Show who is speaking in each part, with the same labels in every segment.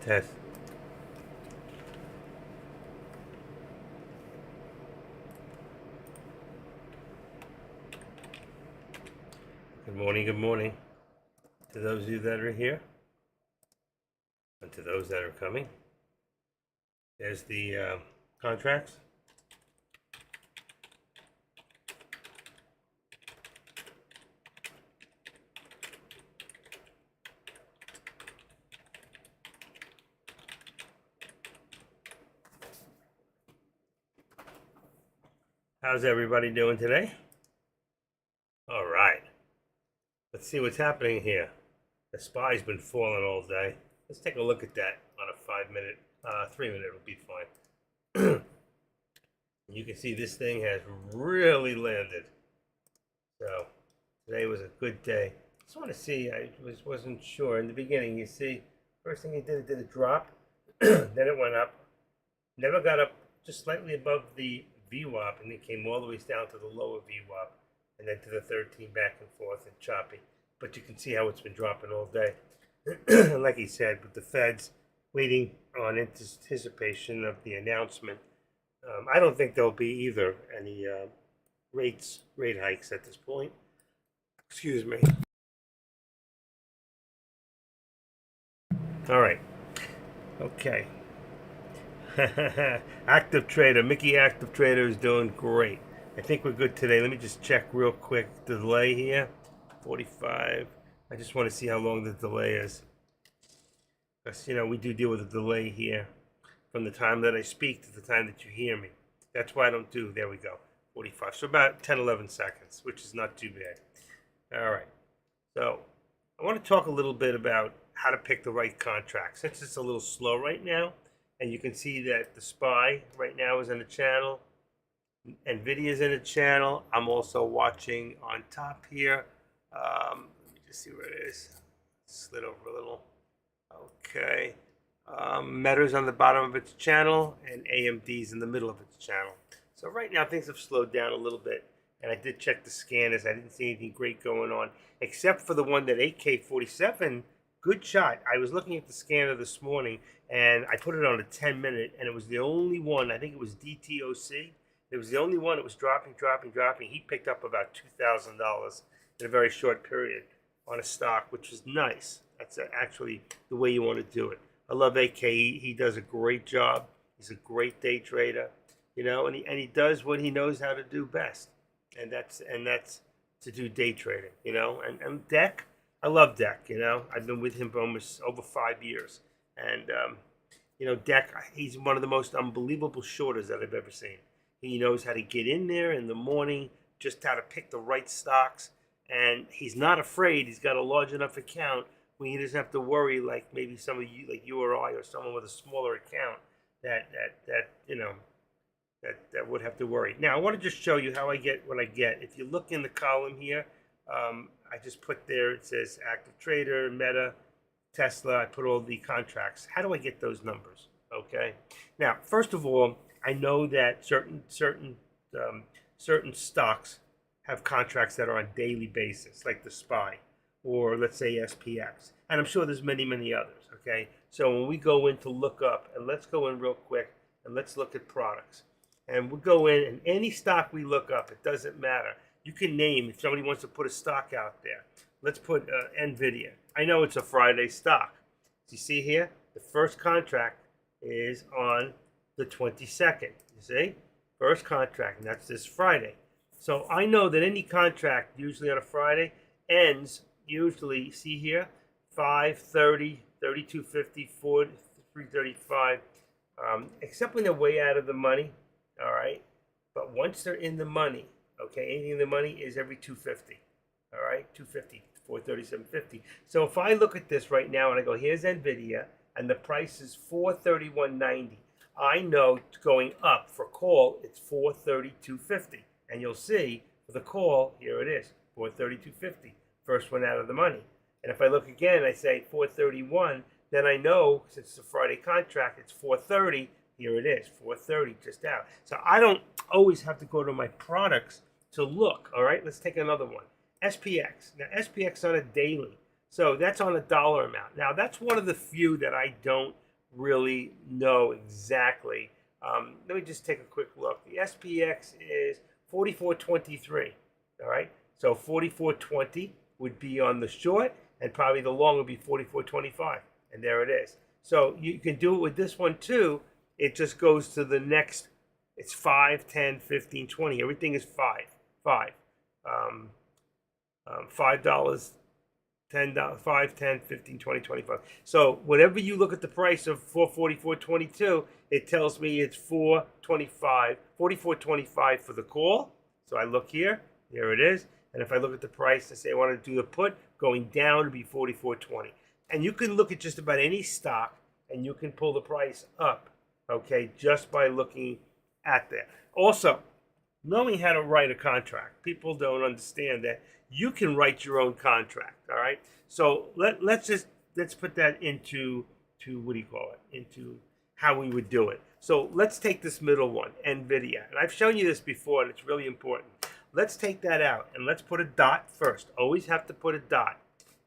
Speaker 1: Test. Good morning, good morning to those of you that are here and to those that are coming. There's the contracts. How's everybody doing today? All right. Let's see what's happening here. The SPY's been falling all day. Let's take a look at that on a 5 minute, 3 minute will be fine. You can see this thing has really landed. So today was a good day. Just want to see, wasn't sure in the beginning. You see, first thing it did a drop, then it went up, never got up just slightly above the VWAP, and it came all the way down to the lower VWAP, and then to the 13 back and forth and choppy. But you can see how it's been dropping all day. Like he said, with the Feds waiting on anticipation of the announcement, I don't think there'll be either any rate hikes at this point. Excuse me. All right. Okay. Active Trader, Mickey Active Trader is doing great. I think we're good today. Let me just check real quick the delay here. 45. I just want to see how long the delay is. Because, we do deal with a delay here from the time that I speak to the time that you hear me. That's why I don't do, there we go, 45. So about 10, 11 seconds, which is not too bad. All right. So I want to talk a little bit about how to pick the right contract. Since it's a little slow right now, and you can see that the SPY right now is in the channel. NVIDIA's in the channel. I'm also watching on top here. Let me just see where it is. Slid over a little. Okay. Meta's on the bottom of its channel, and AMD's in the middle of its channel. So right now things have slowed down a little bit. And I did check the scanners. I didn't see anything great going on, except for the one that AK-47. Good shot. I was looking at the scanner this morning, and I put it on a 10-minute, and it was the only one. I think it was DTOC. It was the only one that was dropping. He picked up about $2,000 in a very short period on a stock, which is nice. That's actually the way you want to do it. I love AK. He does a great job. He's a great day trader, and he does what he knows how to do best, and that's to do day trading, and Deck. I love Deck, I've been with him for almost over 5 years. And, Deck, he's one of the most unbelievable shorters that I've ever seen. He knows how to get in there in the morning, just how to pick the right stocks. And he's not afraid. He's got a large enough account where he doesn't have to worry like maybe some of you, like you or I, or someone with a smaller account that would have to worry. Now, I want to just show you how I get what I get. If you look in the column here, I just put there, it says Active Trader, Meta, Tesla. I put all the contracts. How do I get those numbers? Okay. Now, first of all, I know that certain stocks have contracts that are on daily basis, like the SPY, or let's say SPX. And I'm sure there's many, many others. Okay. So when we go in to look up, and let's go in real quick, and let's look at products. And we'll go in, and any stock we look up, it doesn't matter. You can name, if somebody wants to put a stock out there. Let's put NVIDIA. I know it's a Friday stock. You see here, the first contract is on the 22nd. You see? First contract, and that's this Friday. So I know that any contract, usually on a Friday, ends, usually, see here, 5:30, 32.50, 4, 3:35, except when they're way out of the money, all right? But once they're in the money, okay, anything in the money is every 250. All right, 250, 437.50. So if I look at this right now and I go, here's NVIDIA, and the price is 431.90. I know going up for call, it's 432.50. And you'll see for the call, here it is, 432.50. First one out of the money. And if I look again, I say 431, then I know, since it's a Friday contract, it's 430. Here it is, 430 just out. So I don't always have to go to my products to look. All right, let's take another one. SPX. Now, SPX on a daily. So that's on a dollar amount. Now, that's one of the few that I don't really know exactly. Let me just take a quick look. The SPX is 44.23. All right, so 44.20 would be on the short, and probably the long would be 44.25, and there it is. So you can do it with this one too. It just goes to the next. It's 5, 10, 15, 20. Everything is 5. $5, $10, 5, 10, 15, 20, 25. So whenever you look at the price of 444.22, it tells me it's 425, 44.25 for the call. So I look here, there it is. And if I look at the price and say I want to do the put, going down to be 44.20. And you can look at just about any stock and you can pull the price up, okay, just by looking at that. Also, knowing how to write a contract. People don't understand that you can write your own contract. All right. So let's put that into what do you call it? Into how we would do it. So let's take this middle one, NVIDIA. And I've shown you this before, and it's really important. Let's take that out and let's put a dot first. Always have to put a dot.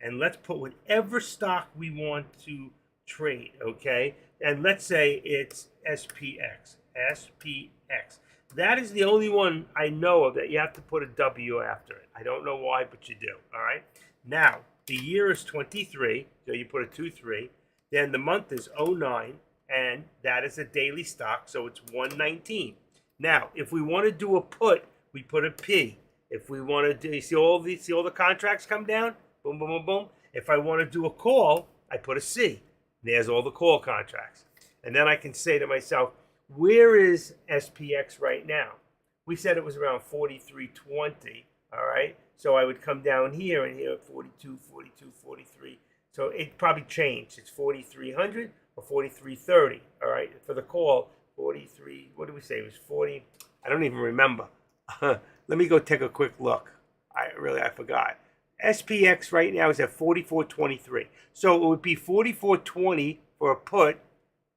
Speaker 1: And let's put whatever stock we want to trade. Okay. And let's say it's SPX. SPX. That is the only one I know of that you have to put a W after it. I don't know why, but you do. All right. Now, the year is 23, so you put a 2-3. Then the month is 09, and that is a daily stock, so it's 119. Now, if we want to do a put, we put a P. If we want to do, you see all the contracts come down? Boom, boom, boom, boom. If I want to do a call, I put a C. There's all the call contracts. And then I can say to myself, where is SPX right now? We said it was around 43.20, all right? So I would come down here and here at 42, 42, 43. So it probably changed. It's 4,300 or 4,330, all right? For the call, 43, what did we say? It was 40, I don't even remember. Let me go take a quick look. I forgot. SPX right now is at 44.23. So it would be 44.20 for a put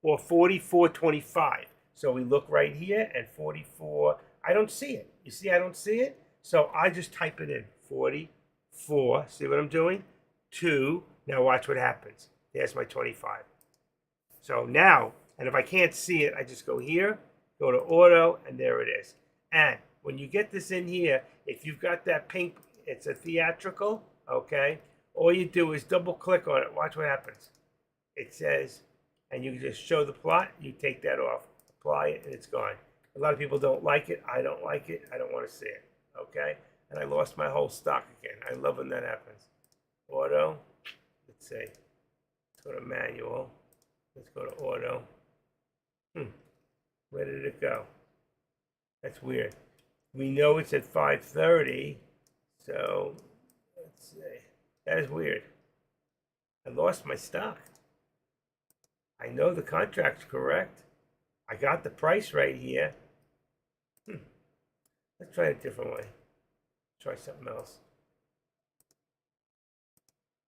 Speaker 1: or 44.25. So we look right here and 44, I don't see it. You see, I don't see it. So I just type it in, 44, see what I'm doing? 2, now watch what happens. There's my 25. So now, and if I can't see it, I just go here, go to auto, and there it is. And when you get this in here, if you've got that pink, it's a theatrical, okay? All you do is double click on it. Watch what happens. It says, and you just show the plot, you take that off, apply it, and it's gone. A lot of people don't like it. I don't like it. I don't want to see it, okay? And I lost my whole stock again. I love when that happens. Auto, let's see. Let's go to manual. Let's go to auto. Where did it go? That's weird. We know it's at 5:30, so let's see. That is weird. I lost my stock. I know the contract's correct. I got the price right here. Let's try it a different way. Try something else.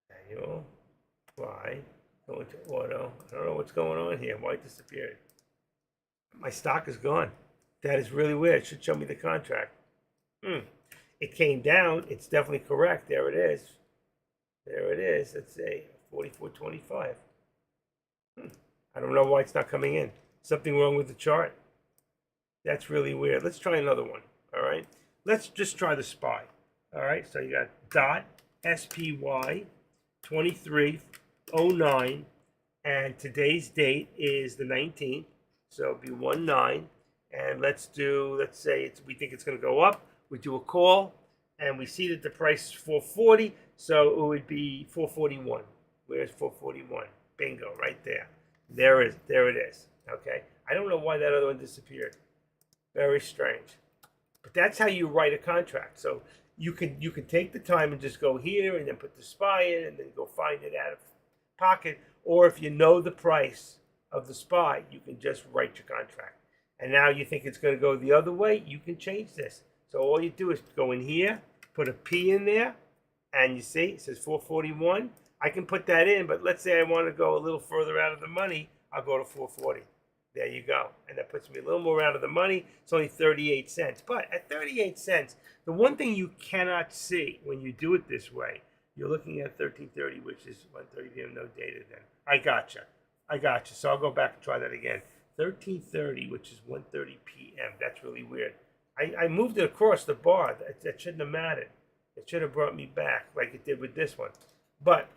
Speaker 1: Manual, apply, go into auto. I don't know what's going on here. Why it disappeared? My stock is gone. That is really weird. It should show me the contract. It came down. It's definitely correct. There it is. There it is. Let's say 44.25. I don't know why it's not coming in. Something wrong with the chart. That's really weird. Let's try another one. All right. Let's just try the SPY. All right. So you got dot SPY 2309, and today's date is the 19th. So it'll be 19. And let's say we think it's going to go up. We do a call, and we see that the price is 440. So it would be 441. Where's 441? Bingo, right there. There it is. Okay. I don't know why that other one disappeared. Very strange. But that's how you write a contract. So you can take the time and just go here and then put the SPY in and then go find it out of pocket. Or if you know the price of the SPY, you can just write your contract. And now you think it's going to go the other way, you can change this. So all you do is go in here, put a P in there, and you see it says 441. I can put that in, but let's say I want to go a little further out of the money, I'll go to 440. There you go. And that puts me a little more out of the money. It's only 38 cents. But at 38 cents, the one thing you cannot see when you do it this way, you're looking at 1330, which is 1:30 p.m. no data then. I gotcha. I got you. So I'll go back and try that again. 13:30, which is 1:30 p.m. That's really weird. I moved it across the bar. That shouldn't have mattered. It should have brought me back like it did with this one. But,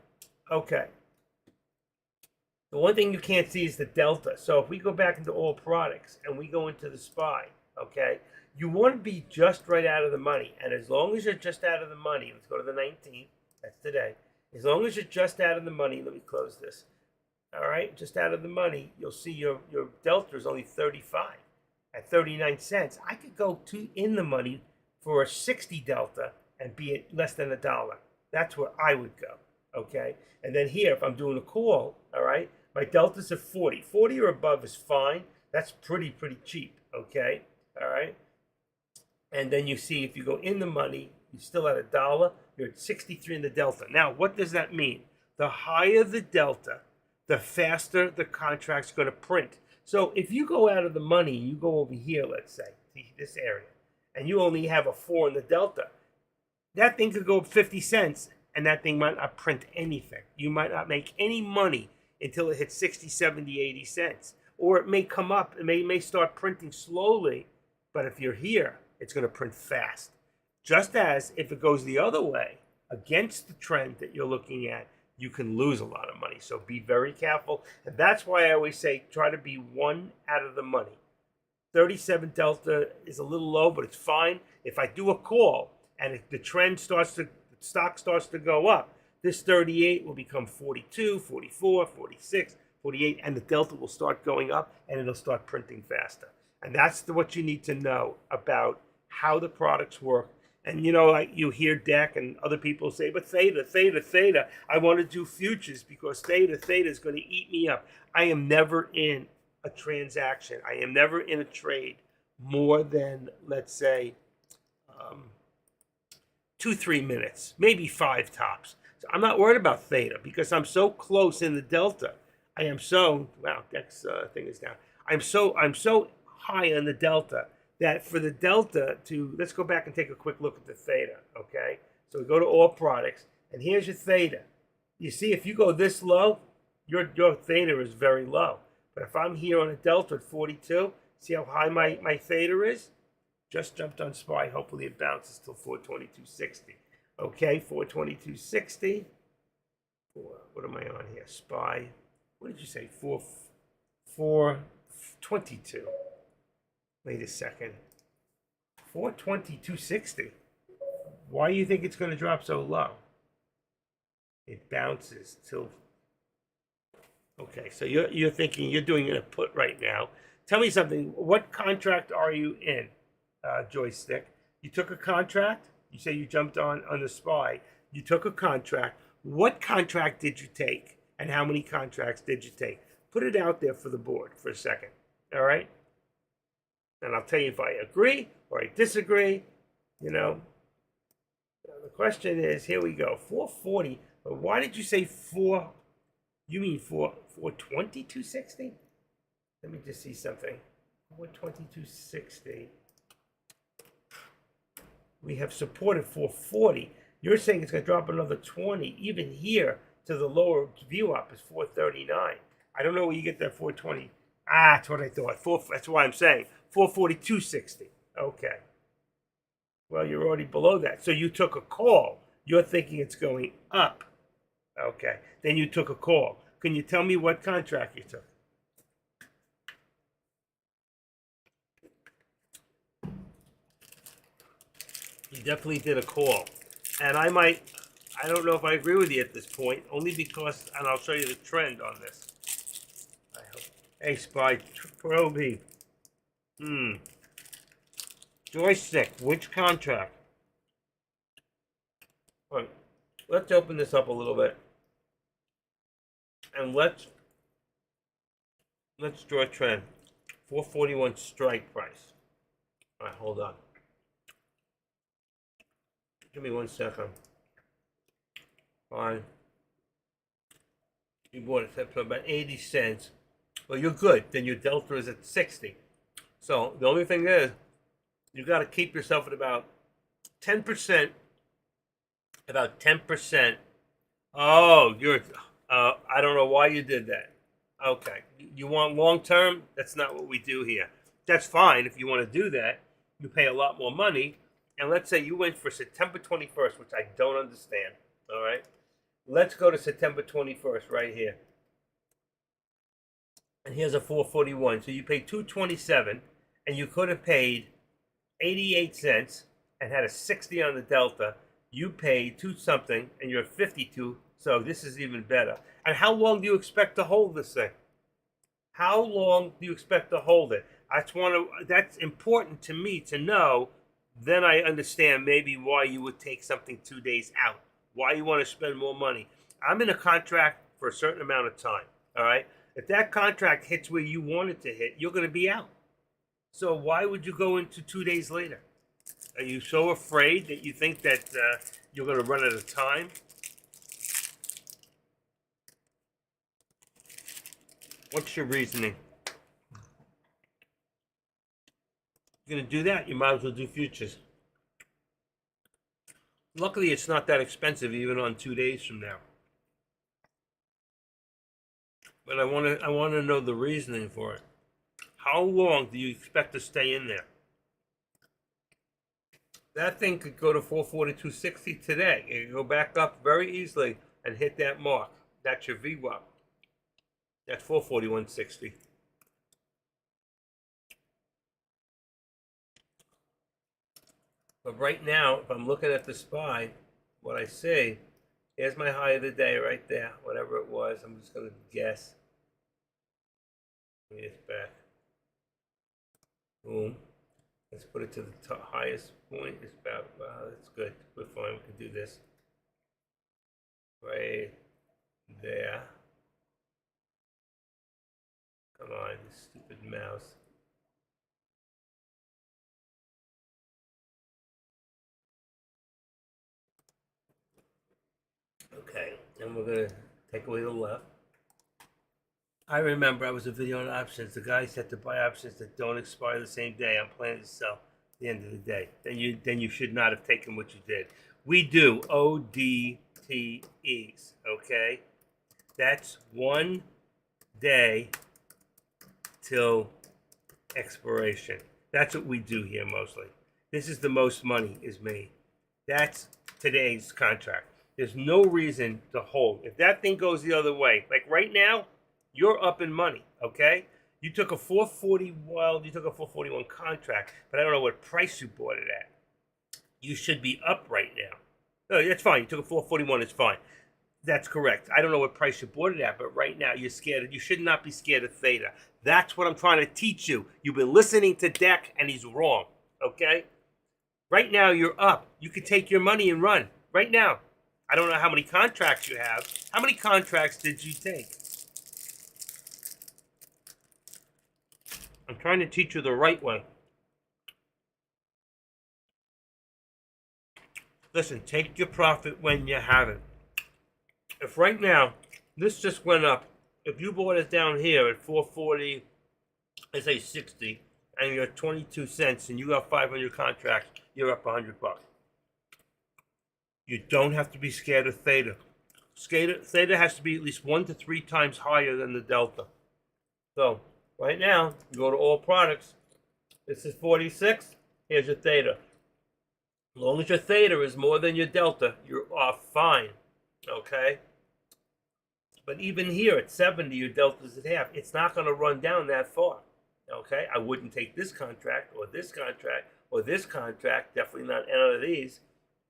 Speaker 1: okay. The one thing you can't see is the delta. So if we go back into all products and we go into the SPY, okay, you want to be just right out of the money. And as long as you're just out of the money, let's go to the 19th. That's today. As long as you're just out of the money, let me close this. All right, just out of the money, you'll see your delta is only 35 at 39 cents. I could go in the money for a 60 delta and be at less than $1. That's where I would go, okay? And then here, if I'm doing a call, all right, my deltas are 40. 40 or above is fine. That's pretty cheap, okay? All right? And then you see if you go in the money, you're still at $1. You're at 63 in the delta. Now, what does that mean? The higher the delta, the faster the contract's going to print. So if you go out of the money, you go over here, let's say, this area, and you only have a 4 in the delta, that thing could go up 50 cents, and that thing might not print anything. You might not make any money until it hits 60, 70, 80 cents. Or it may come up, it may start printing slowly, but if you're here, it's going to print fast. Just as if it goes the other way, against the trend that you're looking at, you can lose a lot of money. So be very careful. And that's why I always say try to be one out of the money. 37 delta is a little low, but it's fine. If I do a call and if the trend starts to, the stock starts to go up, this 38 will become 42, 44, 46, 48, and the delta will start going up and it'll start printing faster. And that's what you need to know about how the products work. And you know, like you hear Deck and other people say, but theta, I want to do futures because theta is going to eat me up. I am never in a transaction. I am never in a trade more than, let's say, 2-3 minutes, maybe 5 tops. So I'm not worried about theta because I'm so close in the delta. I am so, wow, Deck's thing is down. I'm so high on the delta that for the delta to, let's go back and take a quick look at the theta, okay? So we go to all products, and here's your theta. You see, if you go this low, your theta is very low. But if I'm here on a delta at 42, see how high my theta is? Just jumped on SPY. Hopefully it bounces till 422.60. Okay, 422.60. What am I on here? SPY. What did you say? 422. Wait a second. 422.60. Why do you think it's going to drop so low? It bounces till. Okay, so you're thinking you're doing a put right now. Tell me something. What contract are you in, Joystick? You took a contract. You say you jumped on the SPY. You took a contract. What contract did you take, and how many contracts did you take? Put it out there for the board for a second. All right. And I'll tell you if I agree or I disagree. You know, the question is, here we go, 440. But why did you say 4? You mean 422.60? Let me just see something. 422.60. We have supported 440. You're saying it's going to drop another 20. Even here to the lower view up is 439. I don't know where you get that 420. That's what I thought. That's why I'm saying 442.60. Okay. Well, you're already below that. So you took a call. You're thinking it's going up. Okay. Then you took a call. Can you tell me what contract you took? You definitely did a call. And I don't know if I agree with you at this point, only because, and I'll show you the trend on this. I hope. Hey, SPY, Proby. Joystick, which contract? All right, let's open this up a little bit. And let's draw a trend. 441 strike price. All right, hold on. Give me 1 second. Fine. You bought it for about 80 cents. Well, you're good. Then your delta is at 60. So the only thing is, you got to keep yourself at about 10%. About 10%. Oh, I don't know why you did that. Okay. You want long term? That's not what we do here. That's fine if you want to do that. You pay a lot more money. And let's say you went for September 21st, which I don't understand. All right. Let's go to September 21st right here. And here's a 441. So you paid 227 and you could have paid 88 cents and had a 60 on the delta. You paid 2 something and you're at 52. So this is even better. And how long do you expect to hold this thing? How long do you expect to hold it? That's important to me to know. Then I understand maybe why you would take something 2 days out. Why you want to spend more money. I'm in a contract for a certain amount of time. All right. If that contract hits where you want it to hit, you're going to be out. So why would you go into 2 days later? Are you so afraid that you think that you're going to run out of time? What's your reasoning? You're going to do that, you might as well do futures. Luckily, it's not that expensive even on 2 days from now. But I want to know the reasoning for it. How long do you expect to stay in there? That thing could go to 442.60 today. It could go back up very easily and hit that mark. That's your VWAP. That's 441.60. But right now, if I'm looking at the SPY, what I see, here's my high of the day right there, whatever it was. I'm just going to guess. Let me get back. Boom. Let's put it to the highest point. It's about, that's good. We're fine. We can do this. Right there. Come on, stupid mouse. Okay, and we're going to take away the left. I remember I was a video on options. The guy said to buy options that don't expire the same day. I'm planning to sell at the end of the day. Then you should not have taken what you did. We do ODTEs, okay? That's 1 day till expiration. That's what we do here mostly. This is the most money is made. That's today's contract. There's no reason to hold. If that thing goes the other way, like right now, you're up in money, okay? You took a 441 contract, but I don't know what price you bought it at. You should be up right now. No, that's fine. You took a 441, it's fine. That's correct. I don't know what price you bought it at, but right now you're scared. You should not be scared of theta. That's what I'm trying to teach you. You've been listening to Deck, and he's wrong, okay? Right now you're up. You can take your money and run. Right now. I don't know how many contracts you have. How many contracts did you take? I'm trying to teach you the right way. Listen, take your profit when you have it. If right now, this just went up, if you bought it down here at 440, let's say 60, and you're at 22 cents and you got 500 contracts, you're up $100. You don't have to be scared of theta. Theta has to be at least 1 to 3 times higher than the delta. So right now, you go to all products. This is 46. Here's your theta. As long as your theta is more than your delta, you're off fine. Okay? But even here at 70, your delta's at half. It's not going to run down that far. Okay? I wouldn't take this contract or this contract or this contract. Definitely not any of these.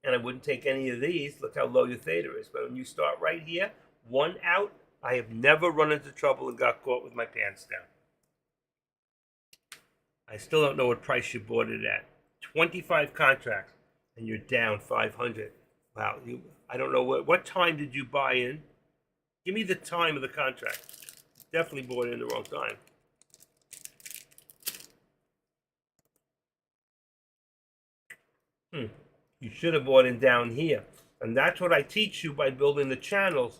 Speaker 1: And I wouldn't take any of these. Look how low your theta is. But when you start right here, 1 out, I have never run into trouble and got caught with my pants down. I still don't know what price you bought it at. 25 contracts, and you're down 500. Wow. I don't know what time did you buy in? Give me the time of the contract. Definitely bought it in the wrong time. You should have bought in down here. And that's what I teach you by building the channels.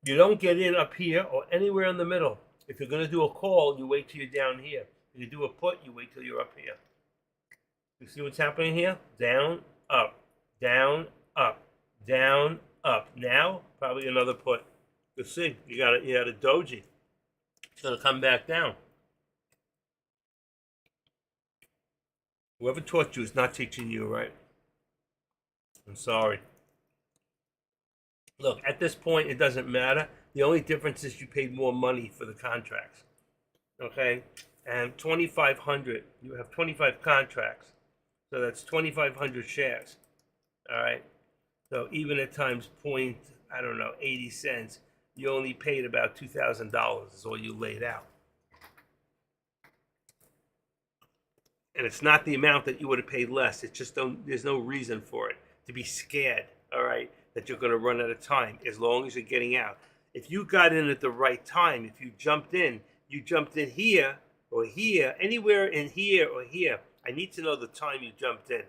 Speaker 1: You don't get in up here or anywhere in the middle. If you're going to do a call, you wait till you're down here. If you do a put, you wait till you're up here. You see what's happening here? Down, up, down, up, down, up. Now, probably another put. You see, you had a doji. It's going to come back down. Whoever taught you is not teaching you, right? I'm sorry. Look, at this point, it doesn't matter. The only difference is you paid more money for the contracts. Okay? And 2,500, you have 25 contracts. So that's 2,500 shares. All right? So even at times point, I don't know, 80 cents, you only paid about $2,000 is all you laid out. And it's not the amount that you would have paid less. It's just there's no reason for it to be scared, all right, that you're going to run out of time as long as you're getting out. If you got in at the right time, if you jumped in here or here, anywhere in here or here. I need to know the time you jumped in.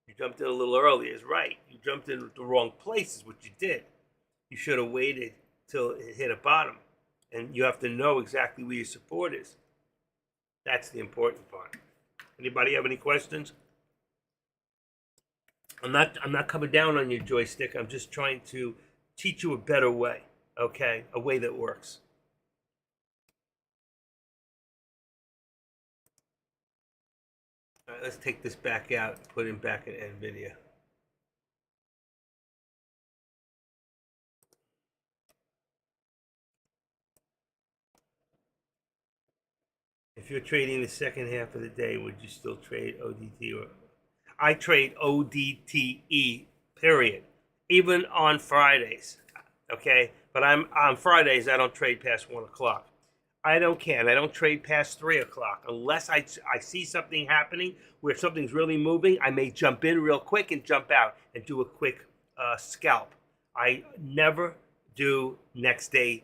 Speaker 1: You jumped in a little early is right. You jumped in at the wrong place is what you did. You should have waited till it hit a bottom. And you have to know exactly where your support is. That's the important part. Anybody have any questions? I'm not coming down on your joystick. I'm just trying to teach you a better way, okay? A way that works. All right, let's take this back out and put him back in NVIDIA. If you're trading the second half of the day, would you still trade ODT? Or I trade ODTE, period. Even on Fridays, okay? But on Fridays, I don't trade past 1 o'clock. I don't care. I don't trade past 3 o'clock unless I see something happening where something's really moving. I may jump in real quick and jump out and do a quick scalp. I never do next day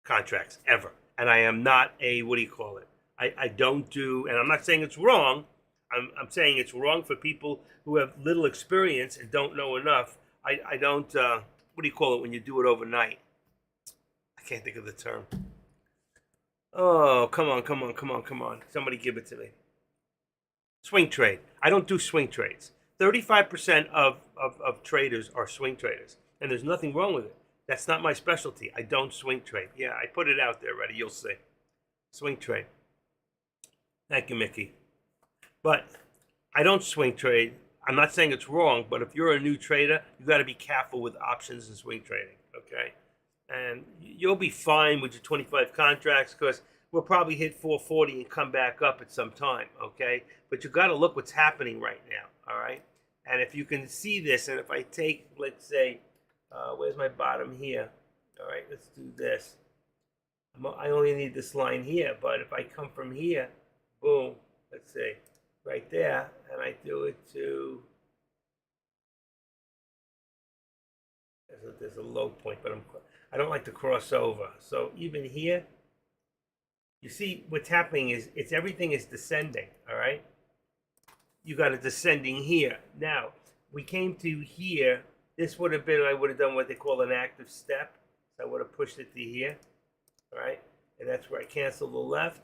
Speaker 1: contracts ever. And I am not a, what do you call it? I don't do, and I'm not saying it's wrong. I'm saying it's wrong for people who have little experience and don't know enough. I don't, what do you call it when you do it overnight? I can't think of the term. Oh, come on. Somebody give it to me. Swing trade. I don't do swing trades. 35% of traders are swing traders. And there's nothing wrong with it. That's not my specialty. I don't swing trade. Yeah, I put it out there already. You'll see. Swing trade. Thank you, Mickey. But I don't swing trade. I'm not saying it's wrong, but if you're a new trader, you got to be careful with options and swing trading, okay? And you'll be fine with your 25 contracts because we'll probably hit 440 and come back up at some time, okay? But you got to look what's happening right now, all right? And if you can see this, and if I take, let's say, where's my bottom here? All right, let's do this. I only need this line here, but if I come from here, boom, let's see, right there, and I do it to, there's a low point, but I don't like to cross over. So even here, you see what's happening is everything is descending, all right? You got a descending here. Now, we came to here. This would have been, I would have done what they call an active step. So I would have pushed it to here, all right? And that's where I cancel the left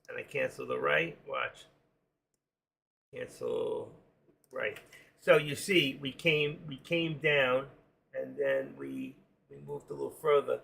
Speaker 1: and I cancel the right. Watch. Cancel right. So you see, we came down and then we moved a little further.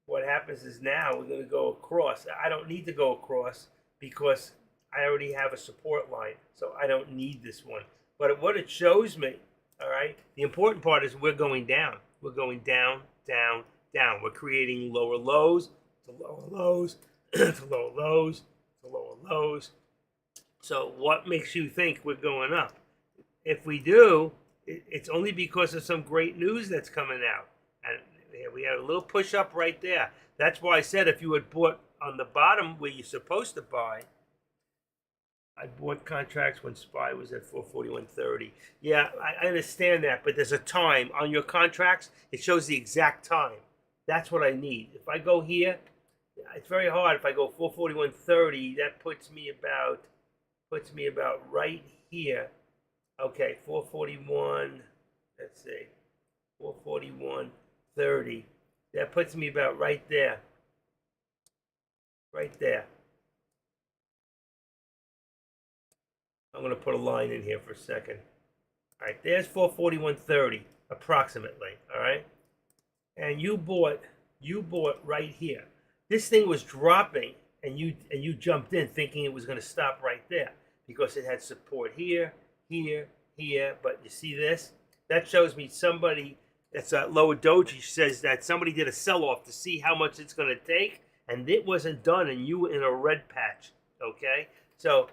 Speaker 1: What happens is now we're going to go across. I don't need to go across because I already have a support line, so I don't need this one. But what it shows me, all right, the important part is we're going down. We're going down, down, down. We're creating lower lows to lower lows to lower lows to lower lows. So what makes you think we're going up? If we do, it's only because of some great news that's coming out. And we had a little push up right there. That's why I said if you had bought on the bottom where you're supposed to buy, I bought contracts when SPY was at 441.30. Yeah, I understand that, but there's a time on your contracts. It shows the exact time. That's what I need. If I go here, it's very hard. If I go 441.30, that puts me about right here. Okay, 441. Let's see, 441.30. That puts me about right there. Right there. I'm going to put a line in here for a second. All right, there's 441.30 approximately, all right? And you bought right here. This thing was dropping, and you jumped in thinking it was going to stop right there because it had support here, here, here. But you see this? That shows me somebody that's a lower doji says that somebody did a sell-off to see how much it's going to take, and it wasn't done, and you were in a red patch. Okay, so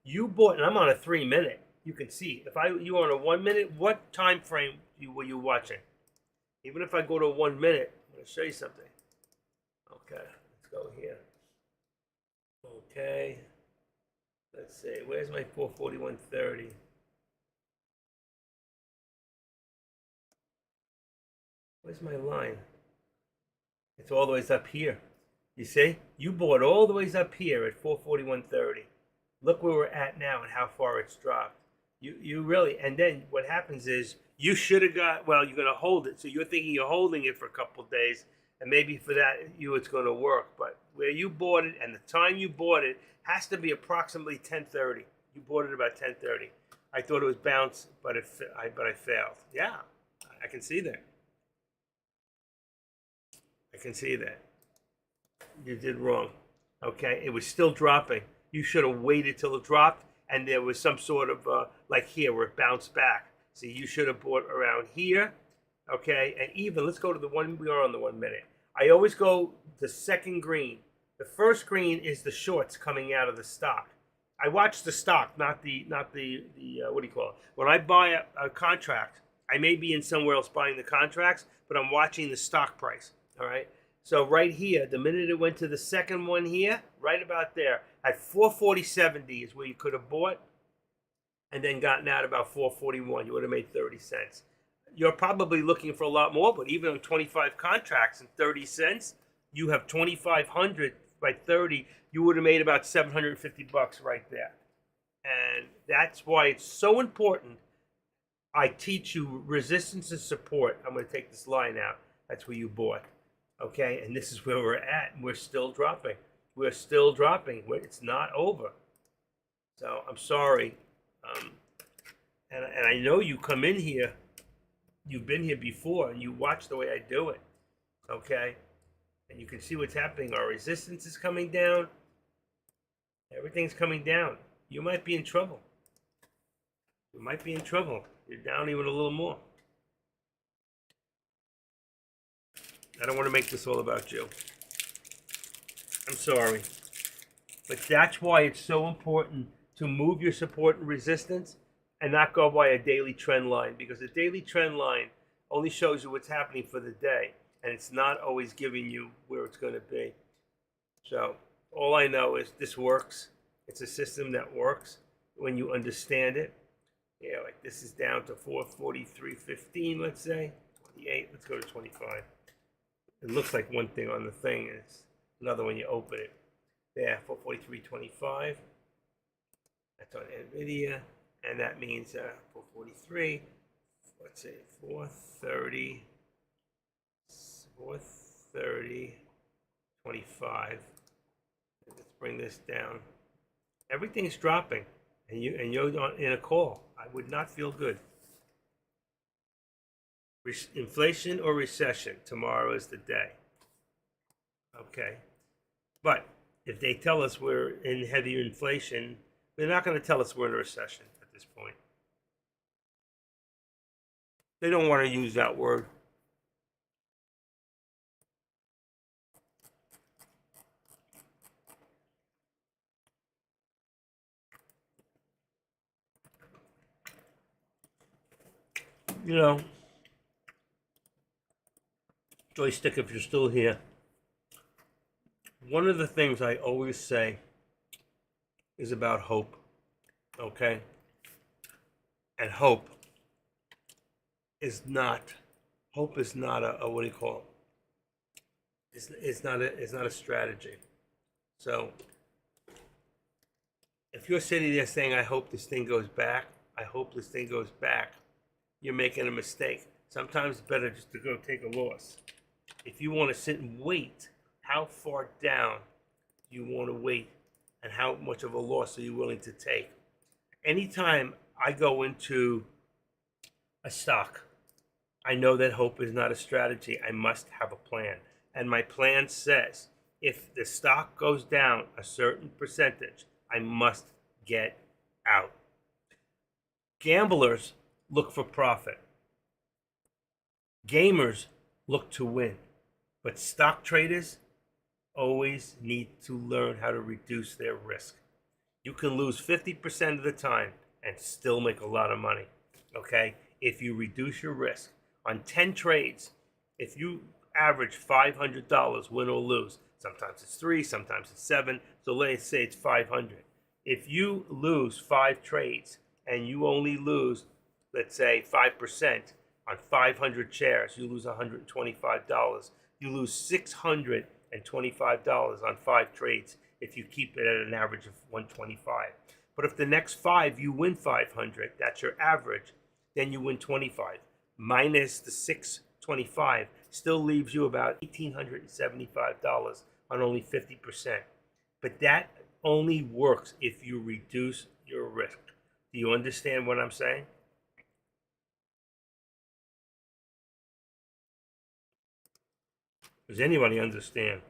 Speaker 1: you bought, and I'm on a 3 minute. You can see if you were on a 1 minute. What time frame were you watching? Even if I go to 1 minute, I'm going to show you something. Okay, let's go here. Okay, let's see. Where's my 441.30? Where's my line? It's all the way up here. You see? You bought all the way up here at 441.30. Look where we're at now and how far it's dropped. You really, and then what happens is you should have got, well, you're going to hold it. So you're thinking you're holding it for a couple of days, and maybe for that it's going to work. But where you bought it and the time you bought it has to be approximately 10:30. You bought it about 10:30. I thought it was bounce, but I failed. Yeah, I can see that. I can see that. You did wrong. Okay, it was still dropping. You should have waited till it dropped, and there was some sort of like here where it bounced back. See, you should have bought around here. Okay, and even let's go to the one we are on the 1 minute. I always go the second green. The first green is the shorts coming out of the stock. I watch the stock, not the what do you call it? When I buy a contract, I may be in somewhere else buying the contracts, but I'm watching the stock price. All right. So right here, the minute it went to the second one here, right about there, at 440.70 is where you could have bought, and then gotten out about 441. You would have made 30 cents. You're probably looking for a lot more, but even on 25 contracts and 30 cents, you have 2,500 by 30. You would have made about 750 bucks right there. And that's why it's so important. I teach you resistance and support. I'm going to take this line out. That's where you bought. Okay, and this is where we're at, and we're still dropping. We're still dropping. It's not over. So I'm sorry. And I know you come in here. You've been here before, and you watch the way I do it. Okay, and you can see what's happening. Our resistance is coming down. Everything's coming down. You might be in trouble. You might be in trouble. You're down even a little more. I don't want to make this all about you. I'm sorry. But that's why it's so important to move your support and resistance and not go by a daily trend line, because a daily trend line only shows you what's happening for the day, and it's not always giving you where it's going to be. So all I know is this works. It's a system that works when you understand it. Yeah, like this is down to 443.15, let's say. 28, let's go to 25. It looks like one thing on the thing, and it's another when you open it. There, 443.25. That's on NVIDIA, and that means 443. Let's say 430. 430.25. Let's bring this down. Everything's dropping, and you're in a call. I would not feel good. Inflation or recession, tomorrow is the day. Okay, but if they tell us we're in heavy inflation, they're not going to tell us we're in a recession at this point. They don't want to use that word. You know, Joystick, if you're still here, one of the things I always say is about hope, okay? And hope is not a what do you call it? It's not a strategy. So if you're sitting there saying, I hope this thing goes back, I hope this thing goes back, you're making a mistake. Sometimes it's better just to go take a loss. If you want to sit and wait, how far down do you want to wait, and how much of a loss are you willing to take? Anytime I go into a stock, I know that hope is not a strategy. I must have a plan. And my plan says, if the stock goes down a certain percentage, I must get out. Gamblers look for profit. Gamers look to win. But stock traders always need to learn how to reduce their risk. You can lose 50% of the time and still make a lot of money, okay? If you reduce your risk. On 10 trades, if you average $500 win or lose, sometimes it's 3, sometimes it's 7, so let's say it's 500. If you lose 5 trades and you only lose, let's say 5% on 500 shares, you lose $125. You lose $625 on 5 trades if you keep it at an average of 125. But if the next 5 you win 500, that's your average, then you win 25. Minus the 625 still leaves you about $1,875 on only 50%. But that only works if you reduce your risk. Do you understand what I'm saying? Does anybody understand?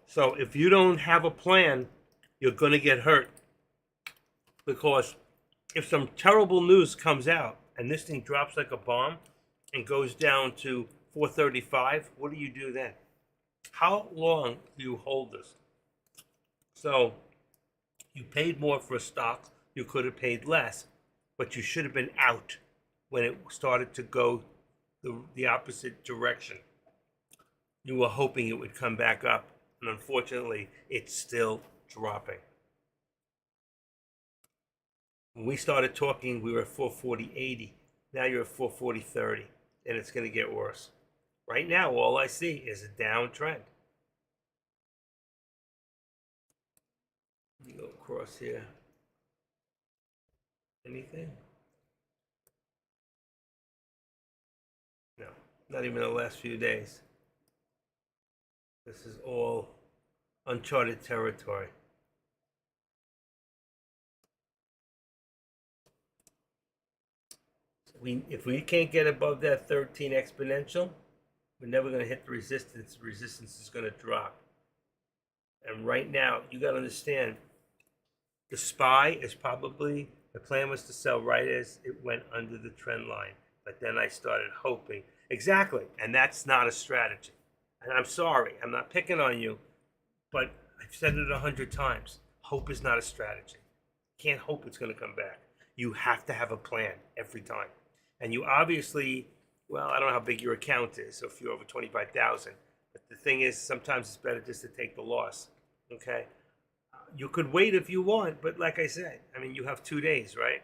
Speaker 1: So if you don't have a plan, you're going to get hurt. Because if some terrible news comes out and this thing drops like a bomb and goes down to 435, what do you do then? How long do you hold this? So you paid more for a stock, you could have paid less, but you should have been out when it started to go the opposite direction. You were hoping it would come back up, and unfortunately, it's still dropping. When we started talking, we were at 440.80. Now you're at 440.30, and it's going to get worse. Right now, all I see is a downtrend. You go across here. Anything? No, not even the last few days. This is all uncharted territory. If we can't get above that 13 exponential, we're never going to hit the resistance. The resistance is going to drop. And right now, you got to understand, the SPY is probably, the plan was to sell right as it went under the trend line. But then I started hoping. Exactly. And that's not a strategy. And I'm sorry, I'm not picking on you, but I've said it 100 times. Hope is not a strategy. You can't hope it's going to come back. You have to have a plan every time. And you obviously, well, I don't know how big your account is, so if you're over 25,000. But the thing is, sometimes it's better just to take the loss, okay? You could wait if you want, but like I said, I mean, you have 2 days, right?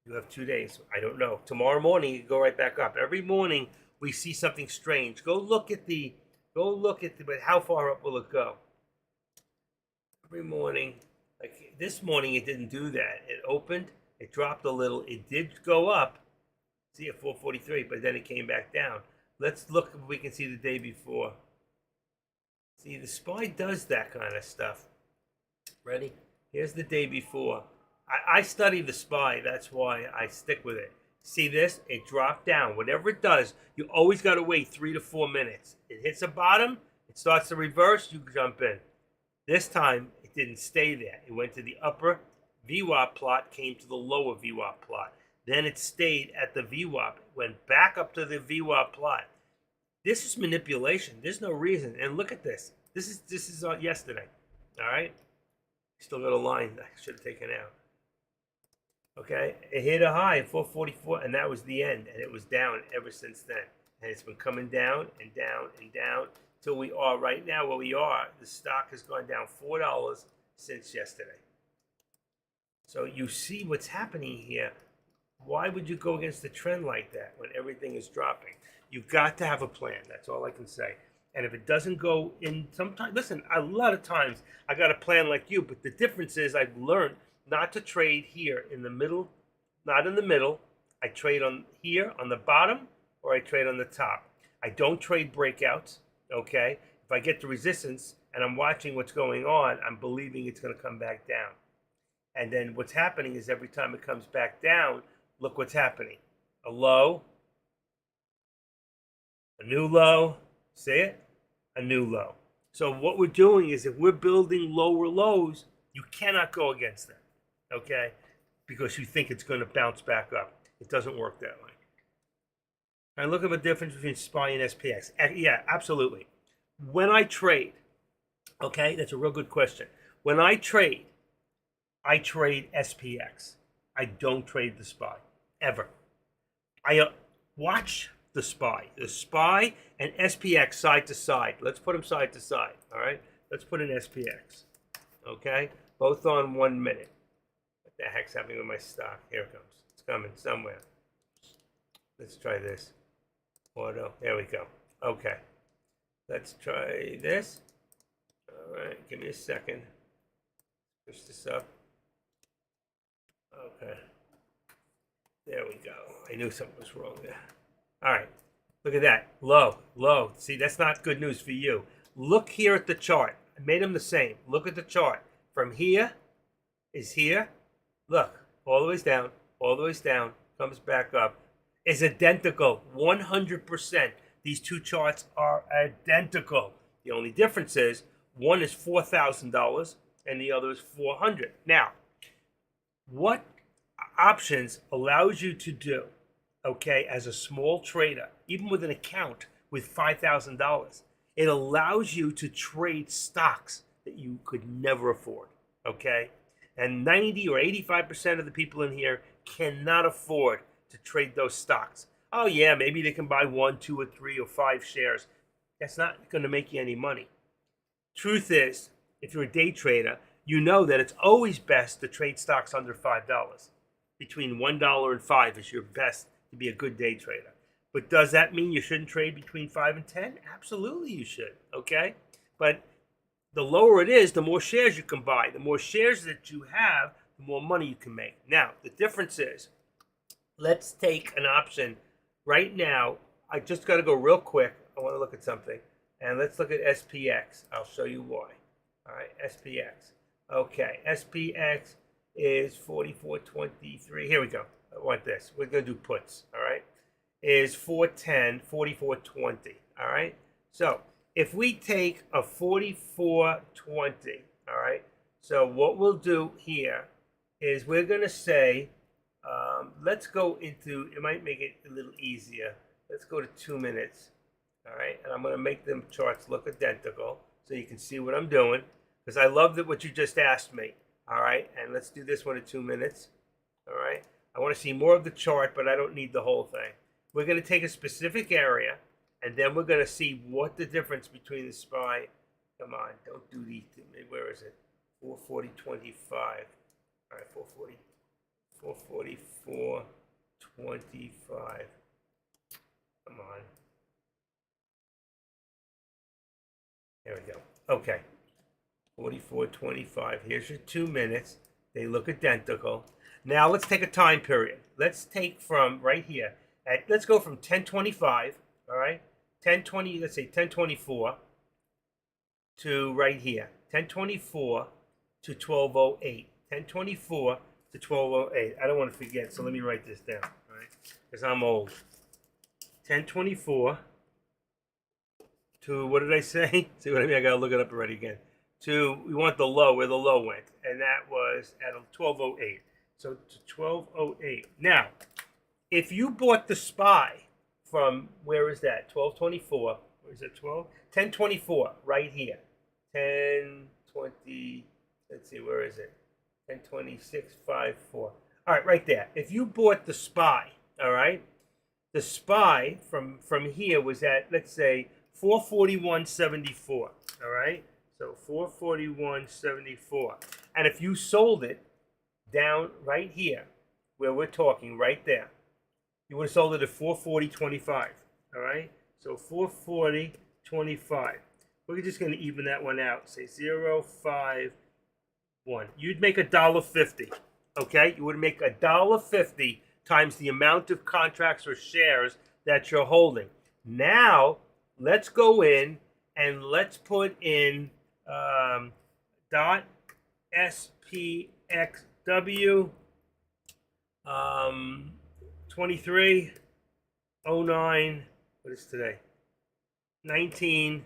Speaker 1: You have 2 days. I don't know. Tomorrow morning, you go right back up. Every morning, we see something strange. Go look at but how far up will it go? Every morning, like this morning, it didn't do that. It opened, it dropped a little. It did go up, see at 443, but then it came back down. Let's look if we can see the day before. See, the SPY does that kind of stuff. Ready? Here's the day before. I study the SPY. That's why I stick with it. See this? It dropped down. Whatever it does, you always got to wait 3 to 4 minutes. It hits a bottom. It starts to reverse. You jump in. This time, it didn't stay there. It went to the upper VWAP plot, came to the lower VWAP plot. Then it stayed at the VWAP, went back up to the VWAP plot. This is manipulation. There's no reason. And look at this. This is on yesterday. All right? Still got a line that I should have taken out. Okay? It hit a high at 444, and that was the end. And it was down ever since then. And it's been coming down and down and down till we are right now where we are. The stock has gone down $4 since yesterday. So you see what's happening here. Why would you go against the trend like that when everything is dropping? You've got to have a plan. That's all I can say. And if it doesn't go in sometimes, listen, a lot of times I got a plan like you, but the difference is I've learned not to trade here in the middle, not in the middle. I trade on here on the bottom, or I trade on the top. I don't trade breakouts, okay? If I get the resistance and I'm watching what's going on, I'm believing it's going to come back down. And then what's happening is every time it comes back down, look what's happening. A low, a new low, see it? A new low. So what we're doing is if we're building lower lows, you cannot go against them, okay? Because you think it's going to bounce back up. It doesn't work that way. And look at the difference between SPY and SPX. Yeah, absolutely. When I trade, okay, that's a real good question. When I trade SPX. I don't trade the SPY, ever. I watch the SPY. The SPY and SPX side to side. Let's put them side to side, all right? Let's put in SPX, okay? Both on 1 minute. What the heck's happening with my stock? Here it comes. It's coming somewhere. Let's try this. Auto. There we go. Okay. Let's try this. All right. Give me a second. Push this up. Okay. There we go. I knew something was wrong there. All right. Look at that. Low. Low. See, that's not good news for you. Look here at the chart. I made them the same. Look at the chart. From here is here. Look. All the way down. All the way down. Comes back up. Is identical, 100%. These two charts are identical. The only difference is one is $4,000 and the other is $400. Now, what options allows you to do, okay, as a small trader, even with an account with $5,000, it allows you to trade stocks that you could never afford, okay? And 90 or 85% of the people in here cannot afford to trade those stocks. Oh yeah, maybe they can buy 1, 2, or 3, or 5 shares. That's not going to make you any money. Truth is, if you're a day trader, you know that it's always best to trade stocks under $5. Between $1 and $5 is your best to be a good day trader. But does that mean you shouldn't trade between 5 and 10? Absolutely you should, okay? But the lower it is, the more shares you can buy. The more shares that you have, the more money you can make. Now, the difference is, let's take an option right now. I just got to go real quick. I want to look at something. And let's look at SPX. I'll show you why. All right, SPX. Okay, SPX is 44.23. Here we go. I want this. We're going to do puts. All right, is 410, 44.20. All right, so if we take a 44.20, all right, so what we'll do here is we're going to say, let's go into, it might make it a little easier. Let's go to 2 minutes. All right. And I'm going to make them charts look identical so you can see what I'm doing. Because I love that what you just asked me. All right. And let's do this one at 2 minutes. All right. I want to see more of the chart, but I don't need the whole thing. We're going to take a specific area, and then we're going to see what the difference between the SPY. Come on. Don't do these to me. Where is it? 440.25. All right. 440. 444.25. Come on. There we go. Okay. 44.25. Here's your 2 minutes. They look identical. Now let's take a time period. Let's take from right here. Let's go from 10:25. All right. 10:20. Let's say 10:24 to right here. 10:24 to 12:08. 10:24 to 12:08. I don't want to forget, so let me write this down, all right? Because I'm old. 10:24 to, what did I say? See what I mean? I gotta look it up already again. To, we want the low, where the low went, and that was at 12:08. So to 12:08. Now, if you bought the SPY from, where is that? 12:24. Where is it? 10:24. Right here. 10:20. Let's see. Where is it? 10:26.54. All right, right there. If you bought the SPY, all right, the SPY from here was at, let's say, 441.74. All right, so 441.74. And if you sold it down right here, where we're talking, right there, you would have sold it at 440.25. All right, so 440.25. We're just going to even that one out. Say 0.51. You'd make $1.50. Okay, you would make $1.50 times the amount of contracts or shares that you're holding. Now, let's go in and let's put in Dot SPXW 2309. What is today? 19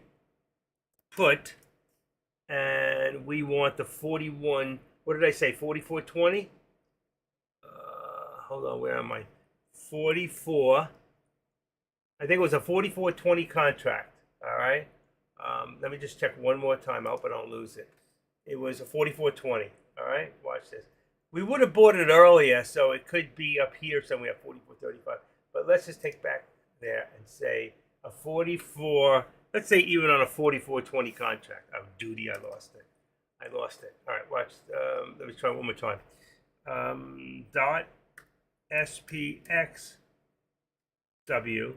Speaker 1: put, and we want the 41. What did I say? 4420. Hold on, where am I? 44. I think it was a 4420 contract. All right. Let me just check one more time. I hope I don't lose it. It was a 4420. All right. Watch this. We would have bought it earlier, so it could be up here somewhere, 4435. But let's just take back there and say a 44. Let's say even on a 4420 contract. Oh, duty, I lost it. All right. Watch. Let me try one more time. Dot SPXW,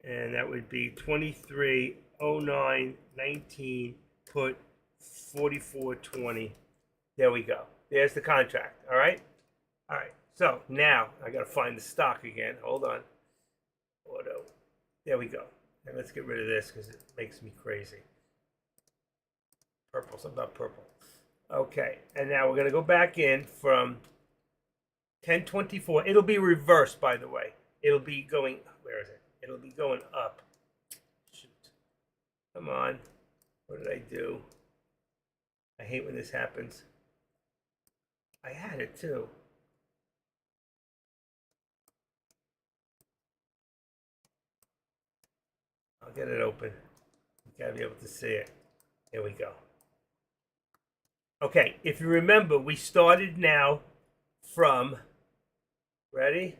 Speaker 1: and that would be 230919 put 4420. There we go. There's the contract. All right. So now I got to find the stock again. Hold on. Auto. There we go. And let's get rid of this because it makes me crazy. Purple. Something about purple. Okay. And now we're going to go back in from 1024. It'll be reversed, by the way. It'll be going. Where is it? It'll be going up. Shoot. Come on. What did I do? I hate when this happens. I had it too. I'll get it open. You gotta be able to see it. Here we go. Okay, if you remember, we started now from, ready?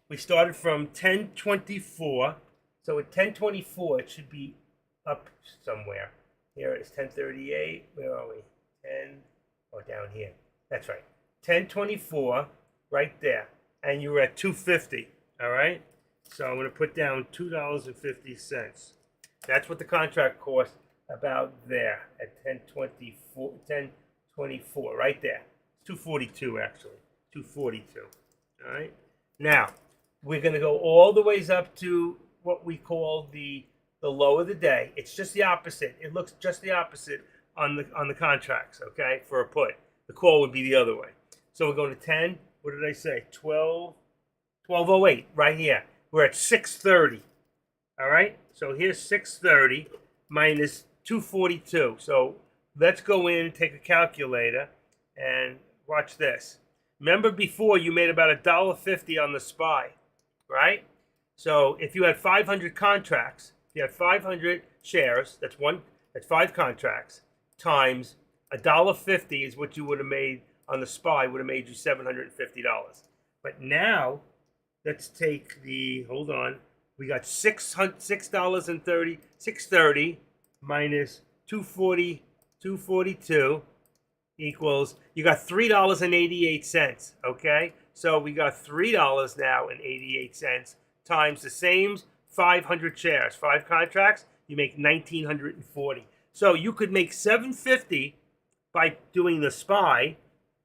Speaker 1: We started from 1024. So at 1024, it should be up somewhere. Here it's 1038. Where are we? 10, or down here. That's right. 1024, right there. And you were at 250, all right? So I'm going to put down $2.50. That's what the contract cost about there at 1024, right there. It's 242 actually. 242. All right. Now we're going to go all the ways up to what we call the low of the day. It's just the opposite. It looks just the opposite on the contracts. Okay, for a put, the call would be the other way. So we're going to 10. What did I say? 1208 right here. We're at 630. All right. So here's 630 minus 242. So let's go in and take a calculator and watch this. Remember before you made about $1.50 on the SPY, right? So if you had 500 contracts, if you had 500 shares, that's 5 contracts, times $1.50 is what you would have made on the SPY, would have made you $750. But now, let's take the, hold on, we got $6.30 minus 242 equals, you got $3.88, okay? So we got $3 now and 88 cents times the same 500 shares, 5 contracts, you make 1,940. So you could make $750 by doing the SPY,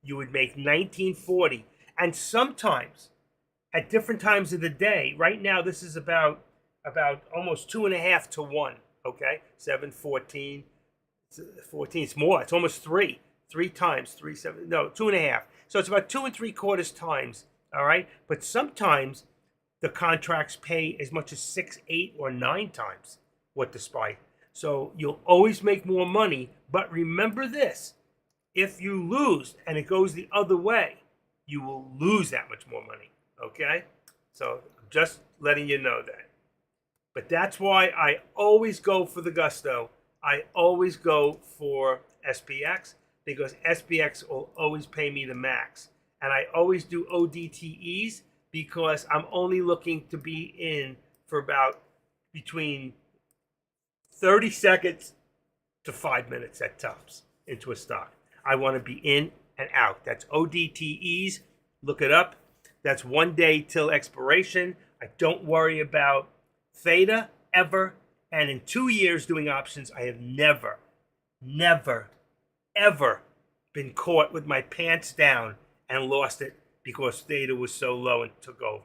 Speaker 1: you would make 1,940. And sometimes, at different times of the day, right now this is about almost 2.5 to 1, okay? 7, 14, it's more, it's almost 3. 3 times, 3, 7, no, 2.5. So it's about 2 3/4 times, all right? But sometimes the contracts pay as much as 6, 8, or 9 times what the SPY. So you'll always make more money, but remember this, if you lose and it goes the other way, you will lose that much more money, okay? So just letting you know that. But that's why I always go for the Gusto. I always go for SPX, because SPX will always pay me the max. And I always do ODTEs because I'm only looking to be in for about between 30 seconds to 5 minutes at tops into a stock. I want to be in and out. That's ODTEs. Look it up. That's 1 day till expiration. I don't worry about theta ever. And in 2 years doing options, I have never, ever been caught with my pants down and lost it because theta was so low and took over.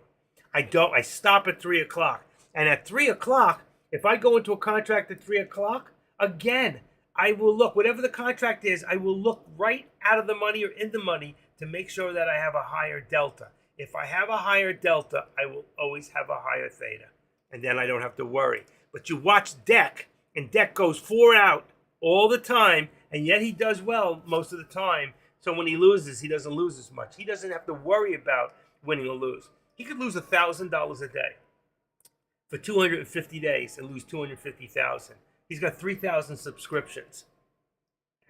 Speaker 1: I stop at 3 o'clock. And at 3 o'clock, if I go into a contract at 3 o'clock, again, I will look, whatever the contract is, I will look right out of the money or in the money to make sure that I have a higher delta. If I have a higher delta, I will always have a higher theta. And then I don't have to worry. But you watch Deck, and Deck goes 4 out all the time, and yet he does well most of the time. So when he loses, he doesn't lose as much. He doesn't have to worry about winning or lose. He could lose $1,000 a day for 250 days and lose 250,000. He's got 3,000 subscriptions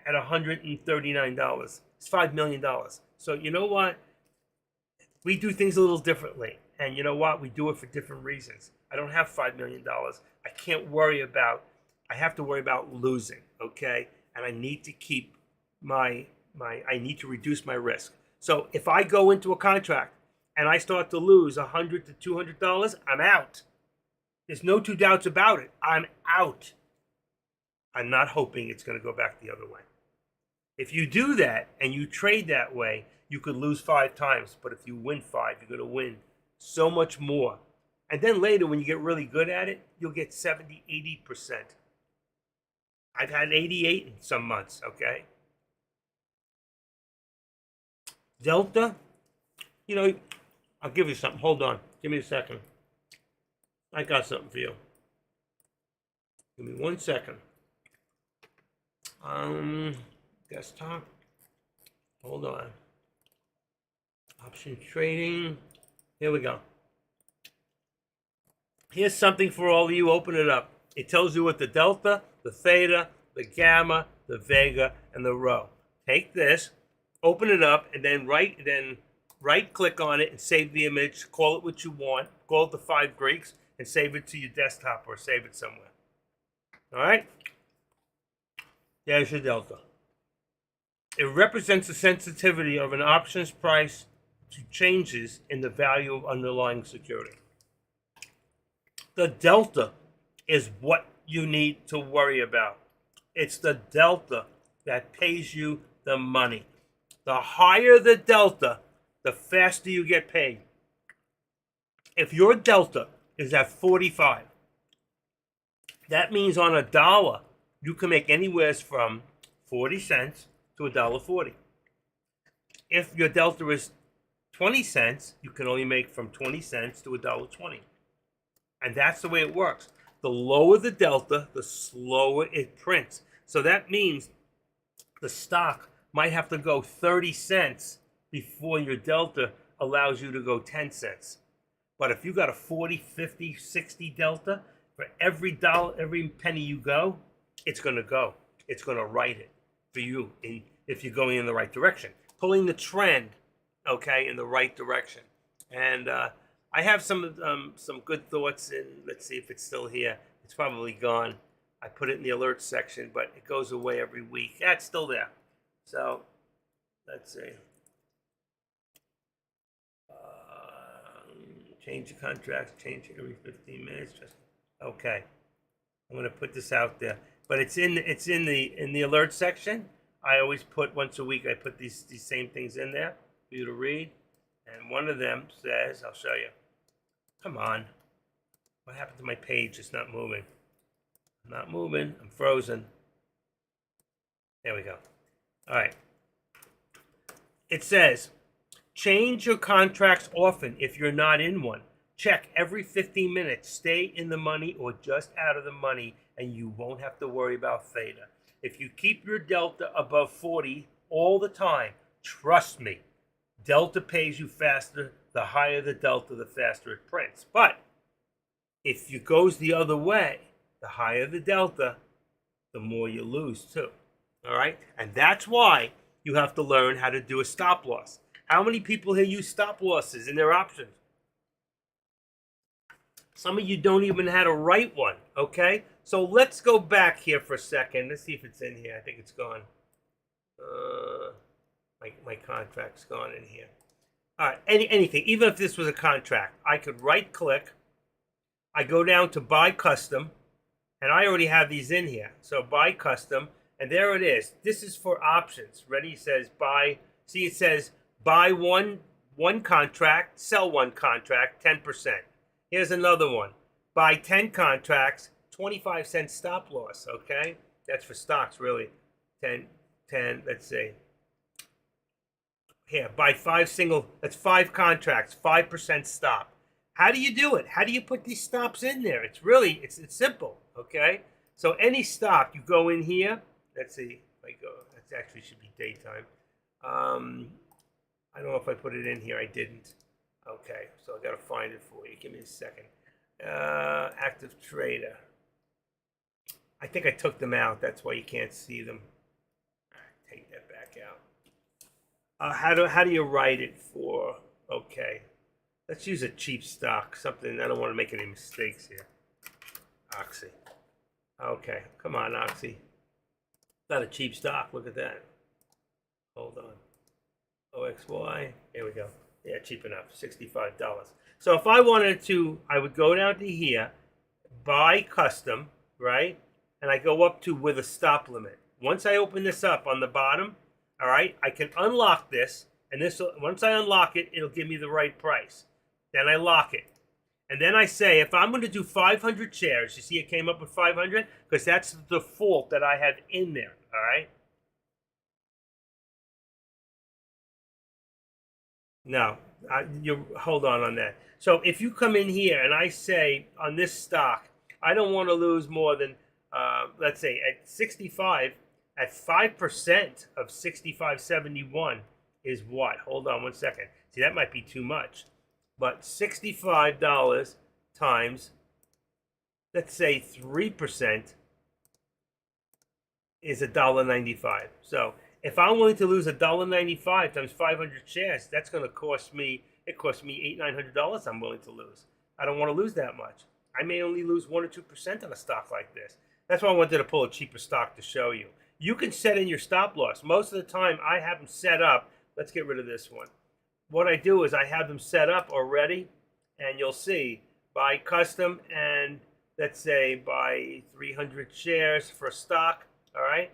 Speaker 1: at $139. It's $5 million. So you know what? We do things a little differently. And you know what? We do it for different reasons. I don't have $5 million. I can't worry about, I have to worry about losing, okay? And I need to keep I need to reduce my risk. So if I go into a contract and I start to lose $100 to $200, I'm out. There's no two doubts about it. I'm out. I'm not hoping it's going to go back the other way. If you do that and you trade that way, you could lose 5 times. But if you win 5, you're going to win so much more. And then later, when you get really good at it, you'll get 70, 80%. I've had 88 in some months, okay? Delta, you know, I'll give you something. Hold on. Give me a second. I got something for you. Give me 1 second. Desktop. Hold on. Option trading. Here we go. Here's something for all of you. Open it up. It tells you what the delta, the theta, the gamma, the vega, and the rho. Take this, open it up, and then right click on it and save the image. Call it what you want. Call it the 5 Greeks and save it to your desktop or save it somewhere. All right? There's your delta. It represents the sensitivity of an options price to changes in the value of underlying security. The delta is what you need to worry about. It's the delta that pays you the money. The higher the delta, the faster you get paid. If your delta is at 45, that means on $1, you can make anywhere from 40 cents to $1.40. If your delta is 20 cents, you can only make from 20 cents to $1.20. And that's the way it works. The lower the delta, the slower it prints. So that means the stock might have to go 30 cents before your delta allows you to go 10 cents. But if you got a 40, 50, 60 delta, for every dollar, every penny you go, it's going to go. It's going to write it for you if you're going in the right direction. Pulling the trend, okay, in the right direction. And I have some good thoughts in, let's see if it's still here. It's probably gone. I put it in the alert section, but it goes away every week. Yeah, it's still there. So, let's see. Change the contracts, change it every 15 minutes. Okay. I'm going to put this out there. But it's in the alert section. I always put once a week, I put these same things in there for you to read. And one of them says, I'll show you. Come on. What happened to my page? It's not moving. I'm not moving. I'm frozen. There we go. All right. It says, change your contracts often if you're not in one. Check every 15 minutes. Stay in the money or just out of the money, and you won't have to worry about theta. If you keep your delta above 40 all the time, trust me, delta pays you faster. The higher the delta, the faster it prints. But if it goes the other way, the higher the delta, the more you lose too. All right? And that's why you have to learn how to do a stop loss. How many people here use stop losses in their options? Some of you don't even know how to write one, okay? So let's go back here for a second. Let's see if it's in here. I think it's gone. My contract's gone in here. All right, anything. Even if this was a contract, I could right-click. I go down to Buy Custom, and I already have these in here. So Buy Custom, and there it is. This is for options. Ready? It says buy. See, it says buy one contract, sell one contract, 10%. Here's another one. Buy 10 contracts, 25 cent stop loss, okay? That's for stocks, really. 10, 10. Let's see. Here, buy that's 5 contracts, 5% stop. How do you do it? How do you put these stops in there? It's simple, okay? So any stop, you go in here. Let's see. If I go, that actually should be daytime. I don't know if I put it in here. I didn't. Okay, so I got to find it for you. Give me a second. Active trader. I think I took them out. That's why you can't see them. Take that back out. How do you write it for? Okay, let's use a cheap stock. Something, I don't want to make any mistakes here. Oxy. Okay, come on, Oxy. Not a cheap stock. Look at that. Hold on. OXY. Here we go. Yeah, cheap enough. $65. So if I wanted to, I would go down to here, buy custom, right? And I go up to with a stop limit. Once I open this up on the bottom, all right, I can unlock this, and once I unlock it, it'll give me the right price. Then I lock it. And then I say, if I'm going to do 500 shares, you see it came up with 500? Because that's the default that I have in there, all right? No, you hold on that. So if you come in here and I say on this stock, I don't want to lose more than, let's say at 65, at 5% of 65.71 is what? Hold on one second. See, that might be too much. But $65 times, let's say 3% is $1.95. So if I'm willing to lose $1.95 times 500 shares, that's going to cost me, it costs me $800-900 I'm willing to lose. I don't want to lose that much. I may only lose 1 or 2% on a stock like this. That's why I wanted to pull a cheaper stock to show you. You can set in your stop loss. Most of the time, I have them set up. Let's get rid of this one. What I do is I have them set up already, and you'll see, buy custom, and let's say buy 300 shares for stock, all right?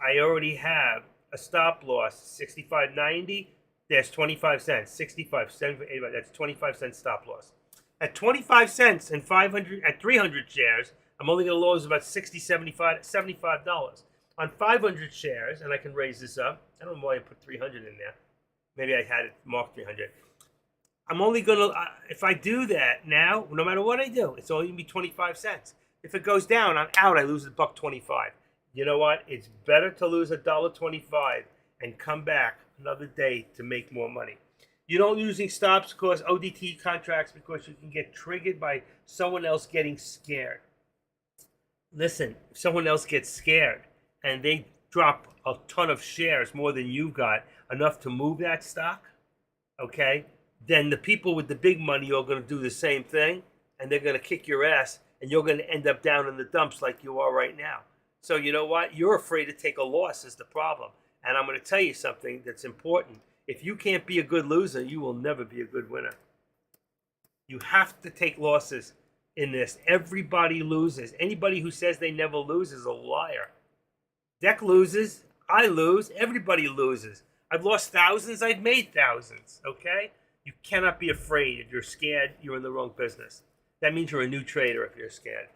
Speaker 1: I already have a stop loss, 65.90, there's 25 cents, 65, 75, that's 25 cents stop loss. At 25 cents and 500, at 300 shares, I'm only going to lose about $75. On 500 shares, and I can raise this up. I don't know why I put 300 in there. Maybe I had it marked 300. I'm only going to, if I do that now, no matter what I do, it's only going to be 25 cents. If it goes down, I'm out. I lose $1.25. You know what? It's better to lose $1.25 and come back another day to make more money. You don't using stops because ODT contracts because you can get triggered by someone else getting scared. Listen, if someone else gets scared and they drop a ton of shares more than you've got, enough to move that stock, okay, then the people with the big money are going to do the same thing, and they're going to kick your ass, and you're going to end up down in the dumps like you are right now. So you know what? You're afraid to take a loss is the problem. And I'm going to tell you something that's important. If you can't be a good loser, you will never be a good winner. You have to take losses in this. Everybody loses. Anybody who says they never lose is a liar. Deck loses. I lose. Everybody loses. I've lost thousands. I've made thousands. Okay? You cannot be afraid. If you're scared, you're in the wrong business. That means you're a new trader if you're scared.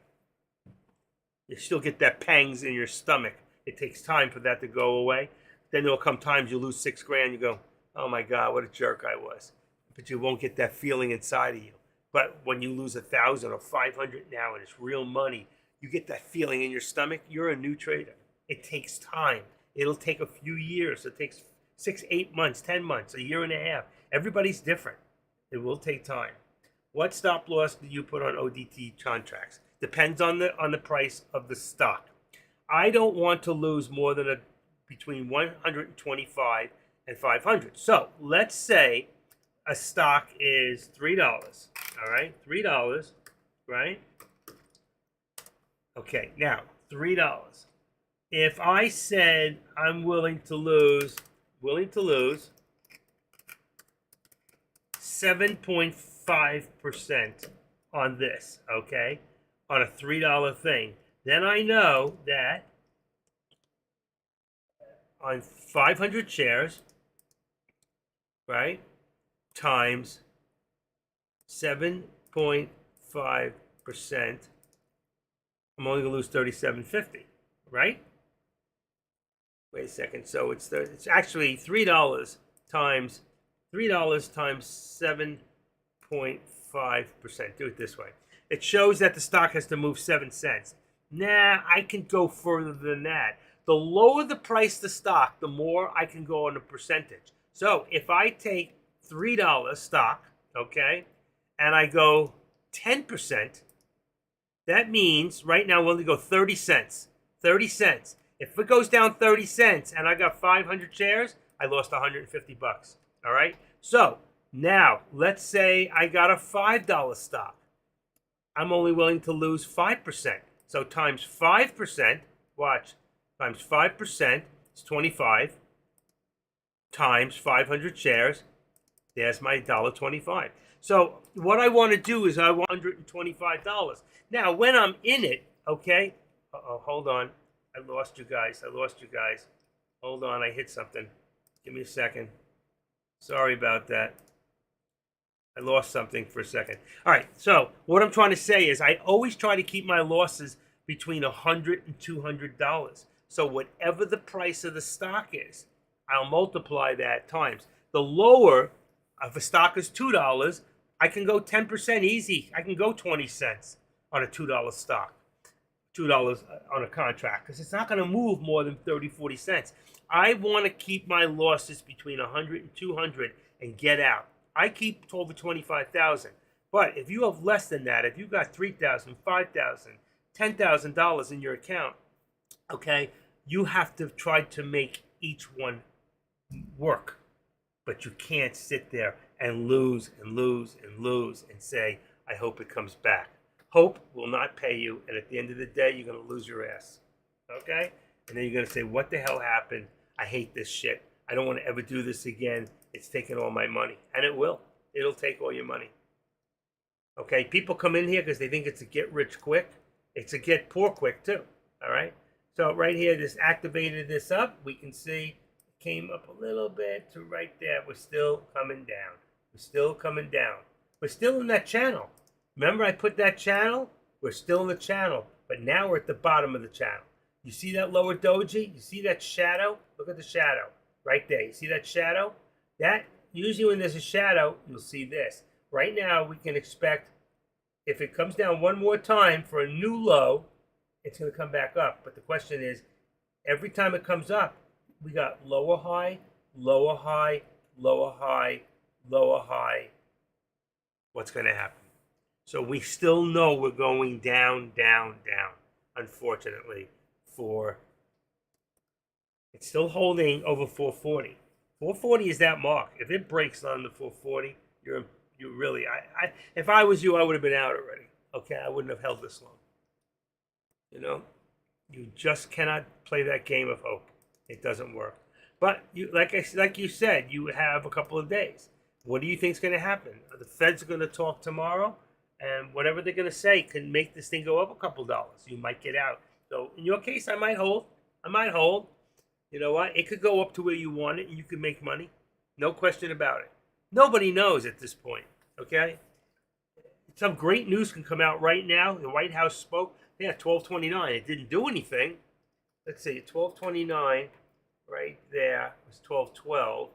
Speaker 1: You still get that pangs in your stomach. It takes time for that to go away. Then there'll come times you lose $6,000. You go, oh my God, what a jerk I was. But you won't get that feeling inside of you. But when you lose 1,000 or 500 now and it's real money, you get that feeling in your stomach. You're a new trader. It takes time. It'll take a few years. It takes 6, 8 months, 10 months, a year and a half. Everybody's different. It will take time. What stop loss do you put on ODT contracts? Depends on the price of the stock. I don't want to lose more than between 125 and 500. So let's say a stock is $3. All right, $3, right? Okay, now $3. If I said I'm willing to lose 7.5% on this, okay, on a $3 thing, then I know that on 500 shares, right, times 7.5%, I'm only going to lose $37.50, right? Wait a second. So it's actually $3 times times 7.5%. Do it this way. It shows that the stock has to move 7 cents. Nah, I can go further than that. The lower the price of the stock, the more I can go on a percentage. So if I take $3 stock, okay, and I go 10%, that means right now we'll only go 30 cents. 30 cents. If it goes down 30 cents and I got 500 shares, I lost 150 bucks. All right? So now let's say I got a $5 stock. I'm only willing to lose 5%. So times 5%, watch, times 5% is 25 times 500 shares. There's my $1.25. So what I want to do is I want $125. Now, when I'm in it, okay, hold on. I lost you guys. Hold on, I hit something. Give me a second. Sorry about that. I lost something for a second. All right, so what I'm trying to say is I always try to keep my losses between $100 and $200. So whatever the price of the stock is, I'll multiply that times. The lower if a stock is $2, I can go 10% easy. I can go 20 cents on a $2 stock, $2 on a contract, because it's not going to move more than 30, 40 cents. I want to keep my losses between 100 and 200 and get out. I keep over 25,000. But if you have less than that, if you got 3,000, 5,000, $10,000 in your account, okay, you have to try to make each one work. But you can't sit there and lose and lose and lose and say, I hope it comes back. Hope will not pay you, and at the end of the day, you're going to lose your ass. Okay? And then you're going to say, what the hell happened? I hate this shit. I don't want to ever do this again. It's taking all my money. And it will. It'll take all your money. Okay? People come in here because they think it's a get rich quick. It's a get poor quick, too. All right? So right here, this activated this up. We can see it came up a little bit to right there. We're still coming down. We're still coming down. We're still in that channel. Remember I put that channel? We're still in the channel. But now we're at the bottom of the channel. You see that lower doji? You see that shadow? Look at the shadow right there. You see that shadow? That usually when there's a shadow, you'll see this. Right now, we can expect if it comes down one more time for a new low, it's going to come back up. But the question is, every time it comes up, we got lower high, lower high, lower high, lower high. What's going to happen? So we still know we're going down, down, down, unfortunately. It's still holding over 440. 440 is that mark. If it breaks on the 440, you're really, if I was you, I would have been out already. Okay, I wouldn't have held this long. You know, you just cannot play that game of hope. It doesn't work. But you, like you said, you have a couple of days. What do you think is going to happen? The Fed's going to talk tomorrow, and whatever they're going to say can make this thing go up a couple dollars. You might get out. So in your case, I might hold. You know what? It could go up to where you want it, and you can make money. No question about it. Nobody knows at this point, okay? Some great news can come out right now. The White House spoke. Yeah, 1229. It didn't do anything. Let's see, 1229 right there was 1212.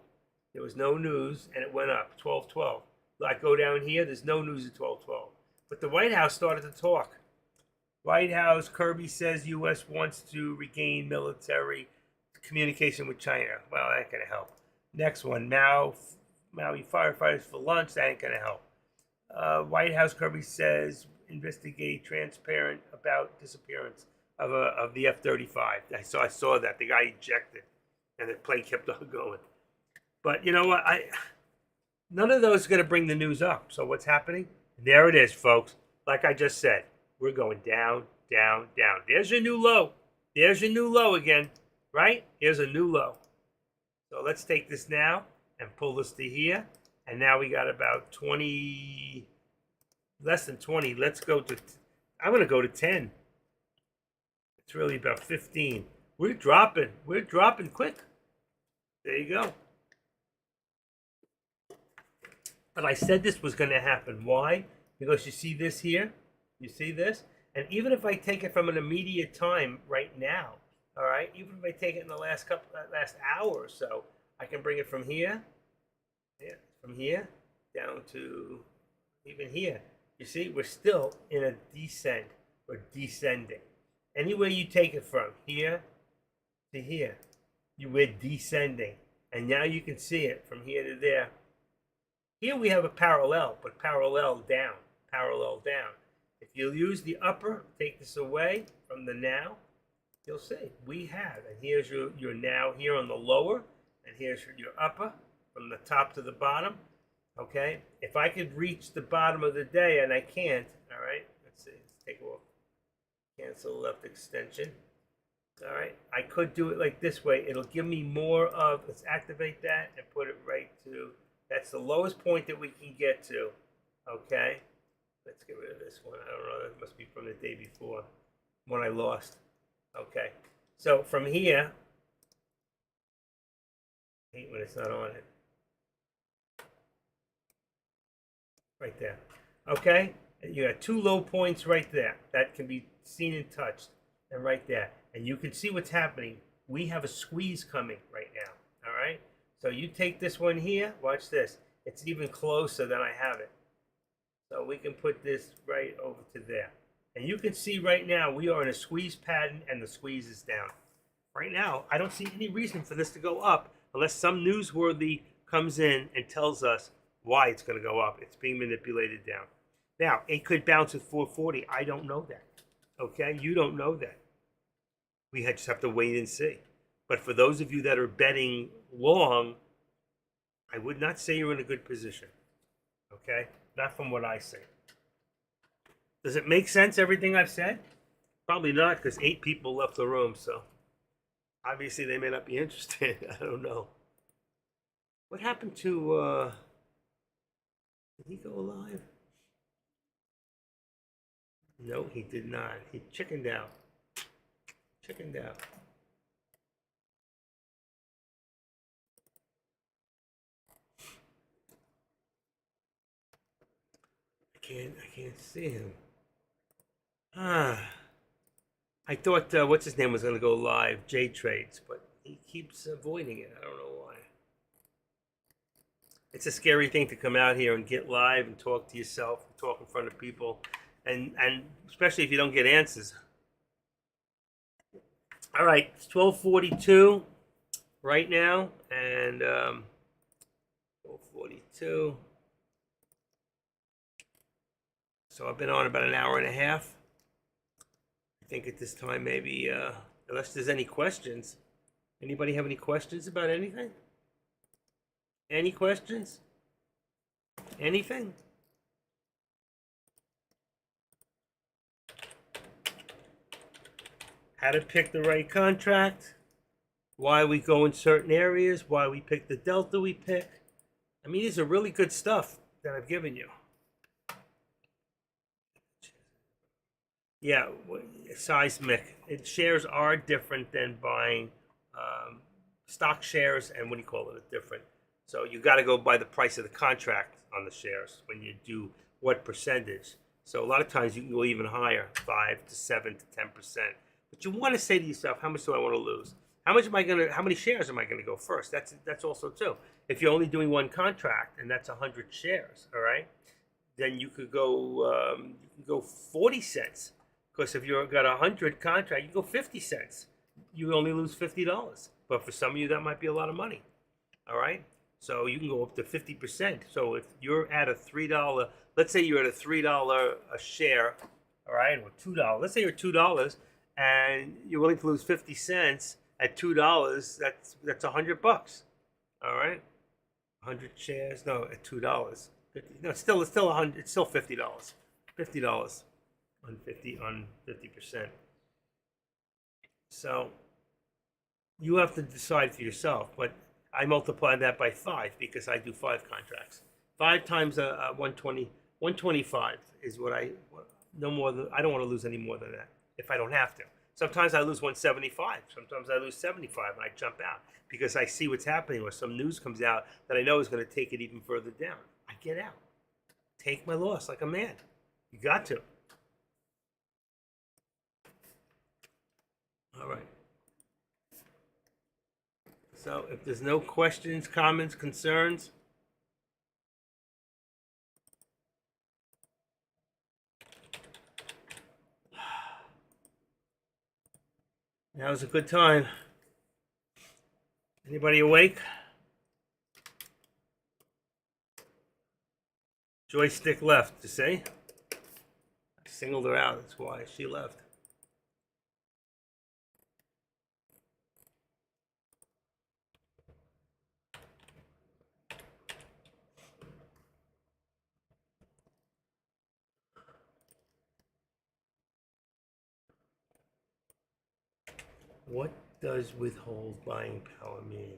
Speaker 1: There was no news, and it went up, 1212. I go down here, there's no news at 1212. But the White House started to talk. White House, Kirby says U.S. wants to regain military communication with China. Well, that ain't going to help. Next one, Maui firefighters for lunch. That ain't going to help. White House, Kirby says investigate transparent about disappearance of the F-35. I saw that. The guy ejected, and the plane kept on going. But you know what? None of those is going to bring the news up. So what's happening? There it is, folks. Like I just said, we're going down, down, down. There's your new low. There's your new low again, right? Here's a new low. So let's take this now and pull this to here. And now we got about 20, less than 20. Let's go to, I'm going to go to 10. It's really about 15. We're dropping quick. There you go. But I said this was going to happen. Why? Because you see this here? You see this? And even if I take it from an immediate time right now, All right, even if I take it in the last hour or so, I can bring it from here, yeah, from here down to even here. You see, we're still in a descent. We're descending. Anywhere you take it from here to here, we're descending. And now you can see it from here to there. Here we have a parallel, but parallel down, parallel down. If you use the upper, take this away from the now, you'll see we have. And here's your now here on the lower, and here's your upper from the top to the bottom. Okay, if I could reach the bottom of the day and I can't, all right, let's see, let's take off, cancel left extension. All right, I could do it like this way. It'll give me more of, let's activate that and put it right to, that's the lowest point that we can get to. Okay, let's get rid of this one. I don't know, that must be from the day before, one I lost. Okay, so from here, I hate when it's not on it. Right there. Okay, you got two low points right there. That can be seen and touched, and right there. And you can see what's happening. We have a squeeze coming right now. All right, so you take this one here. Watch this. It's even closer than I have it. So we can put this right over to there. And you can see right now we are in a squeeze pattern and the squeeze is down. Right now, I don't see any reason for this to go up unless some newsworthy comes in and tells us why it's going to go up. It's being manipulated down. Now, it could bounce at 440. I don't know that. Okay? You don't know that. We just have to wait and see. But for those of you that are betting long, I would not say you're in a good position. Okay? Not from what I see. Does it make sense, everything I've said? Probably not, because 8 people left the room, so obviously they may not be interested. I don't know. What happened to, did he go live? No, he did not. He chickened out. Chickened out. I can't see him. I thought what's his name was going to go live, J Trades, but he keeps avoiding it. I don't know why. It's a scary thing to come out here and get live and talk to yourself, and talk in front of people, and especially if you don't get answers. All right, it's 12:42 right now, and 12:42. So I've been on about an hour and a half. I think at this time, maybe, unless there's any questions. Anybody have any questions about anything? Any questions? Anything? How to pick the right contract? Why we go in certain areas? Why we pick the delta we pick? I mean, these are really good stuff that I've given you. Yeah, seismic. Shares are different than buying stock shares, and what do you call it? Different. So you got to go by the price of the contract on the shares when you do what percentage. So a lot of times you can go even higher, 5 to 7 to 10%. But you want to say to yourself, how much do I want to lose? How many shares am I gonna go first? That's also too. If you're only doing one contract and that's 100 shares, all right, then you could go 40 cents. Because if you've got 100 contract, you go 50 cents. You only lose $50. But for some of you, that might be a lot of money. All right. So you can go up to 50%. So if you're at a $3, let's say you're at a $3 a share, all right, or $2. Let's say you're $2 and you're willing to lose 50 cents at $2. That's $100. All right. 100 shares. No, at $2. 50, no, it's still 100. It's still $50. $50 on 50%. So you have to decide for yourself. But I multiply that by 5 because I do 5 contracts. 5 times 120, 125 is no more than, I don't want to lose any more than that if I don't have to. Sometimes I lose 175. Sometimes I lose 75 and I jump out because I see what's happening or some news comes out that I know is going to take it even further down. I get out. Take my loss like a man. You got to. All right. So if there's no questions, comments, concerns, now's a good time. Anybody awake? Joystick left, you see? I singled her out, that's why she left. What does withhold buying power mean?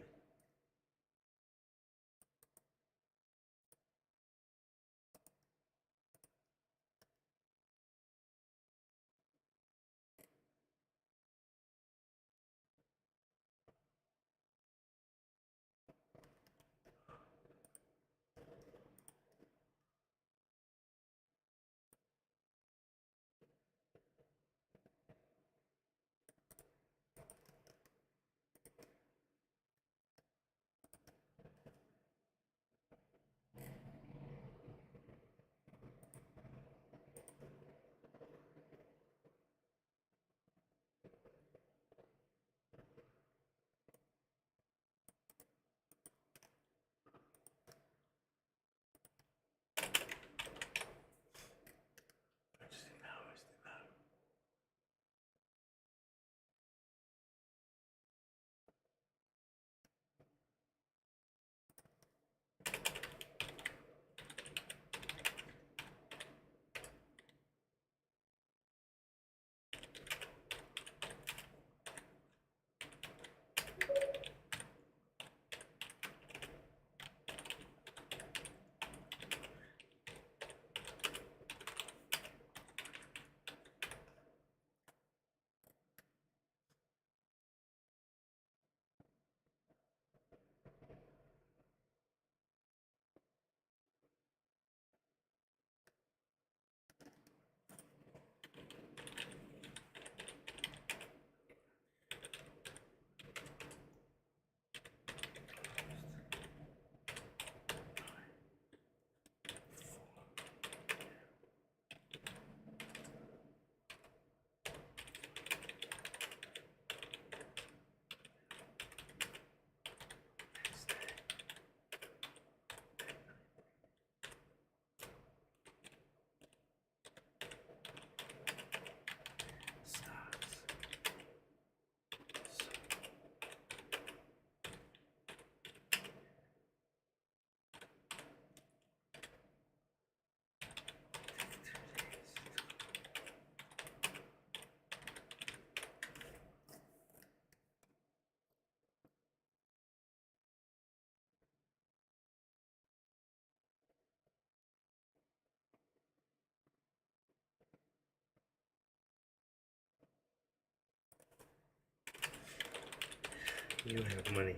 Speaker 1: You have money.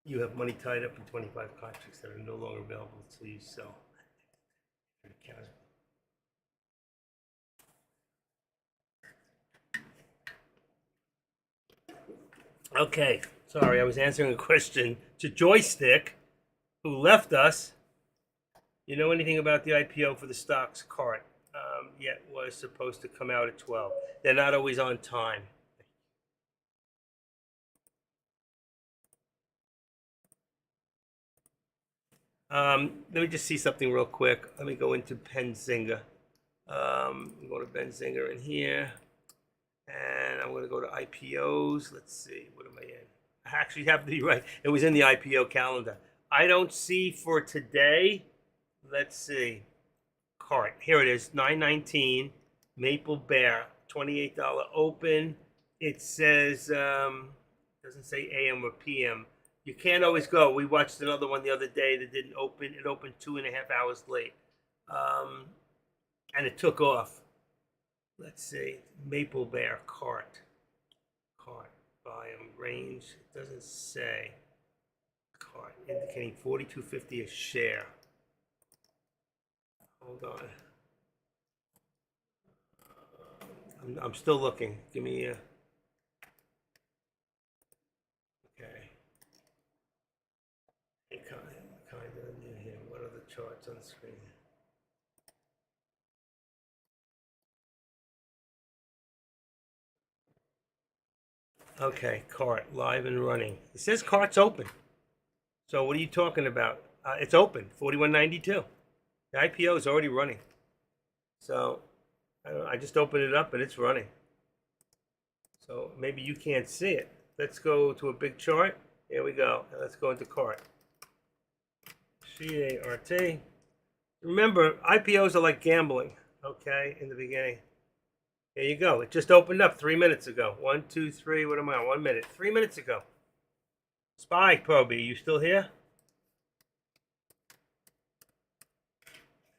Speaker 1: You have money tied up in 25 contracts that are no longer available until you sell. Okay, sorry, I was answering a question to Joystick, who left us. You know anything about the IPO for the stocks cart? Yet was supposed to come out at 12. They're not always on time. Let me just see something real quick. Let me go into Benzinga. Go to Benzinga in here. And I'm going to go to IPOs. Let's see. What am I in? I actually have to be right. It was in the IPO calendar. I don't see for today. Let's see. Cart. Here it is. 919 Maple Bear. $28 open. It says, doesn't say AM or PM. You can't always go. We watched another one the other day that didn't open. It opened 2.5 hours late. And it took off. Let's see. Maple Bear cart. Cart. Volume range. It doesn't say. Cart. Indicating 42.50 a share. Hold on. I'm still looking. Give me a. Okay. Kind of near here. What are the charts on the screen? Okay, cart live and running. It says cart's open. So what are you talking about? It's open. 41.92. The IPO is already running. So I just opened it up and it's running. So maybe you can't see it. Let's go to a big chart. Here we go. Let's go into cart. CART. Remember, IPOs are like gambling, okay, in the beginning. There you go. It just opened up 3 minutes ago. 1, 2, 3. What am I on? 1 minute. 3 minutes ago. Spy Proby, you still here?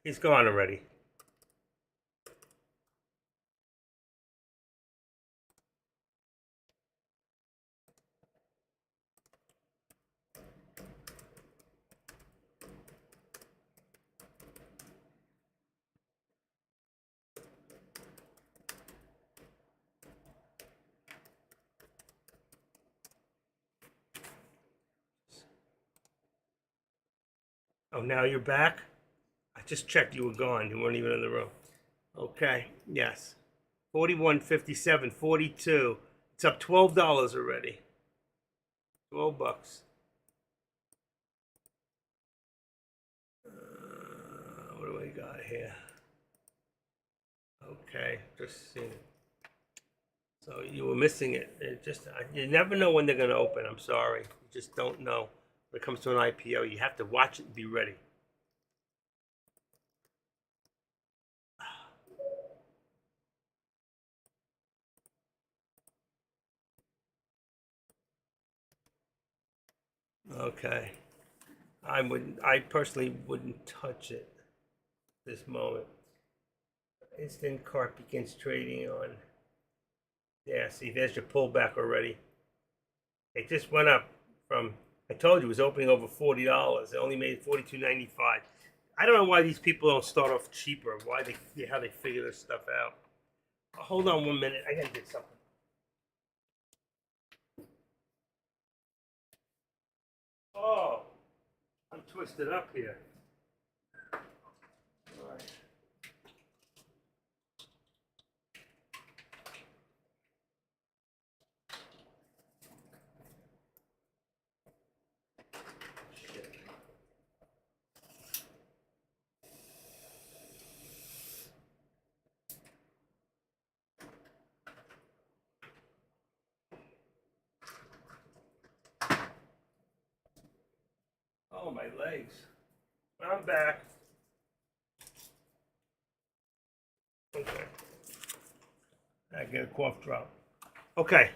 Speaker 1: He's gone already. Oh, now you're back? I just checked you were gone. You weren't even in the room. Okay, yes. 41.57, 42. It's up $12 already. 12 bucks. What do we got here? Okay, just seeing it. So you were missing it. You never know when they're going to open. I'm sorry. You just don't know. When it comes to an IPO, you have to watch it and be ready. Okay. I personally wouldn't touch it this moment. Instant cart begins trading on. Yeah, see, there's your pullback already. It just went up from, I told you, it was opening over $40. It only made $42.95. I don't know why these people don't start off cheaper. How they figure this stuff out. Hold on 1 minute. I gotta get something. Oh, I'm twisted up here. All right. Shit. Oh, my legs. I'm back. Okay. I get a cough drop. Okay.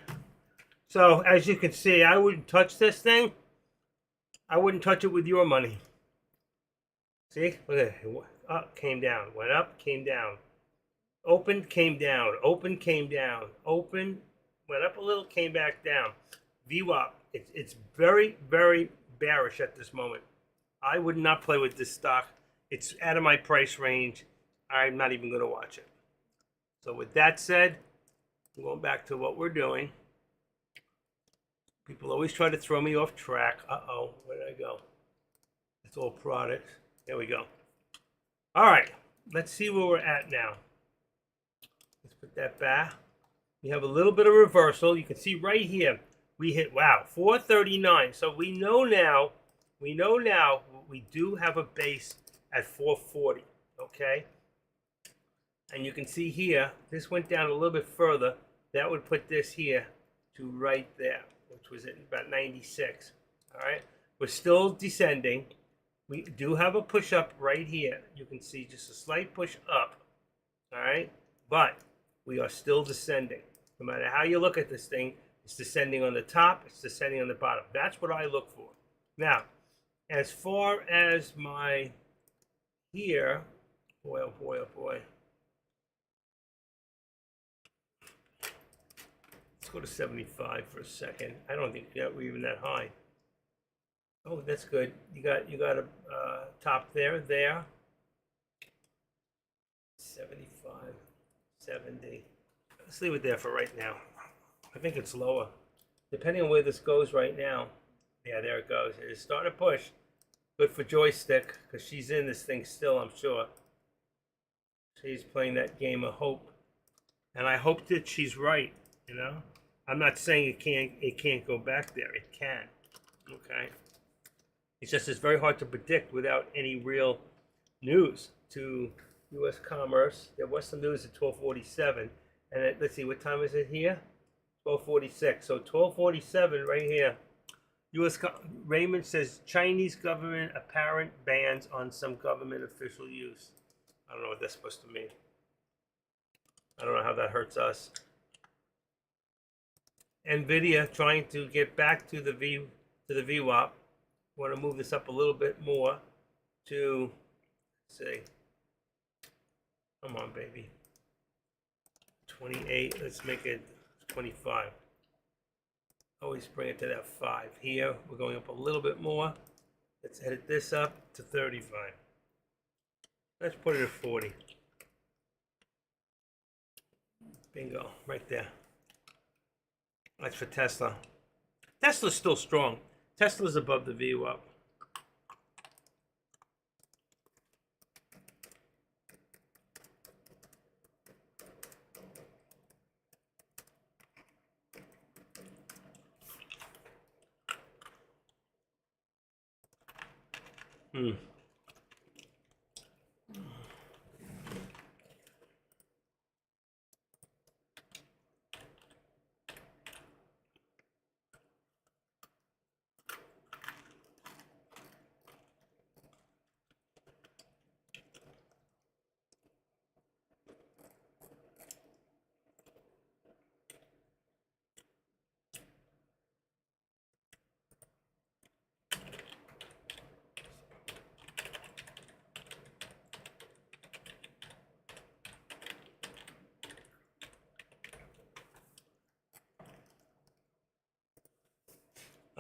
Speaker 1: So as you can see, I wouldn't touch this thing. I wouldn't touch it with your money. See? Look at it. Up, came down. Went up, came down. Opened, came down. Opened, came down. Opened, went up a little, came back down. VWAP. It's very, very bearish at this moment. I would not play with this stock. It's out of my price range. I'm not even going to watch it. So with that said, going back to what we're doing. People always try to throw me off track. Uh-oh, where did I go? It's all products. There we go. All right, let's see where we're at now. Let's put that back. We have a little bit of reversal. You can see right here, we hit, wow, 439. So we know now we do have a base at 440, okay? And you can see here, this went down a little bit further. That would put this here to right there, which was at about 96, all right? We're still descending. We do have a push up right here. You can see just a slight push up, all right? But we are still descending. No matter how you look at this thing, it's descending on the top, it's descending on the bottom. That's what I look for. Now, as far as my here, boy, oh boy, oh boy. Let's go to 75 for a second. I don't think we're even that high. Oh, that's good. You got a top there. 75, 70. Let's leave it there for right now. I think it's lower. Depending on where this goes right now. Yeah, there it goes. It's starting to push. Good for Joystick, because she's in this thing still, I'm sure. She's playing that game of hope. And I hope that she's right, you know? I'm not saying it can't go back there. It can. Okay. It's just it's very hard to predict without any real news to U.S. commerce. There was some news at 12:47, and let's see, what time is it here? 12:46. So 12:47 right here. Raymond says Chinese government apparent bans on some government official use. I don't know what that's supposed to mean. I don't know how that hurts us. Nvidia trying to get back to the VWAP. Want to move this up a little bit more to, say, come on, baby. 28. Let's make it 25. Always bring it to that 5. Here, we're going up a little bit more. Let's edit this up to 35. Let's put it at 40. Bingo, right there. That's for Tesla. Tesla's still strong. Tesla's above the VWAP.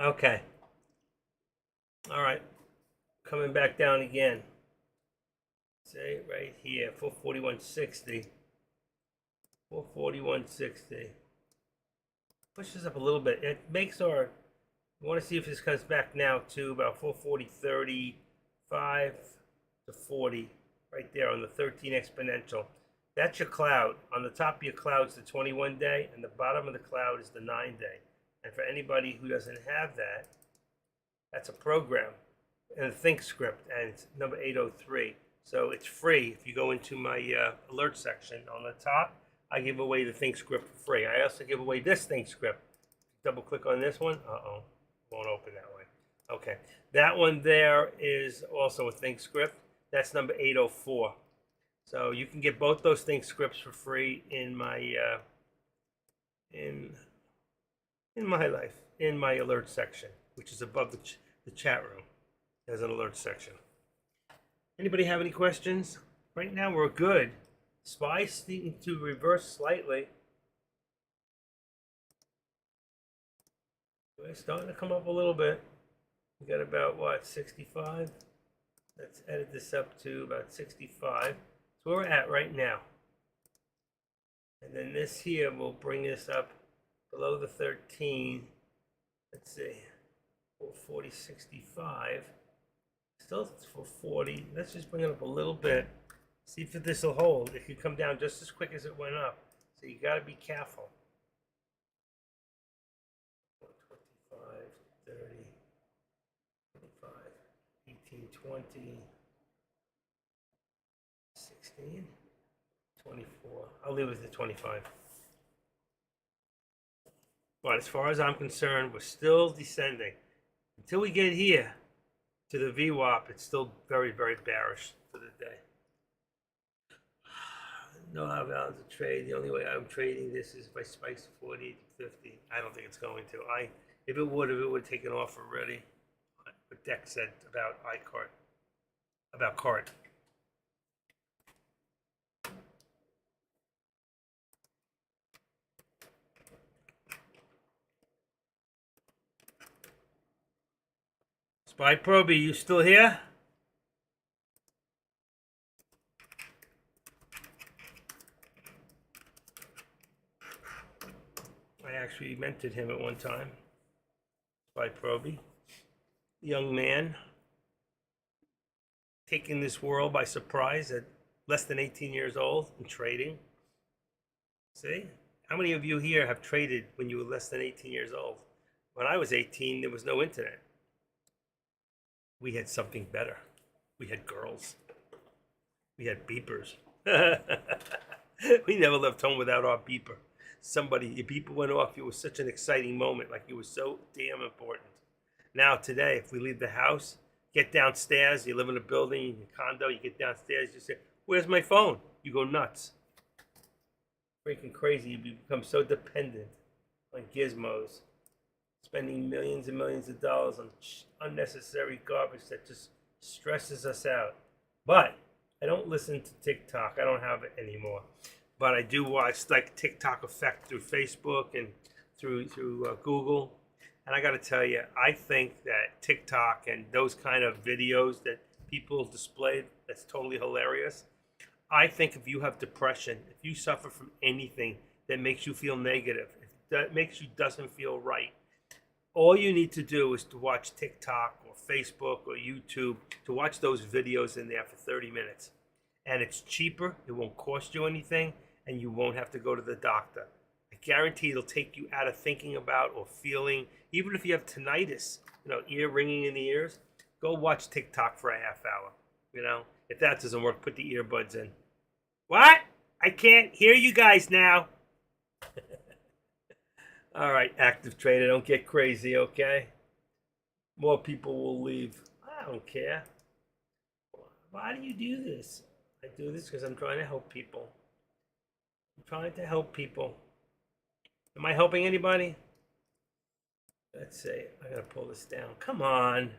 Speaker 1: Okay. All right. Coming back down again. Say right here, 441.60. 441.60. Push this up a little bit. It makes our. We want to see if this comes back now to about 440.35 to 40, right there on the 13 exponential. That's your cloud. On the top of your cloud is the 21-day, and the bottom of the cloud is the 9-day. And for anybody who doesn't have that, that's a program and a ThinkScript, and it's number 803. So it's free. If you go into my alert section on the top, I give away the ThinkScript for free. I also give away this ThinkScript. Double click on this one. Uh-oh. Won't open that way. Okay. That one there is also a ThinkScript. That's number 804. So you can get both those ThinkScripts for free in my in my alert section, which is above the chat room. There's an alert section. Anybody have any questions? Right now we're good. SPY seeming to reverse slightly. We're starting to come up a little bit. We got about what, 65? Let's edit this up to about 65. That's where we're at right now. And then this here will bring us up below the 13. Let's see, 440.65. Still 440. Let's just bring it up a little bit. See if this will hold. It could come down just as quick as it went up. So you got to be careful. 25, 30, 25, 18, 20, 16, 24. I'll leave it at 25. But as far as I'm concerned, we're still descending. Until we get here to the VWAP, it's still very, very bearish for the day. No balance to trade. The only way I'm trading this is if I spikes to 40 to 50. I don't think it's going to. If it would have taken off already. What Deck said about iCart, about cart. Spy Proby, you still here? I actually mentored him at one time. Spy Proby, young man, taking this world by surprise at less than 18 years old and trading. See? How many of you here have traded when you were less than 18 years old? When I was 18, there was no internet. We had something better. We had girls. We had beepers. We never left home without our beeper. Your beeper went off. It was such an exciting moment, like it was so damn important. Now today, if we leave the house, get downstairs, you live in a building, in a condo, you get downstairs, you say, where's my phone? You go nuts. Freaking crazy. You become so dependent on gizmos, spending millions and millions of dollars on unnecessary garbage that just stresses us out. But I don't listen to TikTok. I don't have it anymore. But I do watch like TikTok effect through Facebook and through Google. And I got to tell you, I think that TikTok and those kind of videos that people display, that's totally hilarious. I think if you have depression, if you suffer from anything that makes you feel negative, if that makes you doesn't feel right, all you need to do is to watch TikTok or Facebook or YouTube, to watch those videos in there for 30 minutes. And it's cheaper, it won't cost you anything, and you won't have to go to the doctor. I guarantee it'll take you out of thinking about or feeling, even if you have tinnitus, ear ringing in the ears, go watch TikTok for a half hour. If that doesn't work, put the earbuds in. What? I can't hear you guys now. All right, active trader, don't get crazy, okay? More people will leave. I don't care. Why do you do this? I do this because I'm trying to help people. I'm trying to help people. Am I helping anybody? Let's see. I gotta pull this down. Come on.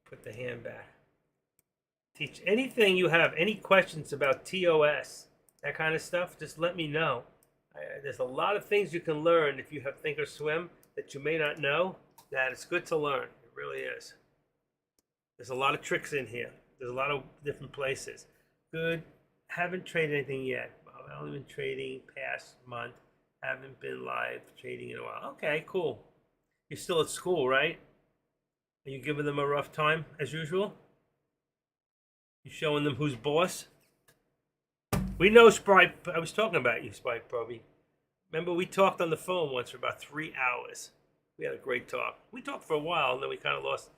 Speaker 1: Put the hand back. Teach anything you have, any questions about TOS, that kind of stuff, just let me know. There's a lot of things you can learn if you have Thinkorswim that you may not know, that it's good to learn. It really is. There's a lot of tricks in here. There's a lot of different places. Good. Haven't traded anything yet. I've only been trading past month. Haven't been live trading in a while. Okay, cool. You're still at school, right? Are you giving them a rough time as usual? You showing them who's boss? We know Spry. I was talking about you, Spy Proby. Remember, we talked on the phone once for about 3 hours. We had a great talk. We talked for a while, and then we kind of lost,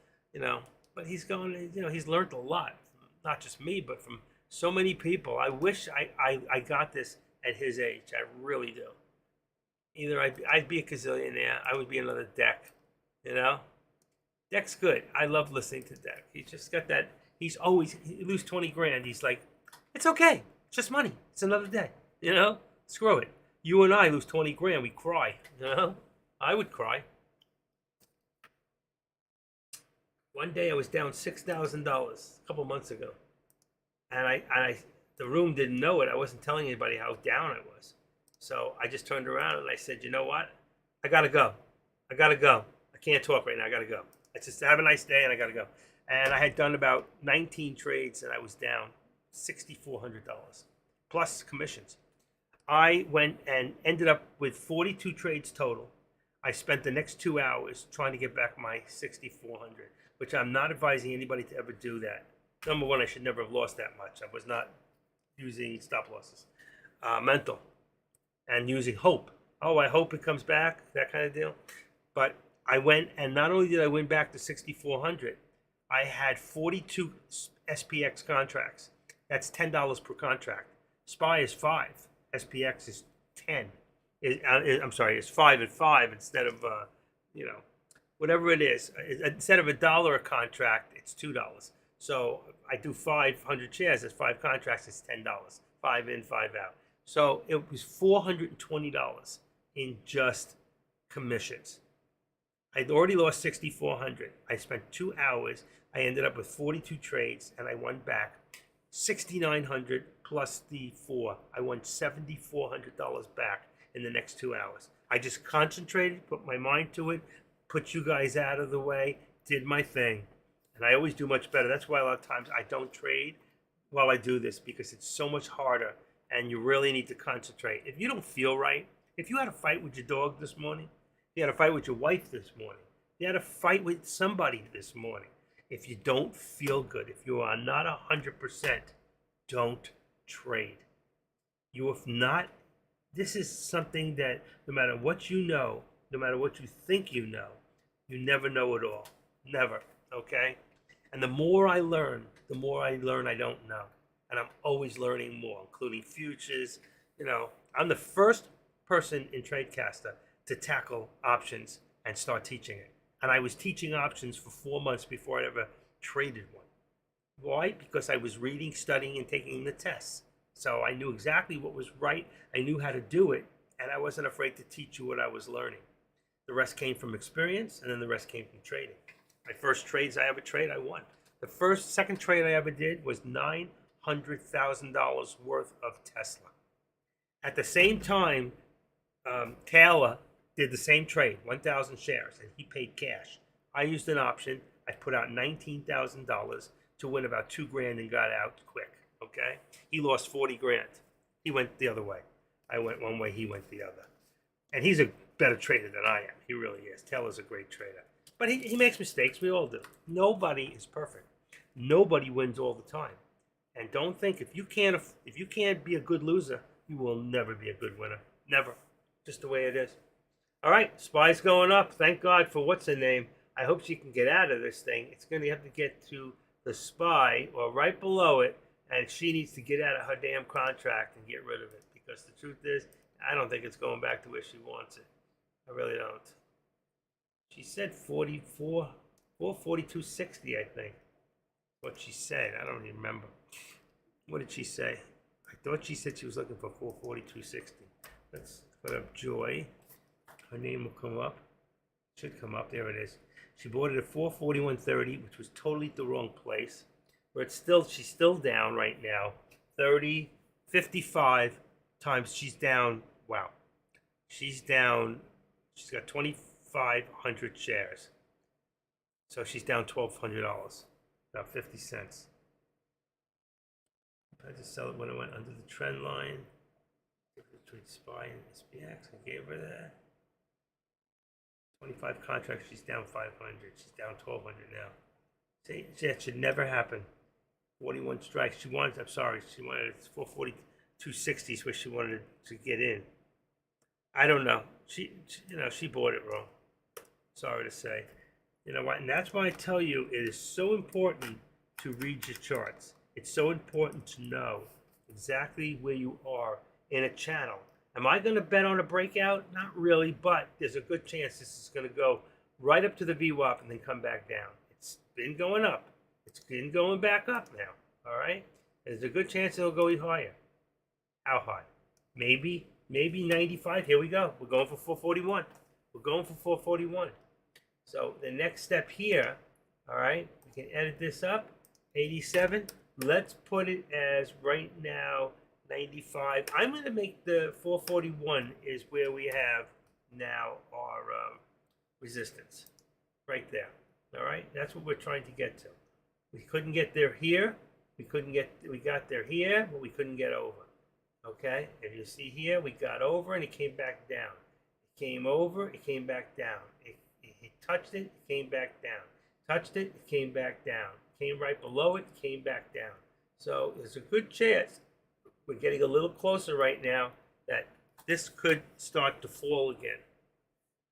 Speaker 1: But he's going, he's learned a lot. Not just me, but from so many people. I wish I got this at his age. I really do. Either I'd be a gazillionaire. I would be another Deck. Deck's good. I love listening to Deck. He's just got that. He lose 20 grand. He's like, it's okay. It's just money. It's another day. Screw it. You and I lose 20 grand. We cry. I would cry. One day I was down $6,000 a couple months ago. And the room didn't know it. I wasn't telling anybody how down I was. So I just turned around and I said, you know what? I got to go. I can't talk right now. I got to go. I just have a nice day and I got to go. And I had done about 19 trades and I was down $6,400 plus commissions. I went and ended up with 42 trades total. I spent the next 2 hours trying to get back my $6,400, which I'm not advising anybody to ever do that. Number one, I should never have lost that much. I was not using stop losses. Mental and using hope. Oh, I hope it comes back, that kind of deal. But I went, and not only did I win back to 6,400, I had 42 SPX contracts. That's $10 per contract. SPY is 5. SPX is 10. I'm sorry, it's 5 and 5 instead of, whatever it is. Instead of $1 a contract, it's $2. So I do 500 shares. That's 5 contracts. It's $10. 5 in, 5 out. So it was $420 in just commissions. I'd already lost 6,400. I spent 2 hours. I ended up with 42 trades, and I won back 6,900 plus the 4. I won $7,400 back in the next 2 hours. I just concentrated, put my mind to it, put you guys out of the way, did my thing, and I always do much better. That's why a lot of times I don't trade while I do this, because it's so much harder, and you really need to concentrate. If you don't feel right, if you had a fight with your dog this morning, you had a fight with your wife this morning, you had a fight with somebody this morning, if you don't feel good, if you are not 100%, don't trade. You have not. This is something that no matter what you know, no matter what you think you never know it all. Never. Okay? And the more I learn I don't know. And I'm always learning more, including futures. I'm the first person in TradeCaster to tackle options and start teaching it. And I was teaching options for 4 months before I ever traded one. Why? Because I was reading, studying, and taking the tests. So I knew exactly what was right. I knew how to do it, and I wasn't afraid to teach you what I was learning. The rest came from experience, and then the rest came from trading. My first trades I ever traded, I won. The second trade I ever did was $900,000 worth of Tesla. At the same time, Taylor did the same trade, 1,000 shares, and he paid cash. I used an option. I put out $19,000 to win about $2,000 and got out quick. Okay, he lost 40 grand. He went the other way. I went one way. He went the other. And he's a better trader than I am. He really is. Taylor's a great trader, but he makes mistakes. We all do. Nobody is perfect. Nobody wins all the time. And don't think if you can't be a good loser, you will never be a good winner. Never. Just the way it is. All right, SPY's going up. Thank God for what's her name. I hope she can get out of this thing. It's going to have to get to the SPY or right below it, and she needs to get out of her damn contract and get rid of it, because the truth is, I don't think it's going back to where she wants it. I really don't. She said 44, 442.60, I think. What she said, I don't even remember. What did she say? I thought she said she was looking for 442.60. Let's put up Joy. Her name will come up. Should come up. There it is. She bought it at 441.30, which was totally the wrong place. Where she's still down right now. 30, 55 times she's down. Wow. She's down. She's got 2,500 shares. So she's down $1,200. About 50 cents. I had to sell it when it went under the trend line. Between SPY and SPX, I gave her that. 25 contracts, she's down 500. She's down 1,200 now. See, that should never happen. 41 strikes. She wanted 442.60 is where she wanted to get in. I don't know. She bought it wrong. Sorry to say. You know what? And that's why I tell you it is so important to read your charts. It's so important to know exactly where you are in a channel. Am I going to bet on a breakout? Not really, but there's a good chance this is going to go right up to the VWAP and then come back down. It's been going up. It's been going back up now. All right? There's a good chance it'll go higher. How high? Maybe 95. Here we go. We're going for 441. We're going for 441. So the next step here, all right, we can edit this up. 87. Let's put it as right now 95. I'm going to make the 441 is where we have now our resistance. Right there. All right? That's what we're trying to get to. We couldn't get there here. We got there here, but we couldn't get over. Okay? If you see here, we got over and it came back down. It came over, it came back down. It touched it, it came back down. Touched it, it came back down. came right below it, came back down. So there's a good chance we're getting a little closer right now that this could start to fall again.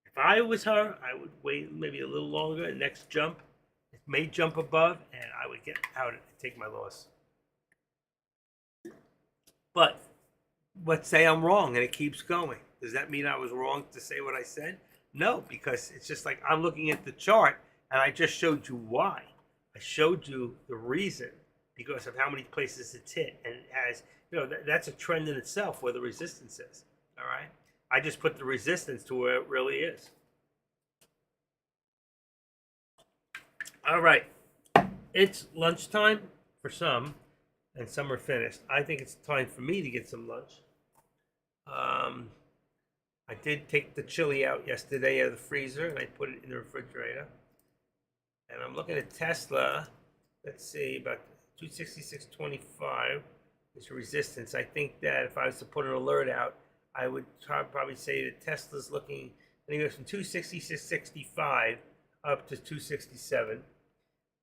Speaker 1: If I was her, I would wait maybe a little longer. Next jump, it may jump above, and I would get out and take my loss. But let's say I'm wrong and it keeps going. Does that mean I was wrong to say what I said? No, because it's just like I'm looking at the chart and I just showed you why. I showed you the reason because of how many places it's hit. And it has, that's a trend in itself where the resistance is. All right. I just put the resistance to where it really is. All right. It's lunchtime for some, and some are finished. I think it's time for me to get some lunch. I did take the chili out yesterday out of the freezer and I put it in the refrigerator. And I'm looking at Tesla. Let's see, about 266.25 is resistance. I think that if I was to put an alert out, I would probably say that Tesla's looking anywhere from 266.65 up to 267.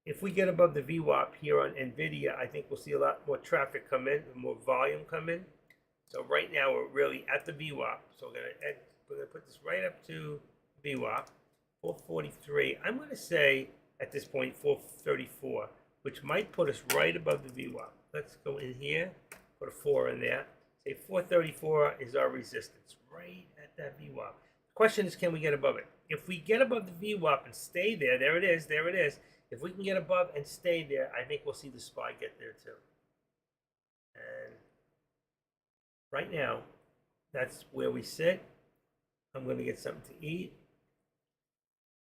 Speaker 1: If we get above the VWAP here on NVIDIA, I think we'll see a lot more traffic come in, more volume come in. So right now we're really at the VWAP. So we're gonna put this right up to VWAP, 443. I'm gonna say at this point 434, which might put us right above the VWAP. Let's go in here, put a 4 in there. Say 434 is our resistance, right at that VWAP. The question is, can we get above it? If we get above the VWAP and stay there, there it is, there it is. If we can get above and stay there, I think we'll see the SPY get there too. And right now, that's where we sit. I'm going to get something to eat.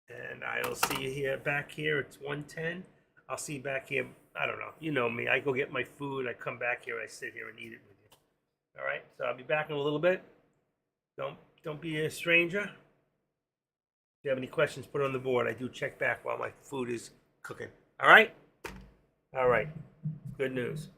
Speaker 1: And I'll see you here, back here. It's 1:10. I'll see you back here. I don't know. You know me. I go get my food. I come back here. I sit here and eat it with you. All right. So I'll be back in a little bit. Don't be a stranger. If you have any questions, put it on the board. I do check back while my food is cooking. All right? All right. Good news.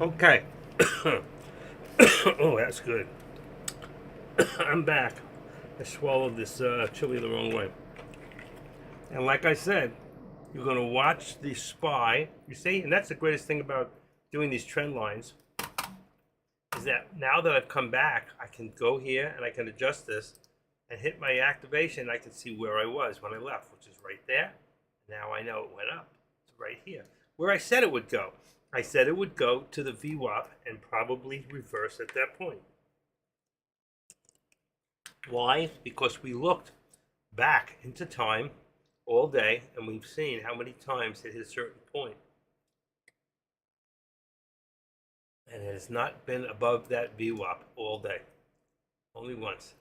Speaker 1: Okay. Oh, that's good. I'm back. I swallowed this chili the wrong way. And like I said, you're going to watch the SPY. You see, and that's the greatest thing about doing these trend lines, is that now that I've come back, I can go here and I can adjust this and hit my activation. I can see where I was when I left, which is right there. Now I know it went up. It's right here. Where I said it would go. I said it would go to the VWAP and probably reverse at that point. Why? Because we looked back into time all day and we've seen how many times it hit a certain point. And it has not been above that VWAP all day. Only once.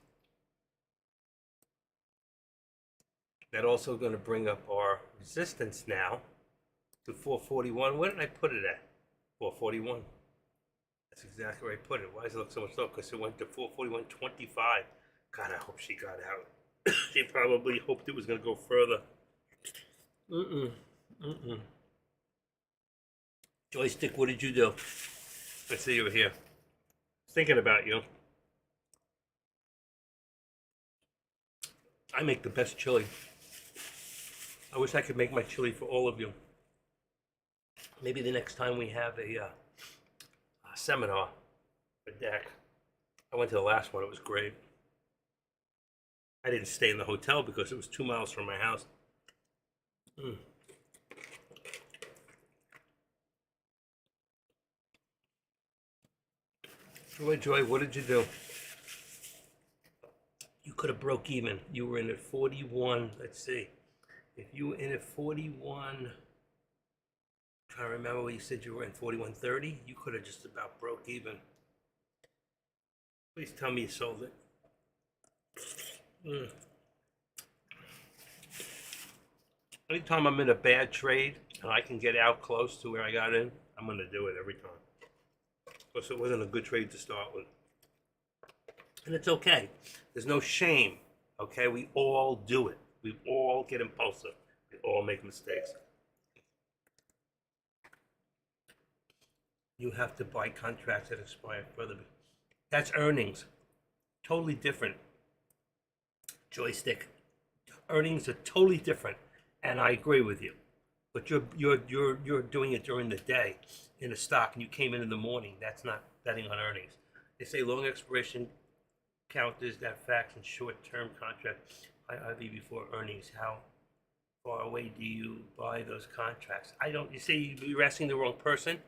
Speaker 1: That also going to bring up our resistance now to 441. Where did I put it at? 441. That's exactly where I put it. Why does it look so much low? Because it went to 441.25. God, I hope she got out. She probably hoped it was going to go further. Joystick, what did you do? I see you were here. Thinking about you. I make the best chili. I wish I could make my chili for all of you. Maybe the next time we have a seminar, a deck. I went to the last one. It was great. I didn't stay in the hotel because it was 2 miles from my house. Joy, what did you do? You could have broke even. You were in at 41. Let's see. If you were in at 41, I can't remember what you said you were in 41.30. You could have just about broke even. Please tell me you sold it. Anytime I'm in a bad trade and I can get out close to where I got in, I'm going to do it every time. Because it wasn't a good trade to start with. And it's okay. There's no shame. Okay? We all do it. We all get impulsive. We all make mistakes. You have to buy contracts that expire further. That's earnings. Totally different. Joystick. Earnings are totally different. And I agree with you. But you're doing it during the day in a stock and you came in the morning. That's not betting on earnings. They say long expiration counters that facts and short-term contracts IV before earnings. How far away do you buy those contracts? I don't. You see, you're asking the wrong person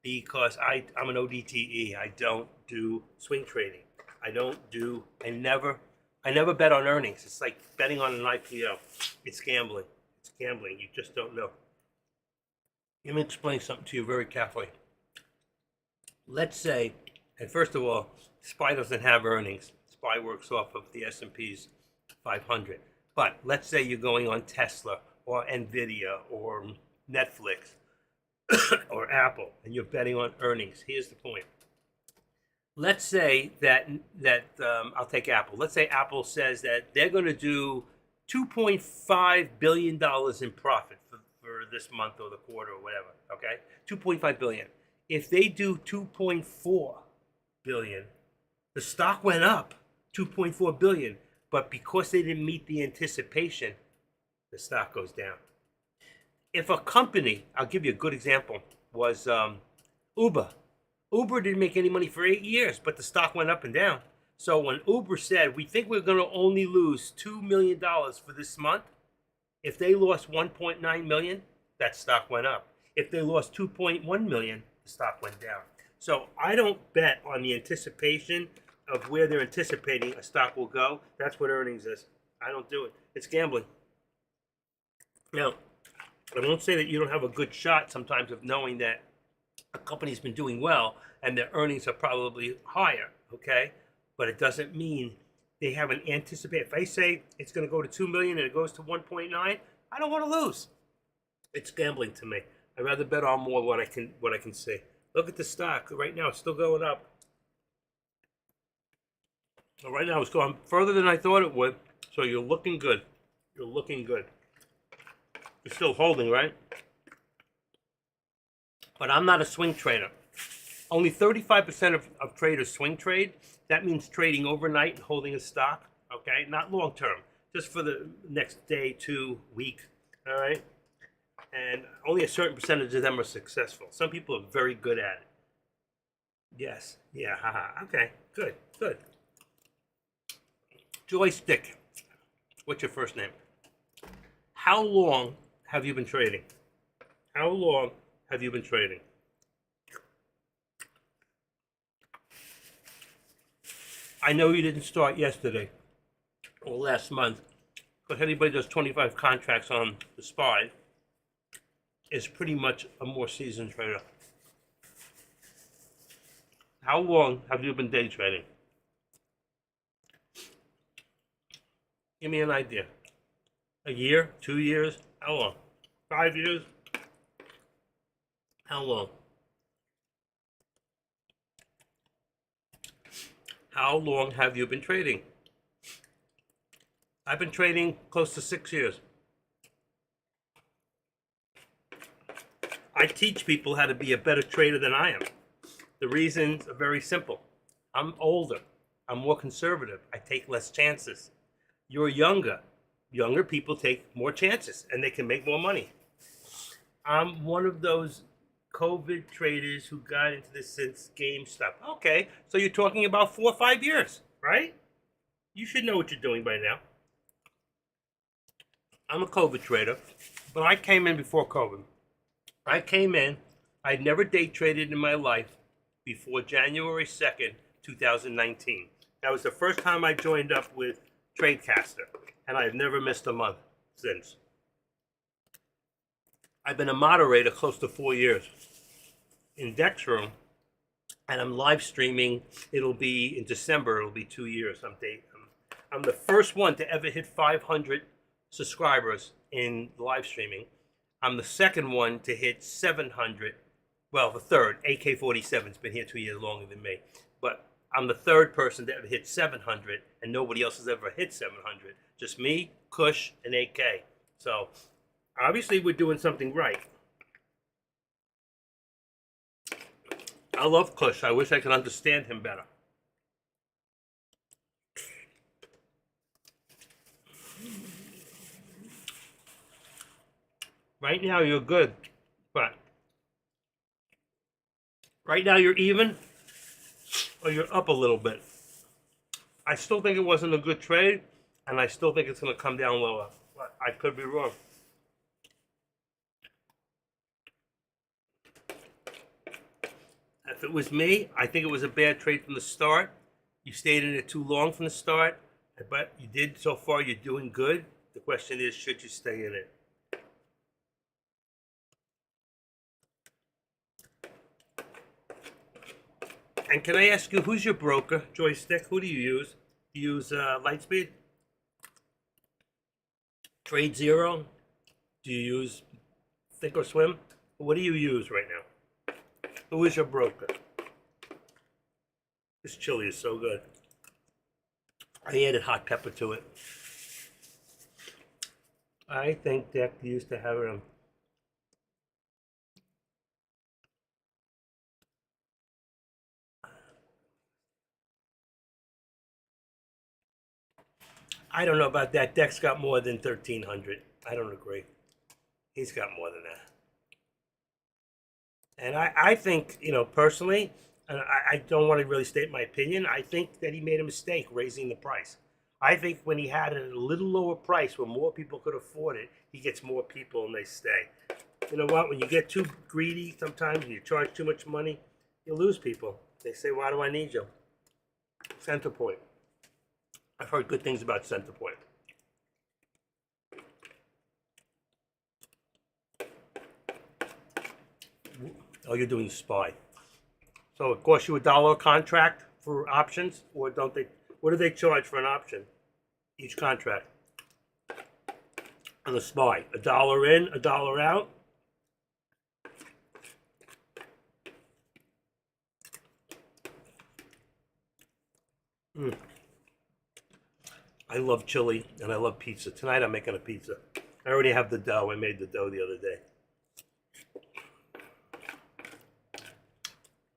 Speaker 1: because I'm an ODTE. I don't do swing trading. I never bet on earnings. It's like betting on an IPO. It's gambling. It's gambling. You just don't know. Let me explain something to you very carefully. Let's say, and first of all, SPY doesn't have earnings. SPY works off of the S&P's 500. But let's say you're going on Tesla or Nvidia or Netflix or Apple, and you're betting on earnings. Here's the point. Let's say that I'll take Apple. Let's say Apple says that they're going to do $2.5 billion in profit for this month or the quarter or whatever, okay? 2.5 billion. If they do 2.4 billion, the stock went up 2.4 billion, but because they didn't meet the anticipation, the stock goes down. If a company, I'll give you a good example, was Uber. Uber didn't make any money for 8 years, but the stock went up and down. So when Uber said, we think we're going to only lose $2 million for this month, if they lost 1.9 million, that stock went up. If they lost 2.1 million, the stock went down. So I don't bet on the anticipation of where they're anticipating a stock will go. That's what earnings is. I don't do it. It's gambling. Now, I won't say that you don't have a good shot sometimes of knowing that a company's been doing well and their earnings are probably higher, okay? But it doesn't mean they haven't anticipated. If I say it's going to go to 2 million and it goes to 1.9, I don't want to lose. It's gambling to me. I'd rather bet on more what I can see. Look at the stock. Right now, it's still going up. So right now, it's going further than I thought it would. So you're looking good. You're looking good. You're still holding, right? But I'm not a swing trader. Only 35% of traders swing trade. That means trading overnight and holding a stock, okay? Not long term, just for the next day, 2 week, all right? And only a certain percentage of them are successful. Some people are very good at it. Yes, yeah, haha. Okay, good, good. Joystick, what's your first name? How long have you been trading? How long have you been trading? I know you didn't start yesterday or last month, but anybody does 25 contracts on the SPY is pretty much a more seasoned trader. How long have you been day trading? Give me an idea. A year? 2 years? How long? 5 years? How long? How long have you been trading? I've been trading close to 6 years. I teach people how to be a better trader than I am. The reasons are very simple. I'm older. I'm more conservative. I take less chances. You're younger. Younger people take more chances and they can make more money. I'm one of those COVID traders who got into this since GameStop. Okay, so you're talking about 4 or 5 years, right? You should know what you're doing by now. I'm a COVID trader, but I came in before COVID. I came in, I'd never day traded in my life before January 2nd, 2019. That was the first time I joined up with Tradecaster, and I've never missed a month since. I've been a moderator close to 4 years in DexRoom, and I'm live streaming. It'll be in December, it'll be 2 years. I'm the first one to ever hit 500 subscribers in live streaming. I'm the second one to hit 700. Well, the third. AK-47's been here 2 years longer than me. But I'm the third person to ever hit 700, and nobody else has ever hit 700. Just me, Kush, and AK. So, obviously, we're doing something right. I love Kush. I wish I could understand him better. Right now, you're good, but right now you're even, or you're up a little bit. I still think it wasn't a good trade, and I still think it's going to come down lower. But I could be wrong. If it was me, I think it was a bad trade from the start. You stayed in it too long from the start, but you did so far. You're doing good. The question is, should you stay in it? And can I ask you, who's your broker? Joystick, who do you use? Do you use Lightspeed? Trade Zero? Do you use Thinkorswim? What do you use right now? Who is your broker? This chili is so good. I added hot pepper to it. I think Deck used to have it. I don't know about that. Deck's got more than 1,300. I don't agree. He's got more than that. And I think, personally, and I don't want to really state my opinion, I think that he made a mistake raising the price. I think when he had it at a little lower price where more people could afford it, he gets more people and they stay. You know what? When you get too greedy sometimes and you charge too much money, you lose people. They say, why do I need you? Centerpoint. I've heard good things about Centerpoint. Oh, you're doing SPY. So it costs you $1 a contract for options, or don't they? What do they charge for an option? Each contract on the SPY, $1 in, $1 out. I love chili and I love pizza. Tonight I'm making a pizza. I already have the dough. I made the dough the other day.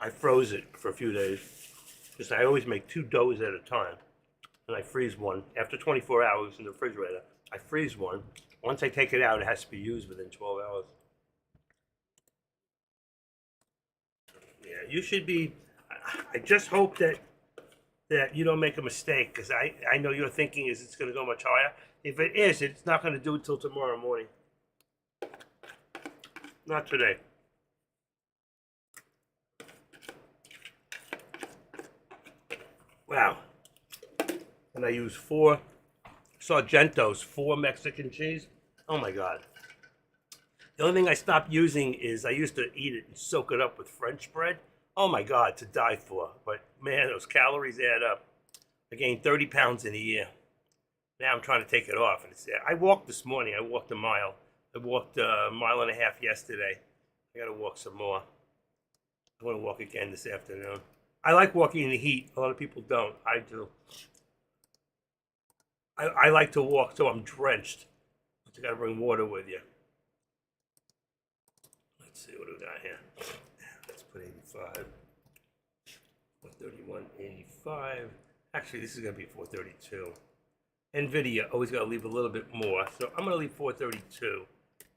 Speaker 1: I froze it for a few days because I always make 2 doughs at a time, and I freeze one after 24 hours in the refrigerator. I freeze one. Once I take it out, it has to be used within 12 hours. Yeah, you should be. I just hope that you don't make a mistake, because I know your thinking is it's going to go much higher. If it is, it's not going to do it till tomorrow morning. Not today. Wow. And I use 4 Sargentos, 4 Mexican cheese. Oh my God. The only thing I stopped using is I used to eat it and soak it up with French bread. Oh my God, to die for. But man, those calories add up. I gained 30 pounds in a year. Now I'm trying to take it off. And I walked this morning. I walked a mile. I walked a mile and a half yesterday. I got to walk some more. I want to walk again this afternoon. I like walking in the heat. A lot of people don't. I do. I like to walk so I'm drenched. But you got to bring water with you. Let's see what we got here. Let's put 85. 431.85. Actually, this is going to be 432. NVIDIA always got to leave a little bit more. So I'm going to leave 432.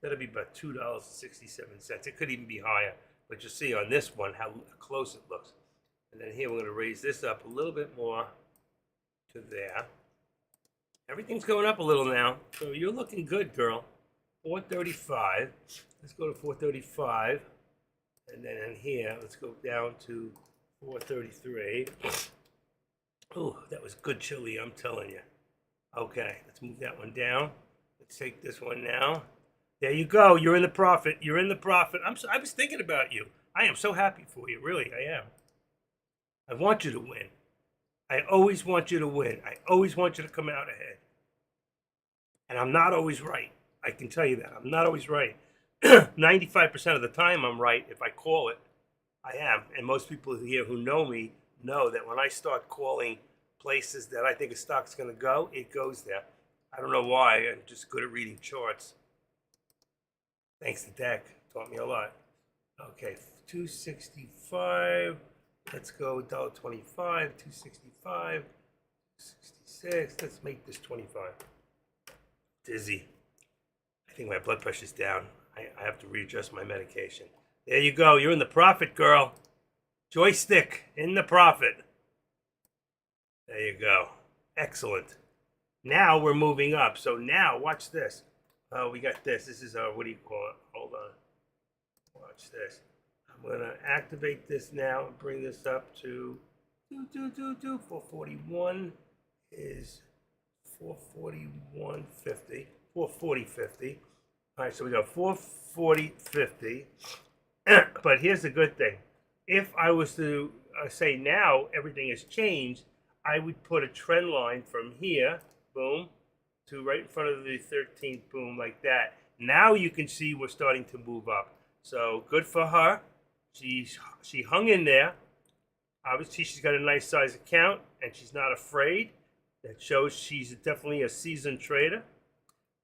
Speaker 1: That'll be about $2.67. It could even be higher. But you'll see on this one how close it looks. And then here we're going to raise this up a little bit more to there. Everything's going up a little now. So you're looking good, girl. 435. Let's go to 435. And then in here, let's go down to 433. Oh, that was good chili, I'm telling you. Okay, let's move that one down. Let's take this one now. There you go. You're in the profit. You're in the profit. I was thinking about you. I am so happy for you. Really, I am. I want you to win. I always want you to win. I always want you to come out ahead. And I'm not always right. I can tell you that. I'm not always right. 95% of the time I'm right. If I call it, I am. And most people here who know me know that when I start calling places that I think a stock's going to go, it goes there. I don't know why. I'm just good at reading charts. Thanks to Deck. Taught me a lot. Okay, 265. Let's go $1.25. 265. 66. Let's make this 25. Dizzy. I think my blood pressure's down. I have to readjust my medication. There you go. You're in the profit, girl. Joystick in the profit. There you go. Excellent. Now we're moving up. So now, watch this. We got this. This is our, what do you call it? Hold on. Watch this. I'm going to activate this now and bring this up to 441 is 441.50. 440.50. All right, so we got 440.50. But here's the good thing. If I was to say now everything has changed, I would put a trend line from here, boom, to right in front of the 13th, boom, like that. Now you can see we're starting to move up. So good for her. She hung in there. Obviously, she's got a nice size account, and she's not afraid. That shows she's definitely a seasoned trader.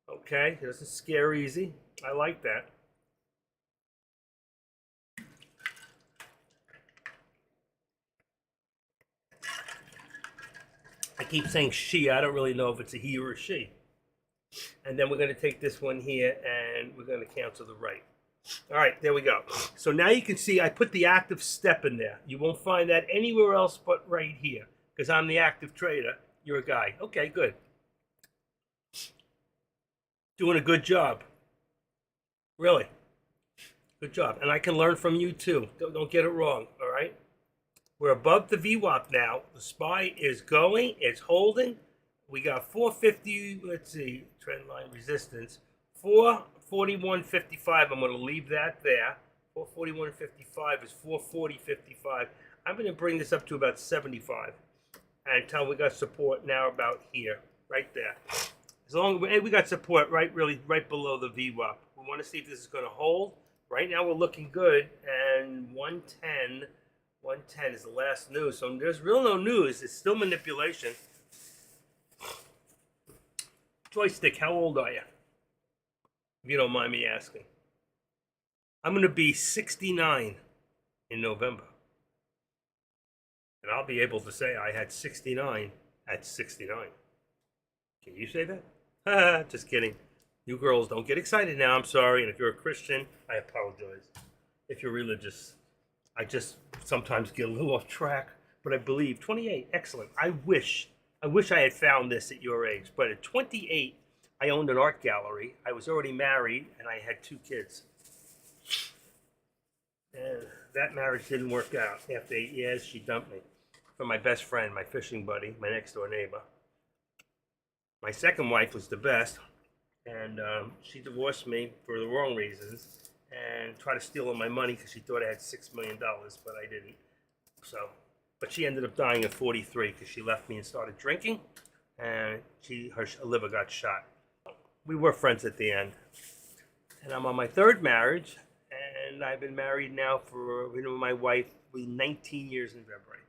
Speaker 1: Okay, it doesn't scare easy. I like that. I keep saying she. I don't really know if it's a he or a she. And then we're going to take this one here, and we're going to cancel the right. All right, there we go. So now you can see I put the active step in there. You won't find that anywhere else but right here, because I'm the active trader. You're a guy. Okay, good. Doing a good job. Really. Good job. And I can learn from you too. Don't get it wrong, all right? We're above the VWAP now. The SPY is going. It's holding. We got 450, let's see, trend line resistance. 441.55. I'm going to leave that there. 441.55 is 440.55. I'm going to bring this up to about 75. Until we got support now about here, right there. As long as we got support really right below the VWAP. We want to see if this is going to hold. Right now we're looking good, and 110 is the last news. So there's real no news. It's still manipulation. Joystick, how old are you? If you don't mind me asking. I'm going to be 69 in November. And I'll be able to say I had 69 at 69. Can you say that? Just kidding. You girls don't get excited now. I'm sorry. And if you're a Christian, I apologize. If you're religious, I just sometimes get a little off track. But I believe 28, excellent. I wish I had found this at your age. But at 28, I owned an art gallery. I was already married, and I had 2 kids. And that marriage didn't work out. After 8 years, she dumped me for my best friend, my fishing buddy, my next door neighbor. My second wife was the best, and she divorced me for the wrong reasons and tried to steal all my money because she thought I had $6 million, but I didn't. But she ended up dying at 43 because she left me and started drinking, and her liver got shot. We were friends at the end. And I'm on my 3rd marriage, and I've been married now for, my wife, 19 years in February.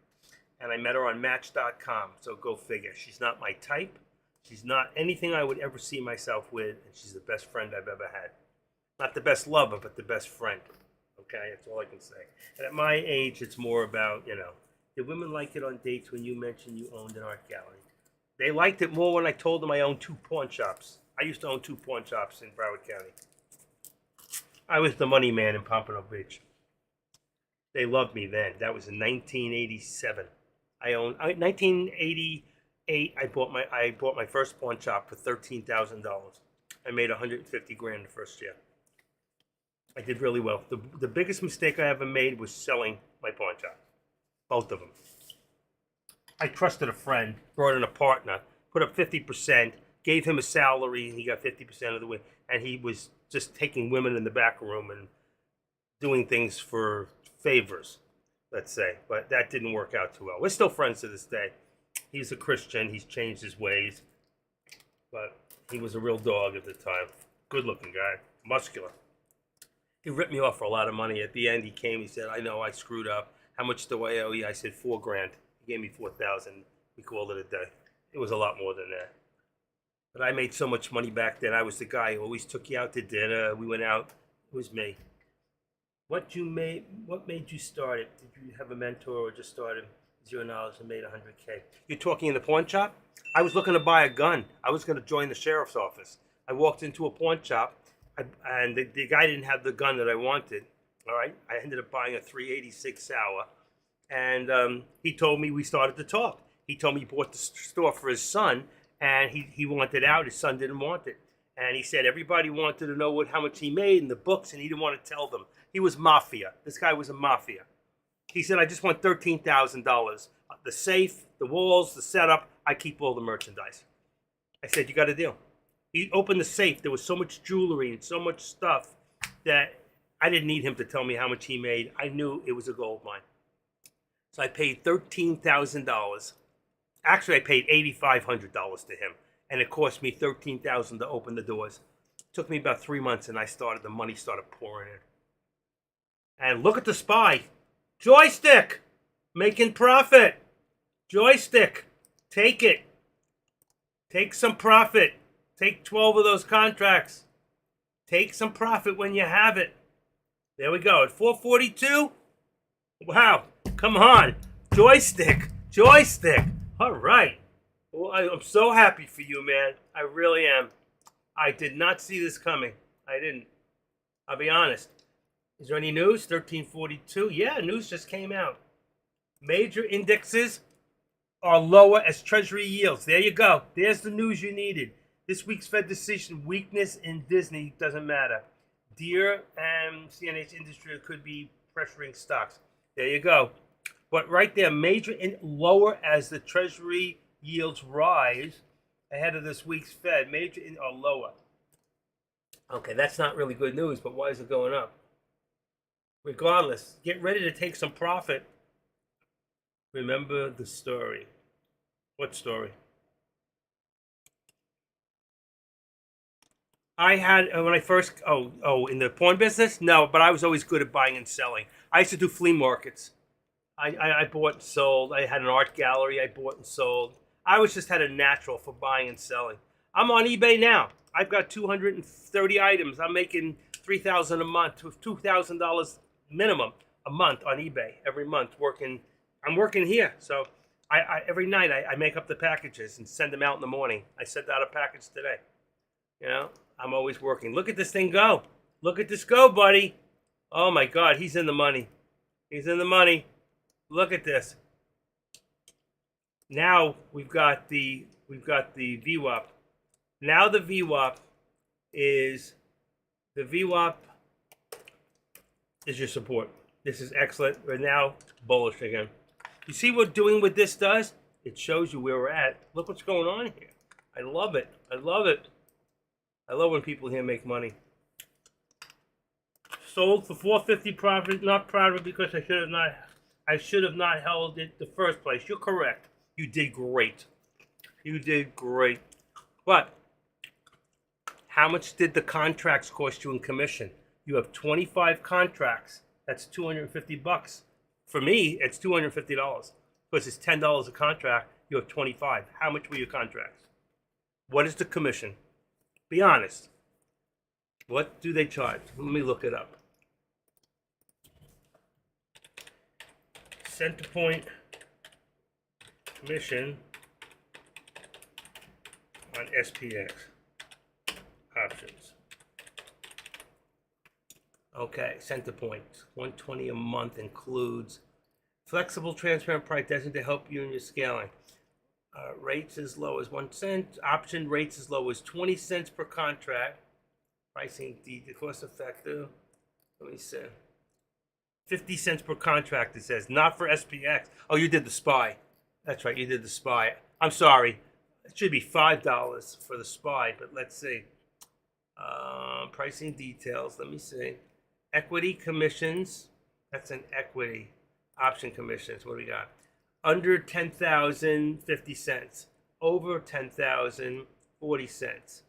Speaker 1: And I met her on Match.com, so go figure. She's not my type. She's not anything I would ever see myself with, and she's the best friend I've ever had. Not the best lover, but the best friend. Okay, that's all I can say. And at my age, it's more about, did women like it on dates when you mentioned you owned an art gallery? They liked it more when I told them I owned 2 pawn shops. I used to own 2 pawn shops in Broward County. I was the money man in Pompano Beach. They loved me then. That was in 1987. 1988. I bought my first pawn shop for $13,000. I made $150,000 the first year. I did really well. The biggest mistake I ever made was selling my pawn shop. Both of them. I trusted a friend, brought in a partner, put up 50%, gave him a salary, and he got 50% of the win. And he was just taking women in the back room and doing things for favors, let's say. But that didn't work out too well. We're still friends to this day. He's a Christian. He's changed his ways. But he was a real dog at the time. Good-looking guy. Muscular. He ripped me off for a lot of money. At the end, he came. He said, I know I screwed up. How much do I owe you? I said, $4,000. He gave me $4,000. We called it a day. It was a lot more than that. But I made so much money back then. I was the guy who always took you out to dinner. We went out. It was me. What made you start it? Did you have a mentor or just started $0 and made $100K? You're talking in the pawn shop? I was looking to buy a gun. I was going to join the sheriff's office. I walked into a pawn shop, and the guy didn't have the gun that I wanted. All right, I ended up buying a .386 Sauer, and he told me, we started to talk. He told me he bought the store for his son, and he wanted out. His son didn't want it, and he said everybody wanted to know how much he made in the books, and he didn't want to tell them. He was mafia. This guy was a mafia. He said, I just want $13,000. The safe, the walls, the setup, I keep all the merchandise. I said, you got a deal. He opened the safe. There was so much jewelry and so much stuff that I didn't need him to tell me how much he made. I knew it was a gold mine. So I paid $13,000. Actually, I paid $8,500 to him. And it cost me $13,000 to open the doors. It took me about 3 months, and the money started pouring in. And look at the SPY. Joystick! Making profit. Joystick. Take it. Take some profit. Take 12 of those contracts. Take some profit when you have it. There we go. At 442. Wow. Come on. Joystick. Joystick. All right. Well, I'm so happy for you, man. I really am. I did not see this coming. I didn't. I'll be honest. Is there any news? 1342. Yeah, news just came out. Major indexes are lower as Treasury yields. There you go. There's the news you needed. This week's Fed decision, weakness in Disney doesn't matter. Deere and CNH Industries could be pressuring stocks. There you go. But right there, lower as the Treasury yields rise ahead of this week's Fed. Are lower. Okay, that's not really good news, but why is it going up? Regardless, get ready to take some profit. Remember the story. What story? I had, when I first, in the porn business? No, but I was always good at buying and selling. I used to do flea markets. I bought and sold. I had an art gallery. I bought and sold. I just had a natural for buying and selling. I'm on eBay now. I've got 230 items. I'm making $3,000 a month, $2,000 minimum a month on eBay every month working. I'm working here, so I every night I make up the packages and send them out in the morning. I sent out a package today. You know, I'm always working. Look at this thing go. Look at this go, buddy. Oh my God, he's in the money. He's in the money. Look at this. Now we've got the VWAP. Now the VWAP is your support. This is excellent. We're now bullish again. You see what doing with this does? It shows you where we're at. Look what's going on here. I love it. I love it. I love when people here make money. Sold for 450 profit. Not proud of it because I should have not held it the first place. You're correct. You did great. You did great. But how much did the contracts cost you in commission? You have 25 contracts. That's $250. For me, it's $250 because it's $10 a contract. You have 25. How much were your contracts? What is the commission? Be honest. What do they charge? Let me look it up. Centerpoint commission on SPX options. Okay, Centerpoint, $120 a month includes flexible, transparent price designated to help you in your scaling. Rates as low as 1 cent. Option rates as low as 20 cents per contract. Pricing the cost effective. Let me see. 50 cents per contract, it says. Not for SPX. Oh, you did the SPY. That's right, you did the SPY. I'm sorry. It should be $5 for the SPY, but let's see. Pricing details. Let me see. Equity commissions. That's an equity. Option commissions. What do we got? Under 10,000, 50 cents. Over 10,000, 40 cents.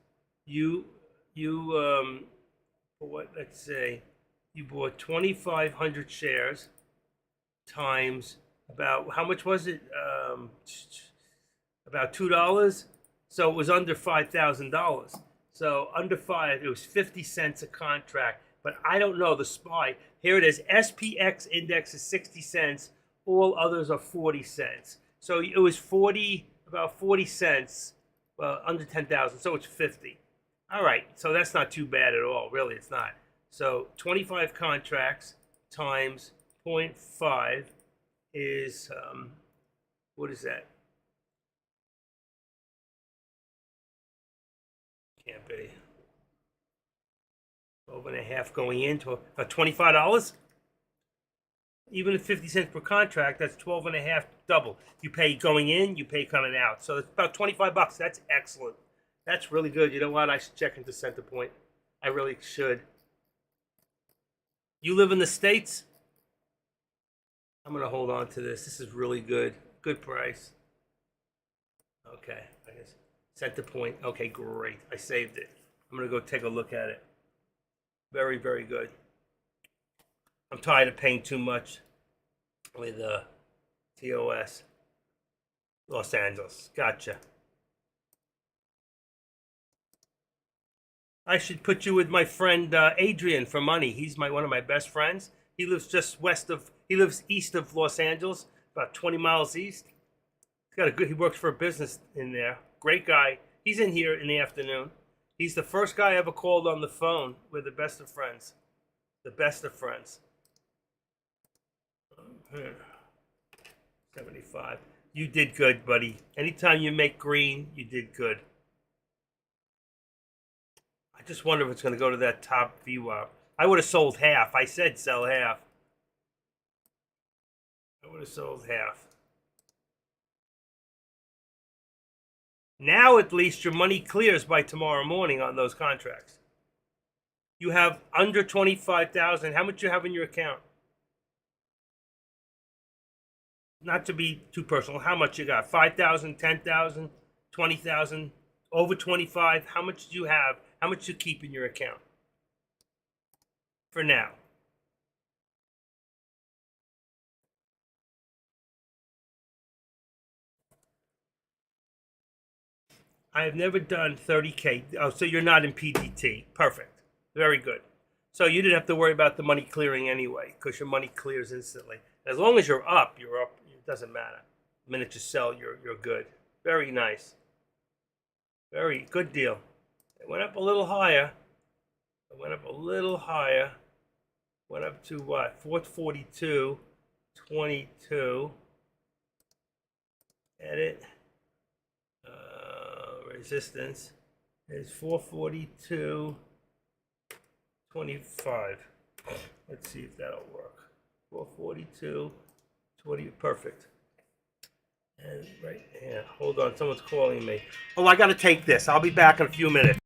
Speaker 1: Let's say you bought 2,500 shares times about, how much was it? About $2. So it was under $5,000. So under five, it was 50 cents a contract. But I don't know the SPY. Here it is. SPX index is 60 cents. All others are 40 cents. So it was about 40 cents, well, under 10,000. So it's 50. All right. So that's not too bad at all. Really, it's not. So 25 contracts times 0.5 is, what is that? Can't be. 12.5 going into $25. Even at 50 cents per contract, that's 12.5 double. You pay going in, you pay coming out. So it's about $25. That's excellent. That's really good. You know what? I should check into Centerpoint. I really should. You live in the States? I'm going to hold on to this. This is really good. Good price. Okay. I guess Centerpoint. Okay, great. I saved it. I'm going to go take a look at it. Very, very good. I'm tired of paying too much with TOS. Los Angeles. Gotcha. I should put you with my friend Adrian for money. He's one of my best friends. He lives he lives east of Los Angeles, about 20 miles east. He works for a business in there. Great guy. He's in here in the afternoon. He's the first guy I ever called on the phone. We're the best of friends. The best of friends. 75. You did good, buddy. Anytime you make green, you did good. I just wonder if it's going to go to that top VWAP. I would have sold half. I said sell half. I would have sold half. Now at least your money clears by tomorrow morning on those contracts. You have under 25,000. How much you have in your account? Not to be too personal, how much you got? 5,000, 10,000, 20,000, over 25. How much do you have? How much you keep in your account? For now. I have never done 30K. Oh, so you're not in PDT. Perfect. Very good. So you didn't have to worry about the money clearing anyway, because your money clears instantly. As long as you're up, you're up. It doesn't matter. The minute you sell, you're good. Very nice. Very good deal. It went up a little higher. It went up a little higher. Went up to what? 442.22. Edit. Resistance is 442.25. Let's see if that'll work. 442.20. Perfect. And right here. Hold on. Someone's calling me. Oh, I got to take this. I'll be back in a few minutes.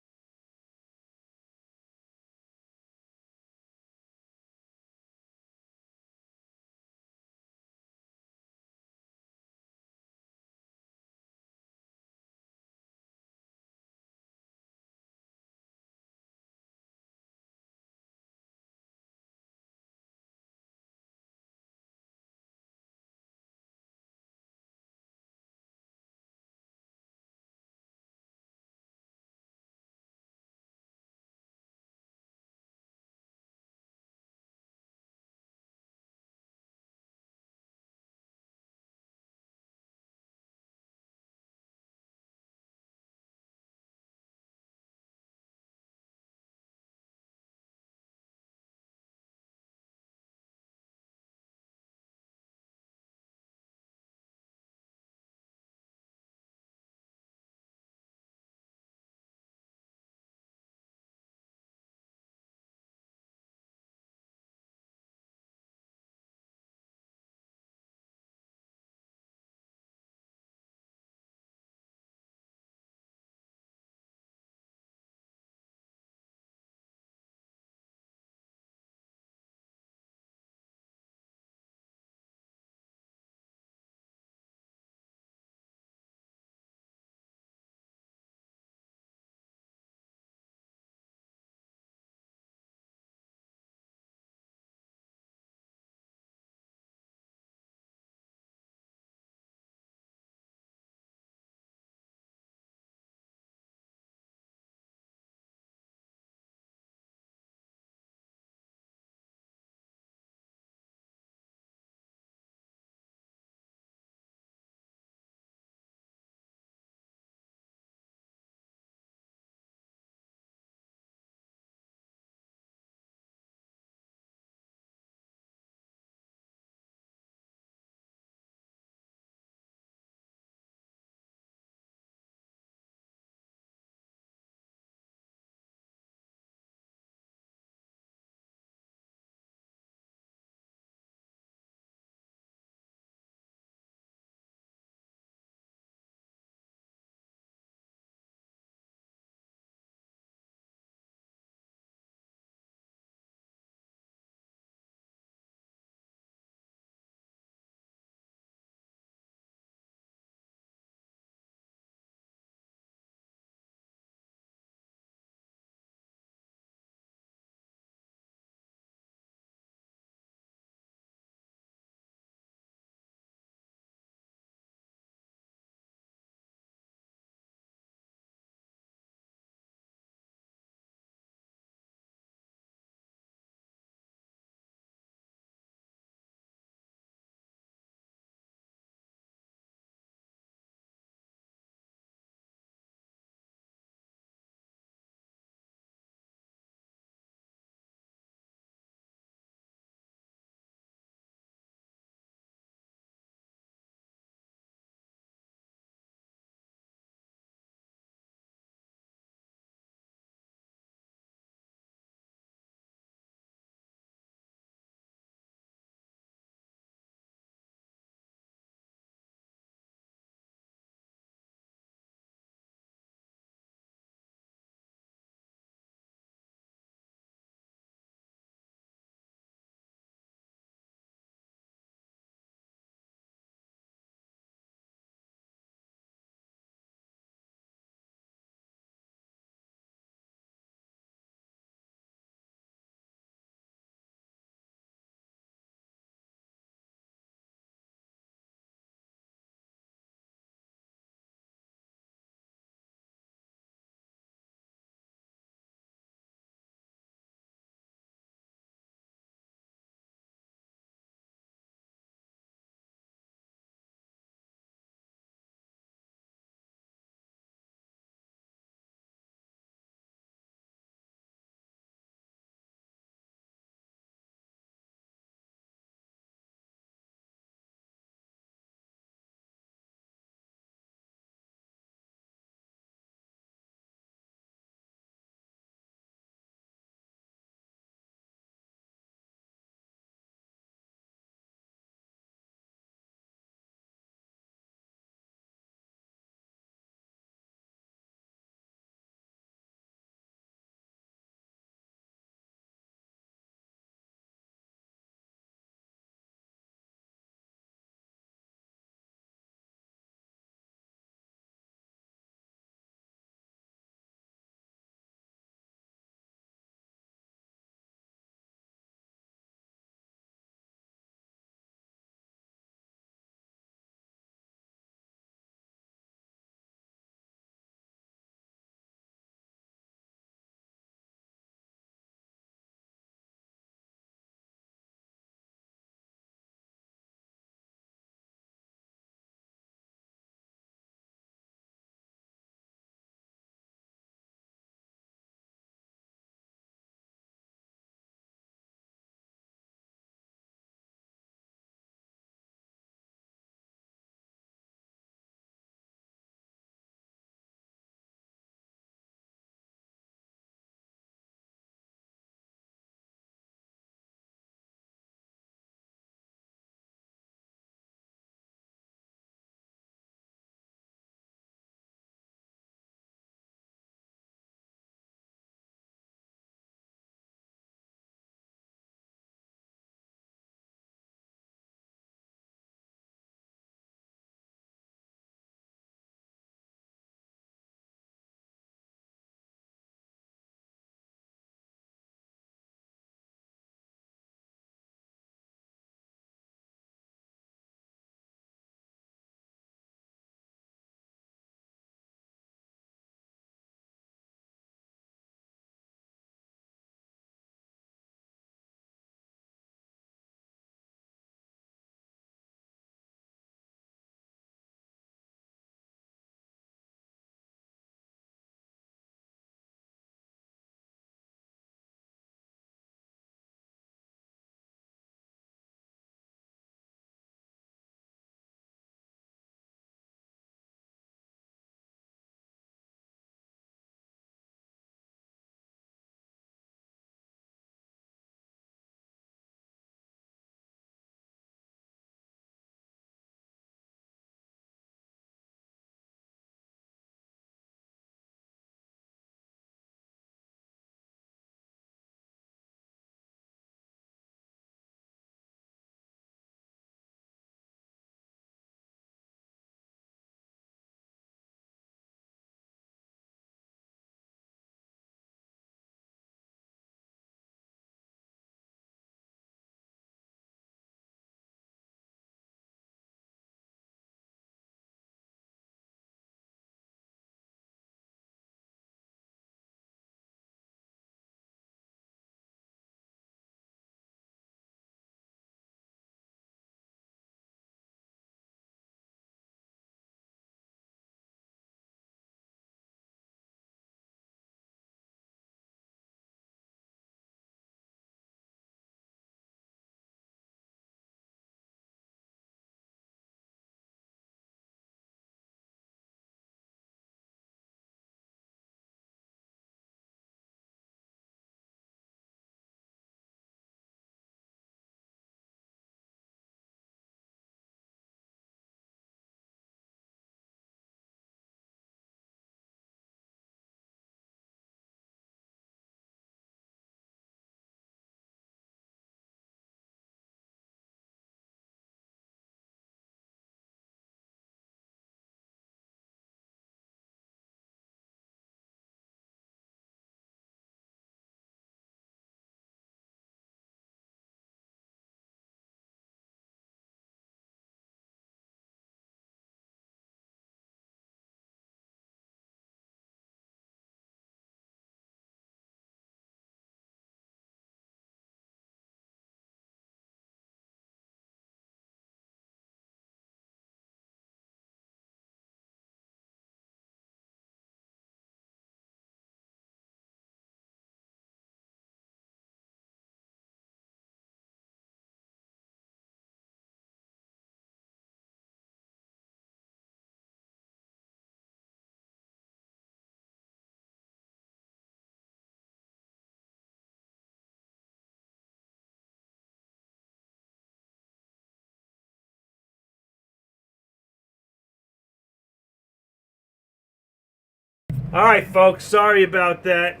Speaker 1: All right, folks. Sorry about that.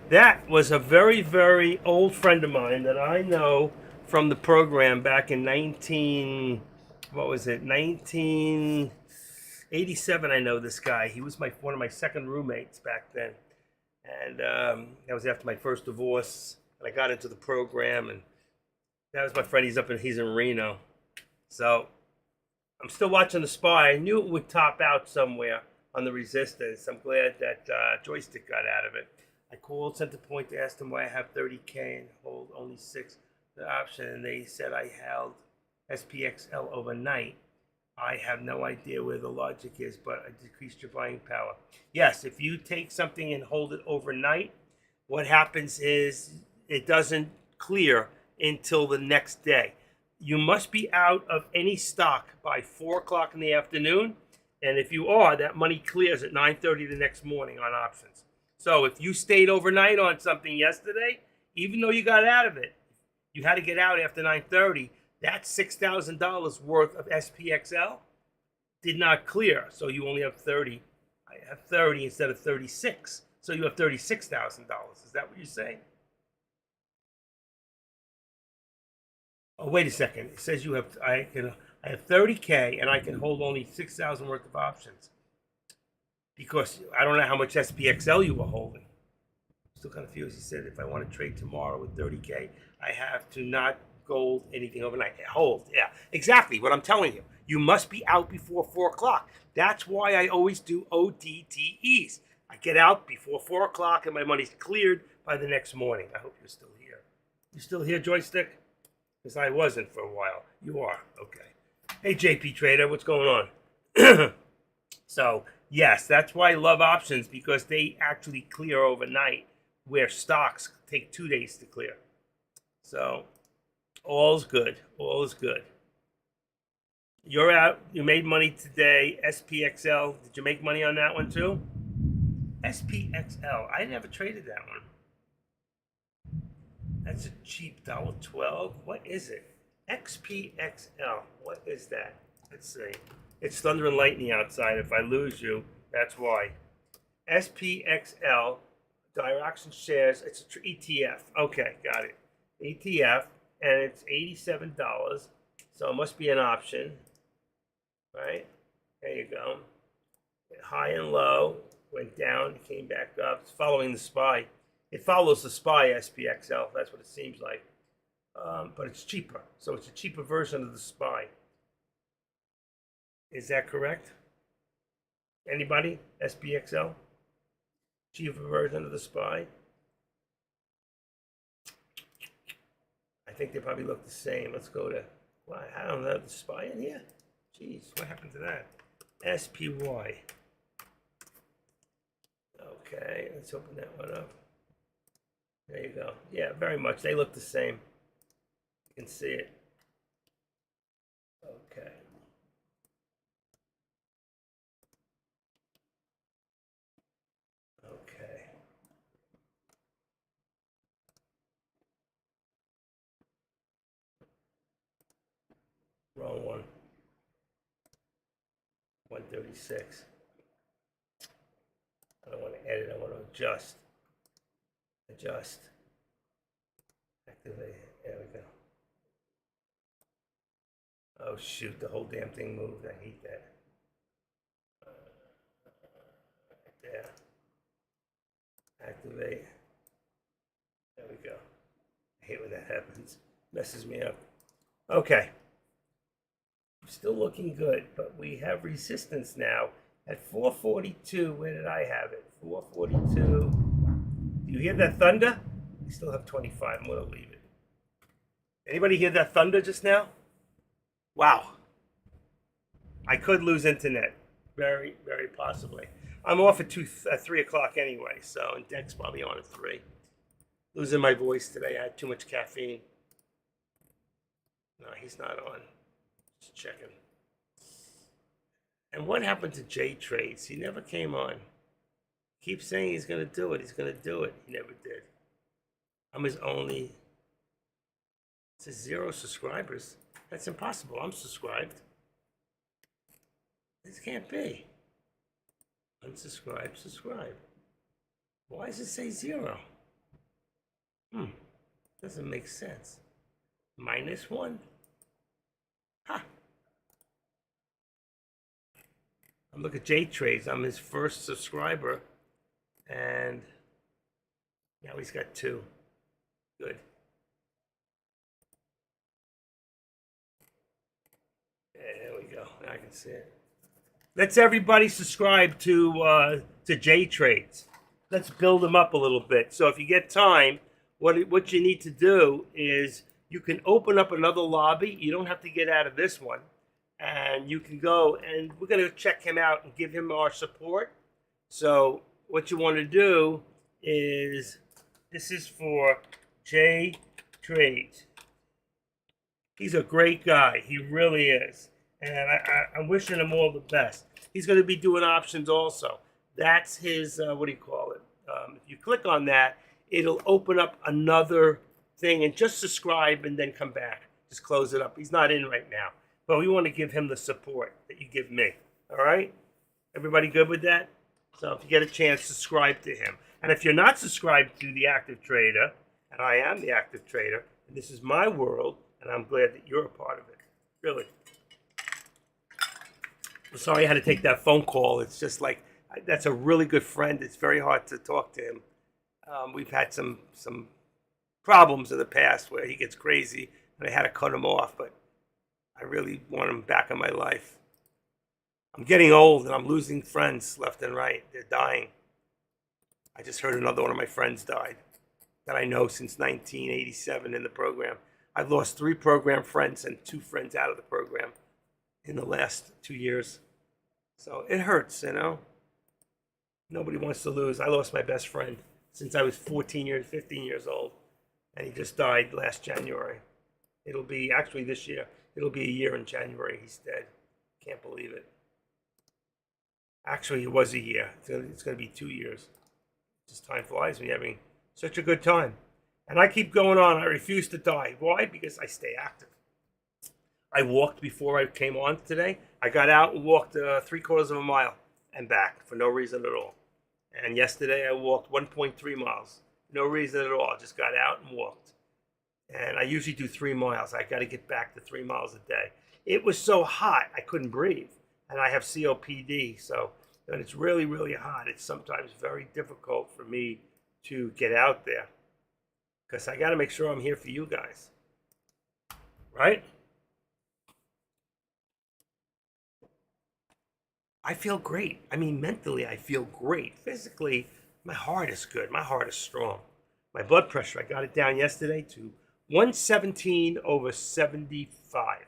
Speaker 1: That was a very, very old friend of mine that I know from the program back in 1987. I know this guy. He was one of my second roommates back then, and that was after my first divorce. And I got into the program, and that was my friend. He's in Reno, so I'm still watching The Spy. I knew it would top out somewhere on the Resistance. I'm glad that Joystick got out of it. I called Centerpoint to ask them why I have 30K and hold only 6 the option, and they said I held SPXL overnight. I have no idea where the logic is, but I decreased your buying power. Yes, if you take something and hold it overnight, what happens is it doesn't clear until the next day. You must be out of any stock by 4 o'clock in the afternoon. And if you are, that money clears at 9:30 the next morning on options. So if you stayed overnight on something yesterday, even though you got out of it, you had to get out after 9:30. That $6,000 worth of SPXL did not clear. So you only have 30. I have 30 instead of 36. So you have $36,000. Is that what you're saying? Oh, wait a second. It says I have 30K and I can hold only 6,000 worth of options because I don't know how much SPXL you were holding. Still confused. He said if I want to trade tomorrow with 30K, I have to not gold anything overnight. Hold, yeah, exactly what I'm telling you. You must be out before 4 o'clock. That's why I always do ODTEs. I get out before 4 o'clock and my money's cleared by the next morning. I hope you're still here. You still here, Joystick? Because I wasn't for a while. You are. Okay. Hey, JP Trader, what's going on? So, yes, that's why I love options, because they actually clear overnight, where stocks take 2 days to clear. So, all's good. All is good. You're out. You made money today. SPXL. Did you make money on that one too? SPXL. I never traded that one. That's a cheap $1.12. What is it? XPXL. What is that? Let's see. It's thunder and lightning outside. If I lose you, that's why. SPXL. Dioxin shares. It's an ETF. Okay, got it. ETF, and it's $87. So it must be an option, right? There you go. High and low. Went down. Came back up. It's following the SPY. It follows the SPY SPXL. That's what it seems like. But it's cheaper. So it's a cheaper version of the SPY. Is that correct? Anybody? SPXL? Cheaper version of the SPY? I think they probably look the same. Let's go to, well, I don't know, the SPY in here? Jeez, what happened to that? SPY. Okay, let's open that one up. There you go. Yeah, very much. They look the same. You can see it. Okay. Okay. Wrong one. 136. I don't want to edit. I want to adjust. Adjust. Activate. There we go. Oh shoot, the whole damn thing moved. I hate that. Yeah. Activate. There we go. I hate when that happens. Messes me up. Okay. Still looking good, but we have resistance now at 442. Where did I have it? 442. Do you hear that thunder? We still have 25. I'm going to leave it. Anybody hear that thunder just now? Wow. I could lose internet. Very, very possibly. I'm off at 3 o'clock anyway, so and Deck's probably on at 3. Losing my voice today. I had too much caffeine. No, he's not on. Just checking. And what happened to J Trades? He never came on. Keeps saying he's going to do it. He's going to do it. He never did. I'm his only. It says 0 subscribers. That's impossible. I'm subscribed. This can't be. Unsubscribe, subscribe. Why does it say 0? Doesn't make sense. -1? Ha! I'm looking at J Trades. I'm his first subscriber. And now he's got 2. Good. There we go. Now I can see it. Let's everybody subscribe to J Trades. Let's build them up a little bit. So if you get time, what you need to do is you can open up another lobby. You don't have to get out of this one. And you can go, and we're going to check him out and give him our support. So what you want to do is, this is for J Trades. He's a great guy. He really is. And I'm wishing him all the best. He's going to be doing options also. That's his, what do you call it? If you click on that, it'll open up another thing, and just subscribe and then come back. Just close it up. He's not in right now. But we want to give him the support that you give me. All right? Everybody good with that? So if you get a chance, subscribe to him. And if you're not subscribed to The Active Trader, and I am The Active Trader, and this is my world, and I'm glad that you're a part of it. Really. I'm sorry I had to take that phone call. It's just like, that's a really good friend. It's very hard to talk to him. We've had some problems in the past where he gets crazy, and I had to cut him off, but I really want him back in my life. I'm getting old, and I'm losing friends left and right. They're dying. I just heard another one of my friends died that I know since 1987 in the program. I've lost 3 program friends and 2 friends out of the program in the last 2 years. So it hurts, you know. Nobody wants to lose. I lost my best friend since I was 15 years old, and he just died last January. It'll be, actually this year, it'll be a year in January he's dead. Can't believe it. Actually, it was a year. It's going to be 2 years. Just time flies when you're having such a good time. And I keep going on. I refuse to die. Why? Because I stay active. I walked before I came on today. I got out and walked 3/4 of a mile and back for no reason at all. And yesterday I walked 1.3 miles. No reason at all. Just got out and walked. And I usually do 3 miles. I got to get back to 3 miles a day. It was so hot I couldn't breathe. And I have COPD. So when it's really, really hot, it's sometimes very difficult for me to get out there. Because I got to make sure I'm here for you guys. Right? I feel great. I mean, mentally, I feel great. Physically, my heart is good. My heart is strong. My blood pressure, I got it down yesterday to 117/75.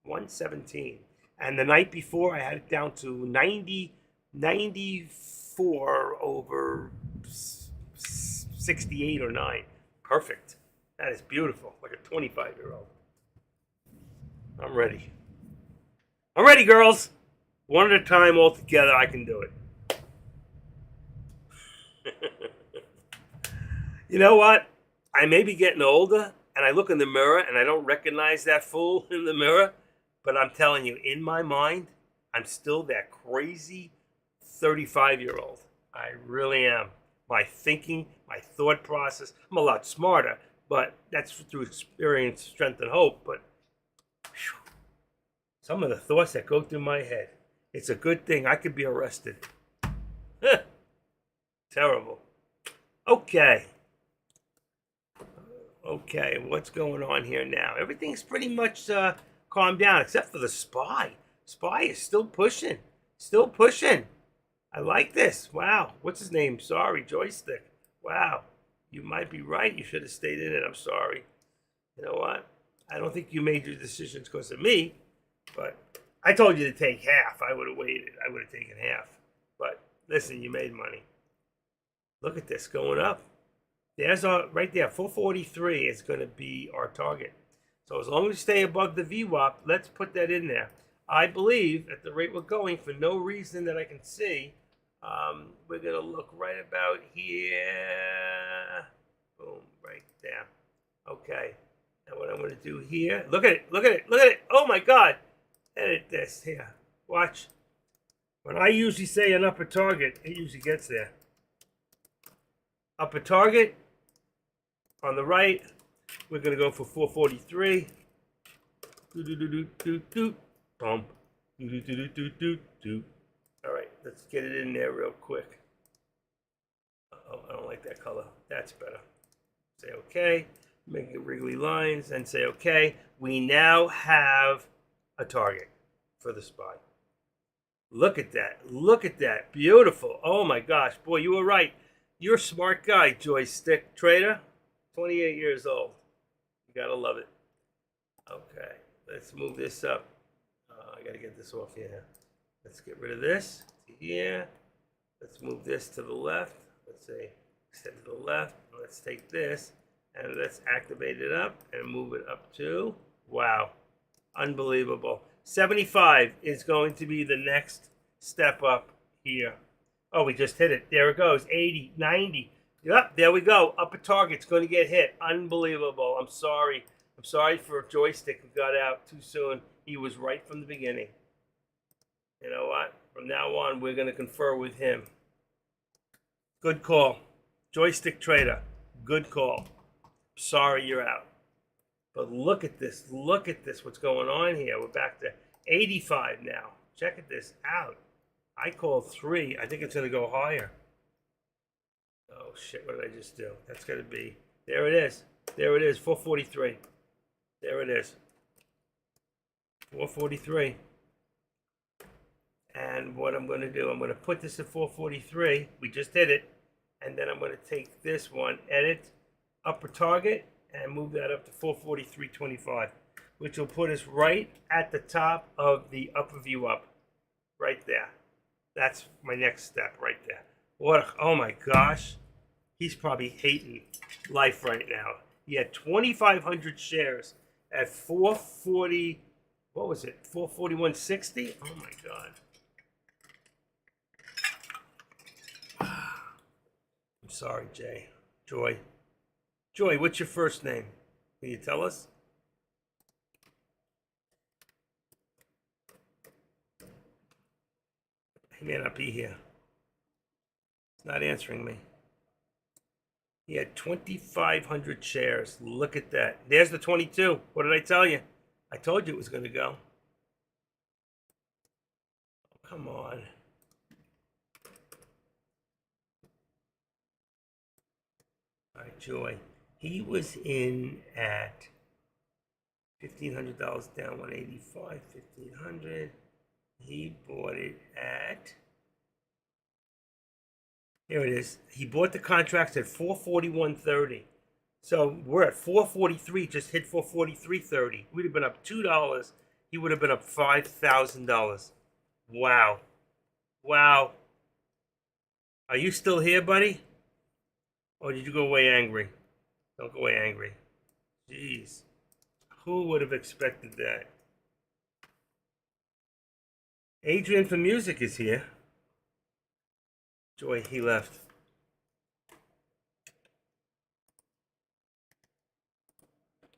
Speaker 1: 117. And the night before, I had it down to 94/68 or 9. Perfect. That is beautiful. Like a 25-year-old. I'm ready. I'm ready, girls. One at a time, all together, I can do it. You know what? I may be getting older, and I look in the mirror, and I don't recognize that fool in the mirror. But I'm telling you, in my mind, I'm still that crazy 35-year-old. I really am. My thinking, my thought process, I'm a lot smarter, but that's through experience, strength, and hope. But whew, some of the thoughts that go through my head, it's a good thing I could be arrested. Terrible. Okay. Okay, what's going on here now? Everything's pretty much calmed down, except for the SPY. SPY is still pushing. Still pushing. I like this. Wow. What's his name? Sorry, Joystick. Wow. You might be right. You should have stayed in it. I'm sorry. You know what? I don't think you made your decisions because of me, but I told you to take half. I would have waited. I would have taken half. But listen, you made money. Look at this going up. There's our, right there, 443 is going to be our target. So as long as we stay above the VWAP, let's put that in there. I believe at the rate we're going, for no reason that I can see, we're going to look right about here. Boom, right there. Okay. Now what I'm going to do here, look at it, look at it, look at it. Oh my God. Edit this here. Watch. When I usually say an upper target, it usually gets there. Upper target on the right, we're going to go for 443. Bump. All right, let's get it in there real quick. Oh, I don't like that color. That's better. Say okay. Make it wriggly lines and say okay. We now have a target for the SPY. Look at that. Look at that. Beautiful. Oh my gosh. Boy, you were right. You're a smart guy, joystick trader. 28 years old. You gotta love it. Okay. Let's move this up. I gotta get this off here. Let's get rid of this to here. Let's move this to the left. Let's say extend to the left. Let's take this and let's activate it up and move it up to, wow, unbelievable. 75 is going to be the next step up here. Oh, we just hit it. There it goes. 80, 90. Yep, there we go. Upper target's going to get hit. Unbelievable. I'm sorry. I'm sorry for Joystick who got out too soon. He was right from the beginning. You know what? From now on, we're going to confer with him. Good call. Joystick trader. Good call. Sorry you're out. But look at this. Look at this. What's going on here? We're back to 85 now. Check this out. I call 3. I think it's going to go higher. Oh, shit. What did I just do? That's going to be... There it is. There it is. 443. There it is. 443. And what I'm going to do, I'm going to put this at 443. We just did it. And then I'm going to take this one, edit, upper target, and move that up to 443.25, which will put us right at the top of the upper view up. Right there. That's my next step right there. What? Oh my gosh. He's probably hating life right now. He had 2,500 shares at 440. What was it? 441.60? Oh my God. I'm sorry, Jay. Joy. Joy, what's your first name? Can you tell us? He may not be here. He's not answering me. He had 2,500 shares. Look at that. There's the 22. What did I tell you? I told you it was going to go. Oh, come on. All right, Joy. He was in at $1,500 down, 185, 1,500. He bought it at, here it is. He bought the contracts at 441.30. So we're at 443, just hit 443.30. We'd have been up $2. He would have been up $5,000. Wow. Wow. Are you still here, buddy? Or did you go away angry? Don't go away angry. Jeez. Who would have expected that? Adrian from Music is here. Joy, he left.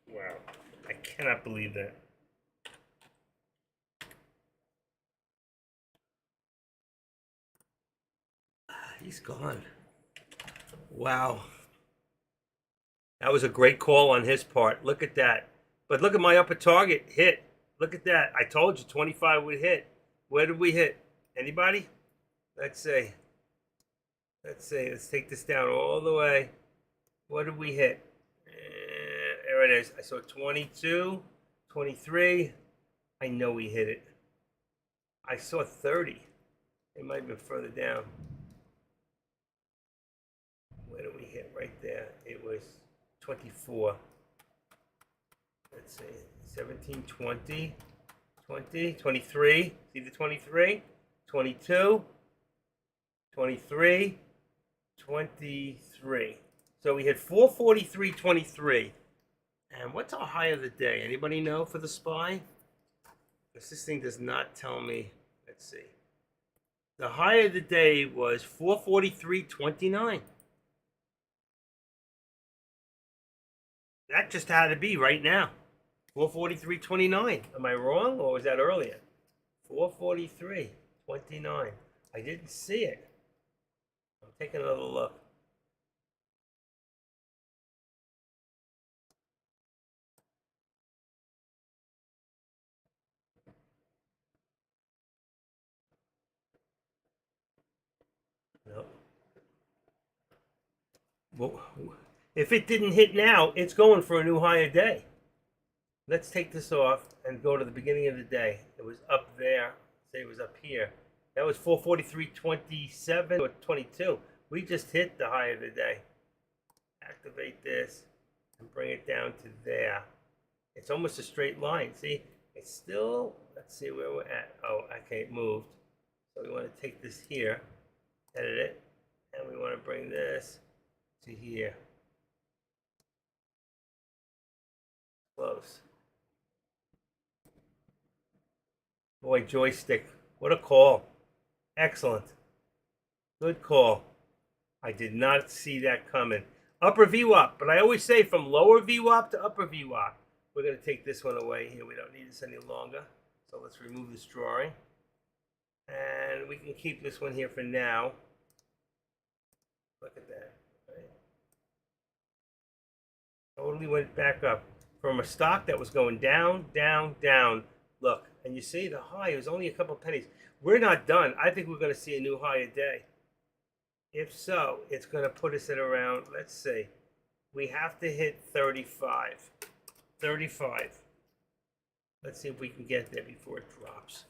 Speaker 1: Wow. I cannot believe that. He's gone. Wow. That was a great call on his part. Look at that. But look at my upper target hit. Look at that. I told you 25 would hit. Where did we hit? Anybody? Let's see. Let's take this down all the way. What did we hit? There it is. I saw 22, 23. I know we hit it. I saw 30. It might have been further down. Where did we hit? Right there. It was 24. Let's see. 17, 20, 20, 23. See the 23? 22, 23, 23. So we hit 443.23. And what's our high of the day? Anybody know for the SPY? Because this thing does not tell me. Let's see. The high of the day was 443.29. That just had to be right now. 443.29. Am I wrong or was that earlier? 443.29. 29. I didn't see it. I'm taking another look. No. Well, if it didn't hit now, it's going for a new higher day. Let's take this off and go to the beginning of the day. It was up there. Say it was up here. That was 443.27 or 22. We just hit the high of the day. Activate this and bring it down to there. It's almost a straight line. See, it's still, let's see where we're at. Oh, okay, it moved. So we want to take this here, edit it, and we want to bring this to here. Close. Boy, joystick. What a call. Excellent. Good call. I did not see that coming. Upper VWAP, but I always say from lower VWAP to upper VWAP. We're going to take this one away here. We don't need this any longer. So let's remove this drawing. And we can keep this one here for now. Look at that. Right? Totally went back up. From a stock that was going down, down, down. Look, and you see the high is only a couple pennies. We're not done. I think we're going to see a new high a day. If so, it's going to put us at around, let's see, we have to hit 35. 35. Let's see if we can get there before it drops.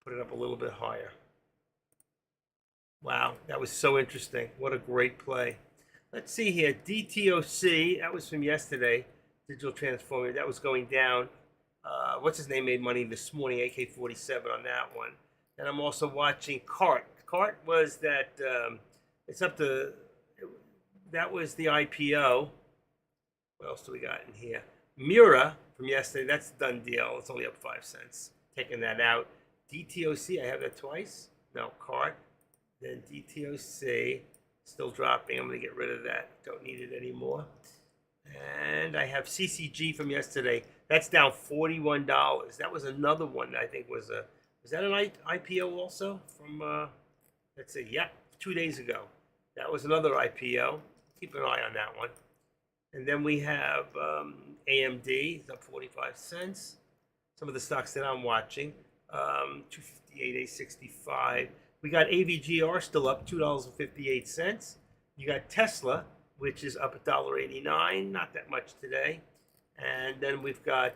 Speaker 1: Put it up a little bit higher. Wow, that was so interesting. What a great play. Let's see here, DTOC, that was from yesterday, Digital Transformer, that was going down. What's his name made money this morning, AK-47 on that one. And I'm also watching CART. CART was that, it's up to, that was the IPO. What else do we got in here? Mura from yesterday, that's a done deal. It's only up 5 cents. Taking that out. DTOC, I have that twice. No, CART. Then DTOC, still dropping. I'm going to get rid of that. Don't need it anymore. And I have CCG from yesterday. That's down $41. That was another one that I think was that an IPO also from, let's see, yeah, 2 days ago. That was another IPO. Keep an eye on that one. And then we have AMD, it's up 45 cents. Some of the stocks that I'm watching, 258, A65. We got AVGR still up, $2.58. You got Tesla, which is up $1.89, not that much today. And then we've got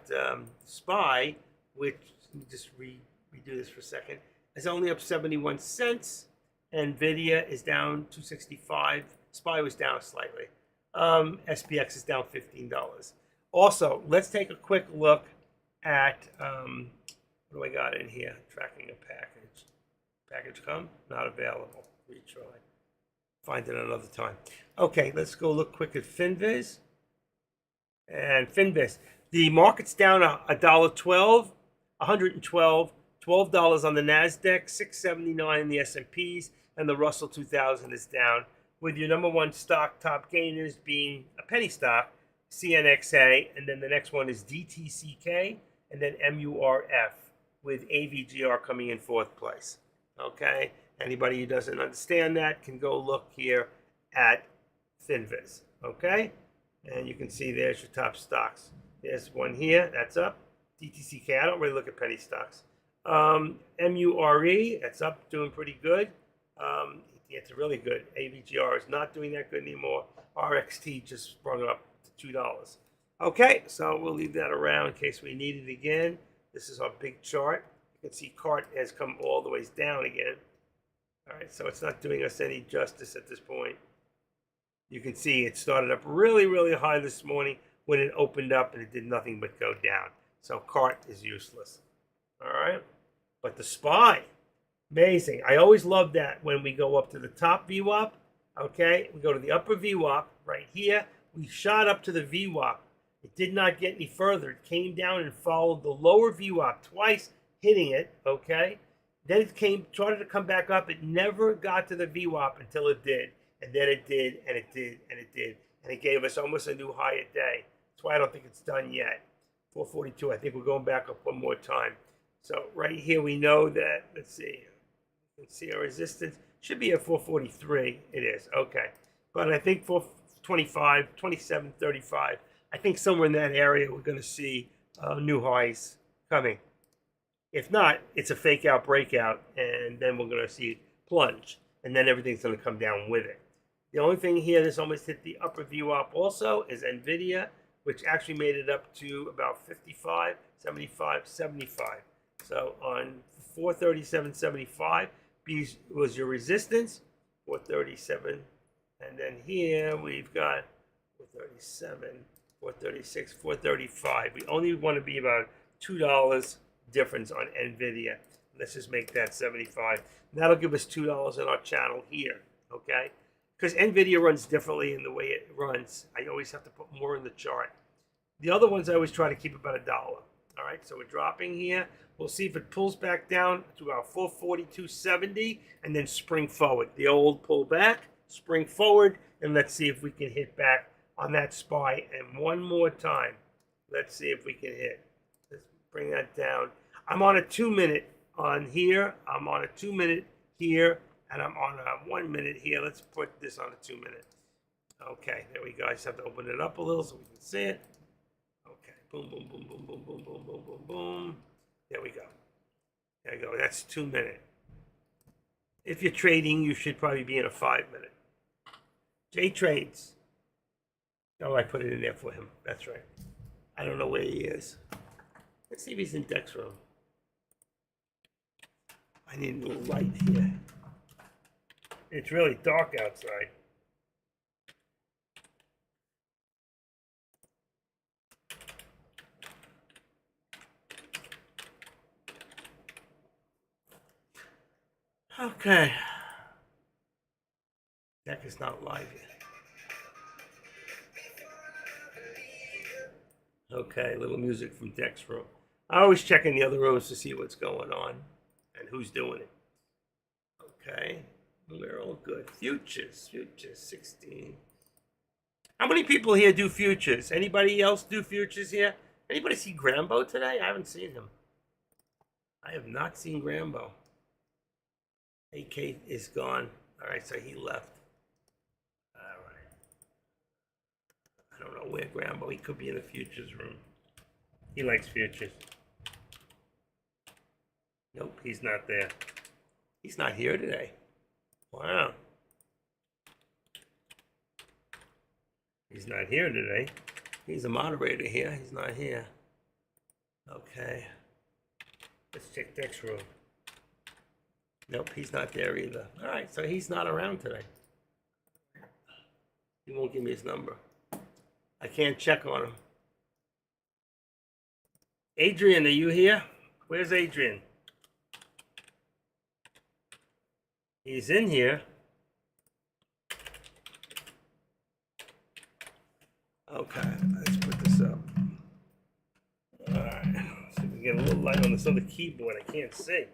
Speaker 1: SPY, which, let me just redo this for a second, is only up 71 cents. NVIDIA is down $2.65. SPY was down slightly. SPX is down $15. Also, let's take a quick look at, what do I got in here? Tracking a package. Package come? Not available. Retry. Find it another time. Okay, let's go look quick at FinViz. And FinViz. The market's down $1.12, 112, $12 on the NASDAQ, $6.79 in the S&Ps, and the Russell 2000 is down, with your number one stock top gainers being a penny stock, CNXA, and then the next one is DTCK, and then MURF, with AVGR coming in fourth place. Okay? Anybody who doesn't understand that can go look here at FinViz. Okay? And you can see there's your top stocks. There's one here, that's up. DTCK, I don't really look at penny stocks. MURE, that's up, doing pretty good. It's really good. AVGR is not doing that good anymore. RXT just sprung up to $2. Okay, so we'll leave that around in case we need it again. This is our big chart. You can see CART has come all the way down again. All right, so it's not doing us any justice at this point. You can see it started up really, really high this morning when it opened up and it did nothing but go down. So CART is useless. All right, but the SPY, amazing. I always love that when we go up to the top VWAP. Okay, we go to the upper VWAP right here. We shot up to the VWAP. It did not get any further. It came down and followed the lower VWAP twice, hitting it. Okay, then it started to come back up. It never got to the VWAP until it did. And then it did, and it did, and it did. And it gave us almost a new high a day. That's why I don't think it's done yet. 442, I think we're going back up one more time. So right here we know that, let's see, you can see our resistance should be at 443. It is, okay. But I think 425, 27.35, I think somewhere in that area we're going to see new highs coming. If not, it's a fake out breakout, and then we're going to see plunge, and then everything's going to come down with it. The only thing here that's almost hit the upper VWAP also is NVIDIA, which actually made it up to about 55, 75, 75. So on 437.75 was your resistance, 437, and then here we've got 437, 436, 435. We only want to be about $2 difference on NVIDIA. Let's just make that 75. That'll give us $2 in our channel here, okay? Because NVIDIA runs differently in the way it runs. I always have to put more in the chart. The other ones I always try to keep about $1. All right, so we're dropping here. We'll see if it pulls back down to about 442.70 and then spring forward. The old pull back, spring forward, and let's see if we can hit back on that SPY. And one more time, let's see if we can hit. Let's bring that down. I'm on a 2-minute on here. I'm on a 2-minute here. And I'm on a 1 minute here. Let's put this on a 2-minute. Okay, there we go. I just have to open it up a little so we can see it. Okay, boom, boom, boom, boom, boom, boom, boom, boom, boom, boom. There we go. There we go. That's 2-minute. If you're trading, you should probably be in a 5-minute. J Trades. Oh, I put it in there for him. That's right. I don't know where he is. Let's see if he's in Dex Room. I need a little light here. It's really dark outside. Okay. Deck is not live yet. Okay, little music from Deck's room. I always check in the other rooms to see what's going on and who's doing it. Okay. We're all good. Futures, 16. How many people here do futures? Anybody else do futures here? Anybody see Grambo today? I haven't seen him. I have not seen Grambo. AK is gone. All right, so he left. All right. I don't know where Grambo. He could be in the futures room. He likes futures. Nope, he's not there. He's not here today. Wow. He's not here today. He's a moderator here. He's not here. Okay. Let's check Deck's room. Nope, he's not there either. All right, so he's not around today. He won't give me his number. I can't check on him. Adrian, are you here? Where's Adrian? He's in here. Okay, let's put this up. Alright, see if we get a little light on this other keyboard. I can't see.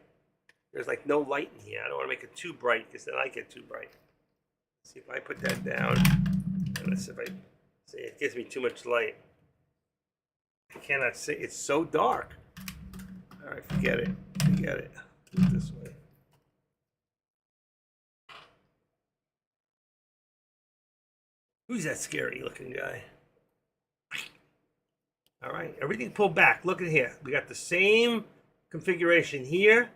Speaker 1: There's like no light in here. I don't want to make it too bright because then I get too bright. Let's see if I put that down. And let's see if I see it gives me too much light. I cannot see. It's so dark. Alright, forget it. Forget it. Do it this way. Who's that scary looking guy? All right, everything pulled back. Look at here. We got the same configuration here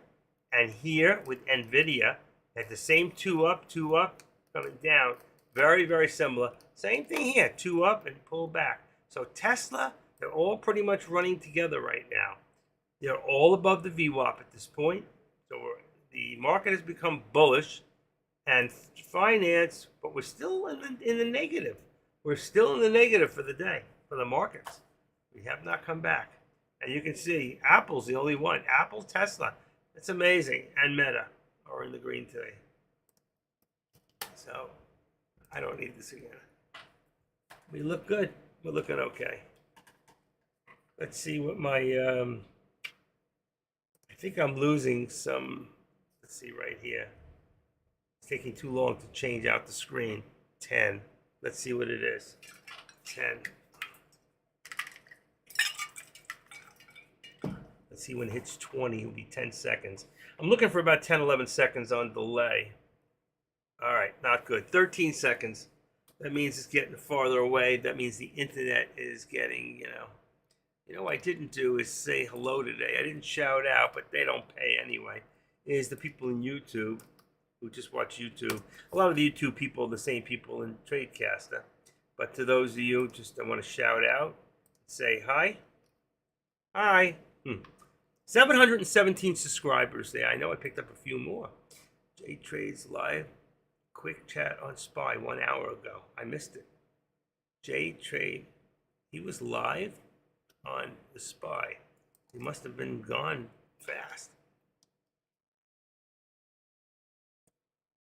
Speaker 1: and here with NVIDIA. Had the same two up, coming down. Very, very similar. Same thing here, 2 up and pull back. So Tesla, they're all pretty much running together right now. They're all above the VWAP at this point. So the market has become bullish. And finance, but we're still in the negative. We're still in the negative for the day, for the markets. We have not come back. And you can see Apple's the only one. Apple, Tesla. It's amazing. And Meta are in the green today. So I don't need this again. We look good. We're looking okay. Let's see what my, I think I'm losing some, let's see right here. Taking too long to change out the screen. 10. Let's see what it is. 10. Let's see when it hits 20, it'll be 10 seconds. I'm looking for about 10, 11 seconds on delay. All right, not good. 13 seconds. That means it's getting farther away. That means the internet is getting, what I didn't do is say hello today. I didn't shout out, but they don't pay anyway. Is the people in YouTube who just watch YouTube. A lot of the YouTube people are the same people in Tradecaster. But to those of you, just I want to shout out, say hi. Hi. 717 subscribers there. I know I picked up a few more. J Trades Live. Quick chat on SPY 1 hour ago. I missed it. J Trade. He was live on the SPY. He must have been gone fast.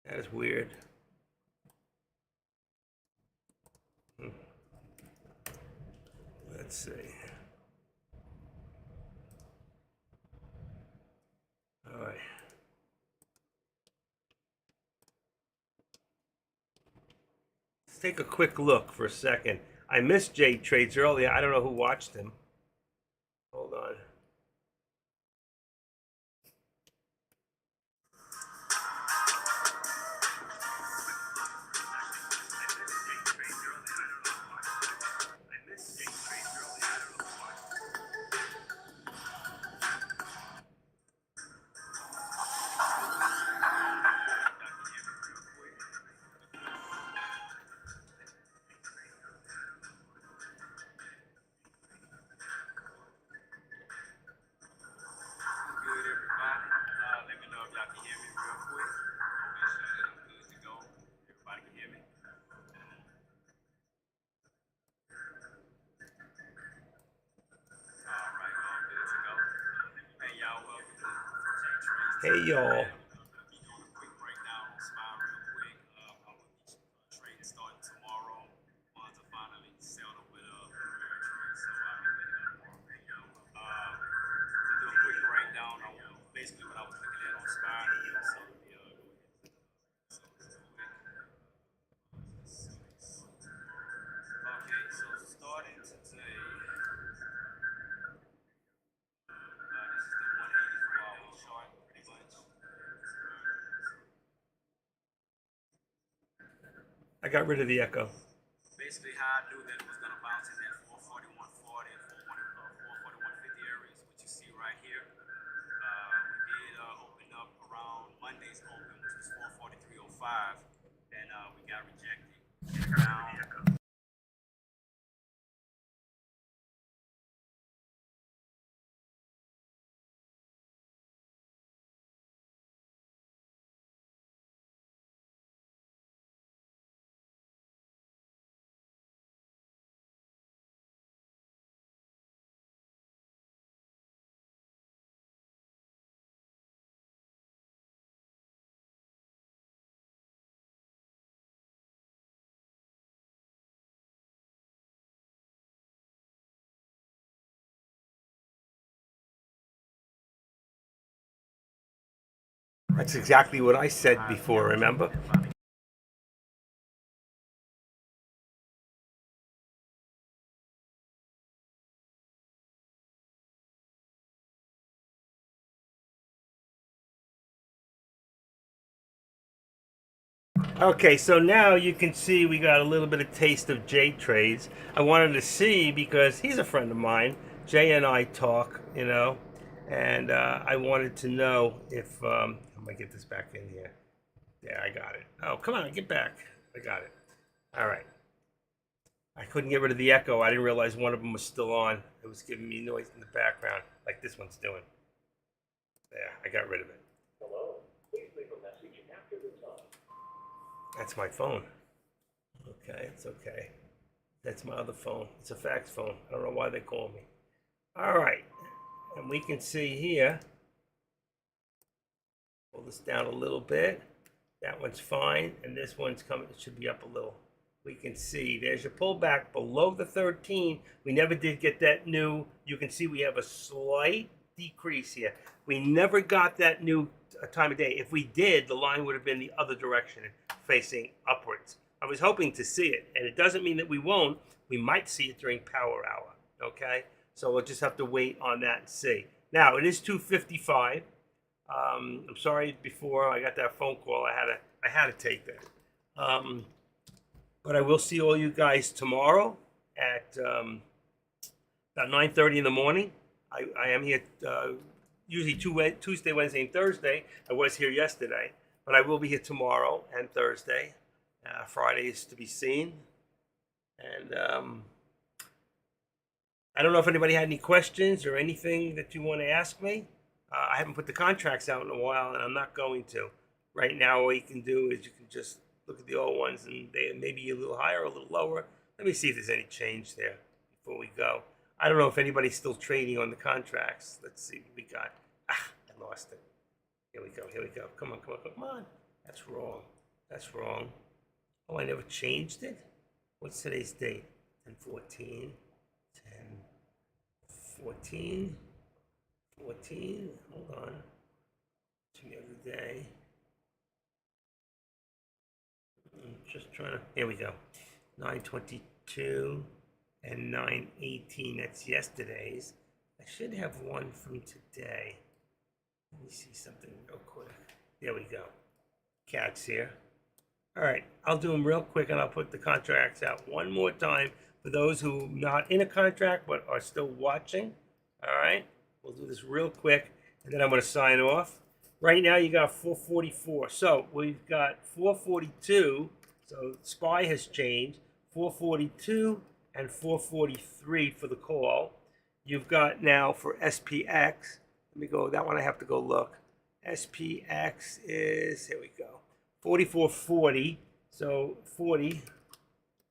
Speaker 1: That is weird. Let's see. All right. Let's take a quick look for a second. I missed J Trades earlier. I don't know who watched him. Hold on. Hey y'all. I got rid of the echo.
Speaker 2: Basically, how I knew that it was going to bounce in that 441.40 and 441.50 areas, which you see right here. We did open up around Monday's open, which was 443.05, and we got rejected.
Speaker 1: That's exactly what I said before, remember? Okay, so now you can see we got a little bit of taste of J Trades. I wanted to see because he's a friend of mine. Jay and I talk, and I wanted to know if I'm gonna get this back in here. Yeah, I got it. Oh, come on, get back. I got it. All right. I couldn't get rid of the echo. I didn't realize one of them was still on. It was giving me noise in the background, like this one's doing. There, I got rid of it.
Speaker 3: Hello, please leave a message after the tone.
Speaker 1: That's my phone. Okay, it's okay. That's my other phone. It's a fax phone. I don't know why they call me. All right, and we can see here. Pull this down a little bit. That one's fine, and this one's coming. It should be up a little. We can see there's your pullback below the 13. We never did get that new. You can see we have a slight decrease here. We never got that new time of day. If we did, the line would have been the other direction, facing upwards. I was hoping to see it, and it doesn't mean that we won't. We might see it during power hour, okay? So we'll just have to wait on that and see. Now it is 2:55. I'm sorry before I got that phone call. I had to take that. But I will see all you guys tomorrow at about 9:30 in the morning. I am here usually Tuesday, Wednesday, and Thursday. I was here yesterday, but I will be here tomorrow and Thursday. Friday is to be seen. And I don't know if anybody had any questions or anything that you want to ask me. I haven't put the contracts out in a while, and I'm not going to. Right now, all you can do is you can just look at the old ones, and they may be a little higher or a little lower. Let me see if there's any change there before we go. I don't know if anybody's still trading on the contracts. Let's see what we got. I lost it. Here we go. Come on. That's wrong. Oh, I never changed it? What's today's date? 10/14. 10/14. 14. Hold on. To the other day. I'm just trying to. Here we go. 9/22 and 9/18. That's yesterday's. I should have one from today. Let me see something real quick. There we go. Cat's here. All right, I'll do them real quick, and I'll put the contracts out one more time for those who are not in a contract but are still watching. All right, we'll do this real quick, and then I'm going to sign off. Right now, you got 444. So we've got 442. So SPY has changed. 442 and 443 for the call. You've got now for SPX. Let me go. That one I have to go look. SPX is, here we go, 44.40. So 40,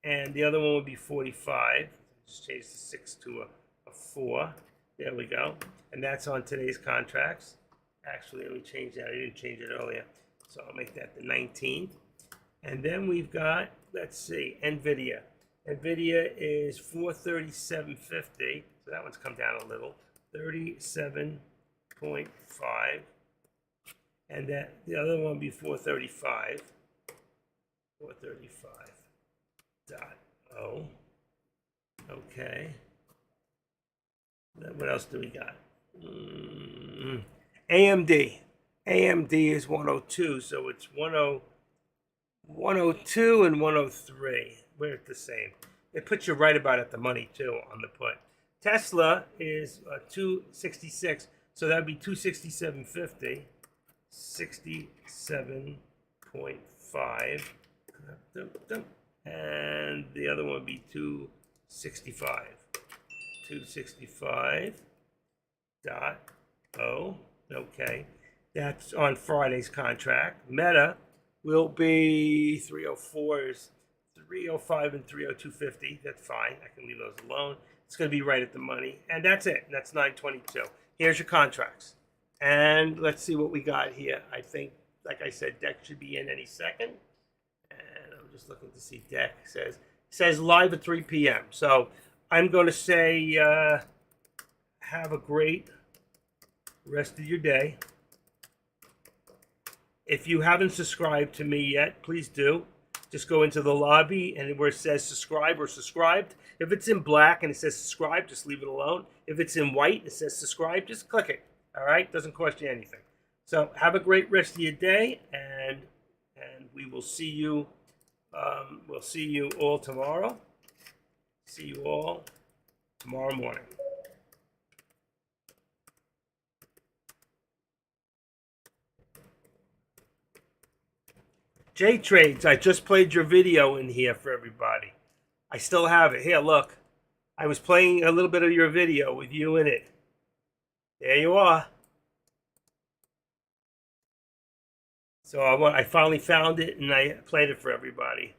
Speaker 1: and the other one would be 45. Just change the 6 to a 4. There we go. And that's on today's contracts. Actually, let me change that. I didn't change it earlier. So I'll make that the 19th. And then we've got, let's see, NVIDIA. NVIDIA is 437.50. So that one's come down a little. 37.5. And that the other one would be 435. 435.0. Okay. Then what else do we got? AMD. AMD is 102, so it's 102 and 103. We're at the same. It puts you right about at the money, too, on the put. Tesla is 266, so that would be 267.50. 67.5. And the other one would be 265. 265.0. Okay. That's on Friday's contract. Meta will be 304s, 305 and 302.50. That's fine. I can leave those alone. It's going to be right at the money. And that's it. That's 922. Here's your contracts. And let's see what we got here. I think, like I said, Deck should be in any second. And I'm just looking to see Deck. Says live at 3 p.m. So I'm going to say have a great rest of your day. If you haven't subscribed to me yet, please do. Just go into the lobby and where it says subscribe or subscribed. If it's in black and it says subscribe, just leave it alone. If it's in white and it says subscribe, just click it. All right? Doesn't cost you anything. So have a great rest of your day, and we will see you. We'll see you all tomorrow. See you all tomorrow morning. J Trades, I just played your video in here for everybody. I still have it. Here, look. I was playing a little bit of your video with you in it. There you are. So I finally found it, and I played it for everybody.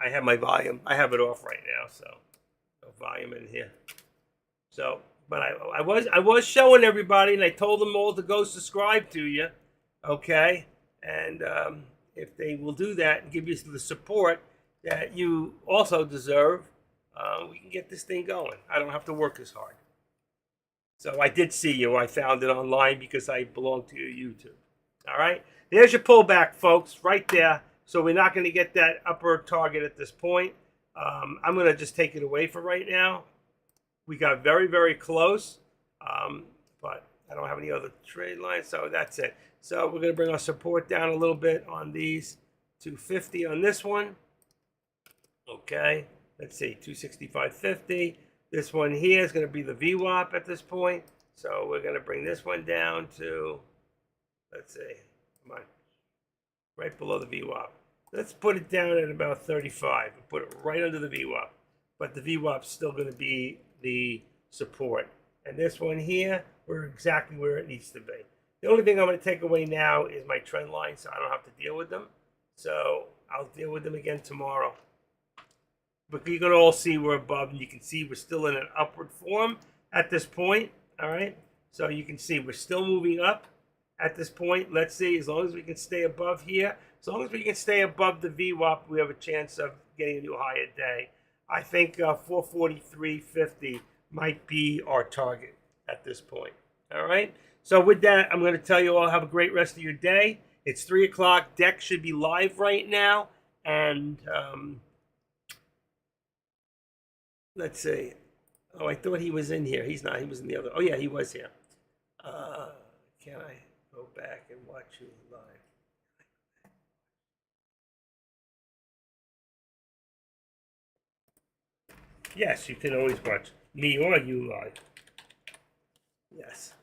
Speaker 1: I have my volume. I have it off right now, so no volume in here. So, but I was showing everybody, and I told them all to go subscribe to you, okay? And if they will do that and give you the support that you also deserve, we can get this thing going. I don't have to work as hard. So I did see you. I found it online because I belong to your YouTube. All right? There's your pullback, folks, right there. So we're not going to get that upper target at this point. I'm going to just take it away for right now. We got very, very close. But I don't have any other trade lines, so that's it. So we're going to bring our support down a little bit on these. 250 on this one. Okay, let's see, 265.50. This one here is going to be the VWAP at this point. So we're going to bring this one down to, let's see, come on, right below the VWAP. Let's put it down at about 35 and put it right under the VWAP. But the VWAP's still going to be the support. And this one here, we're exactly where it needs to be. The only thing I'm going to take away now is my trend line, so I don't have to deal with them. So I'll deal with them again tomorrow. But you're going to all see we're above, and you can see we're still in an upward form at this point. All right? So you can see we're still moving up at this point. Let's see, as long as we can stay above here, as long as we can stay above the VWAP, we have a chance of getting a new high a day. I think 443.50 might be our target at this point. All right? So with that, I'm going to tell you all have a great rest of your day. It's 3 o'clock. Dex should be live right now. And let's see. Oh, I thought he was in here. He's not. He was in the other. Oh, yeah, he was here. Can I go back and watch you live? Yes, you can always watch me or you live. Yes.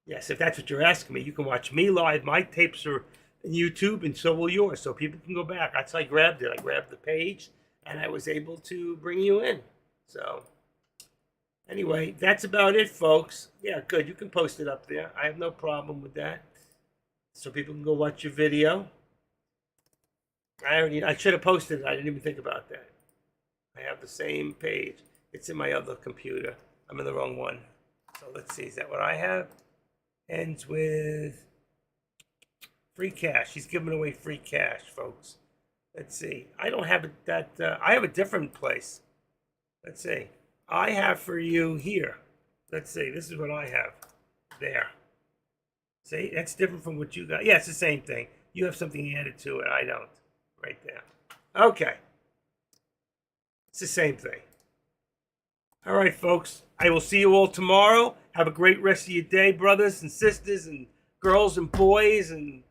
Speaker 1: Yes, if that's what you're asking me, you can watch me live. My tapes are on YouTube, and so will yours. So people can go back. That's how I grabbed it. I grabbed the page, and I was able to bring you in. So anyway, that's about it, folks. Yeah, good. You can post it up there. I have no problem with that. So people can go watch your video. I should have posted it. I didn't even think about that. I have the same page. It's in my other computer. I'm in the wrong one. So let's see. Is that what I have? Ends with free cash. He's giving away free cash, folks. Let's see. I don't have it that. I have a different place. Let's see. I have for you here. Let's see. This is what I have there. See, that's different from what you got. Yeah, it's the same thing. You have something added to it. I don't. Right there. Okay. It's the same thing. All right, folks. I will see you all tomorrow. Have a great rest of your day, brothers and sisters and girls and boys and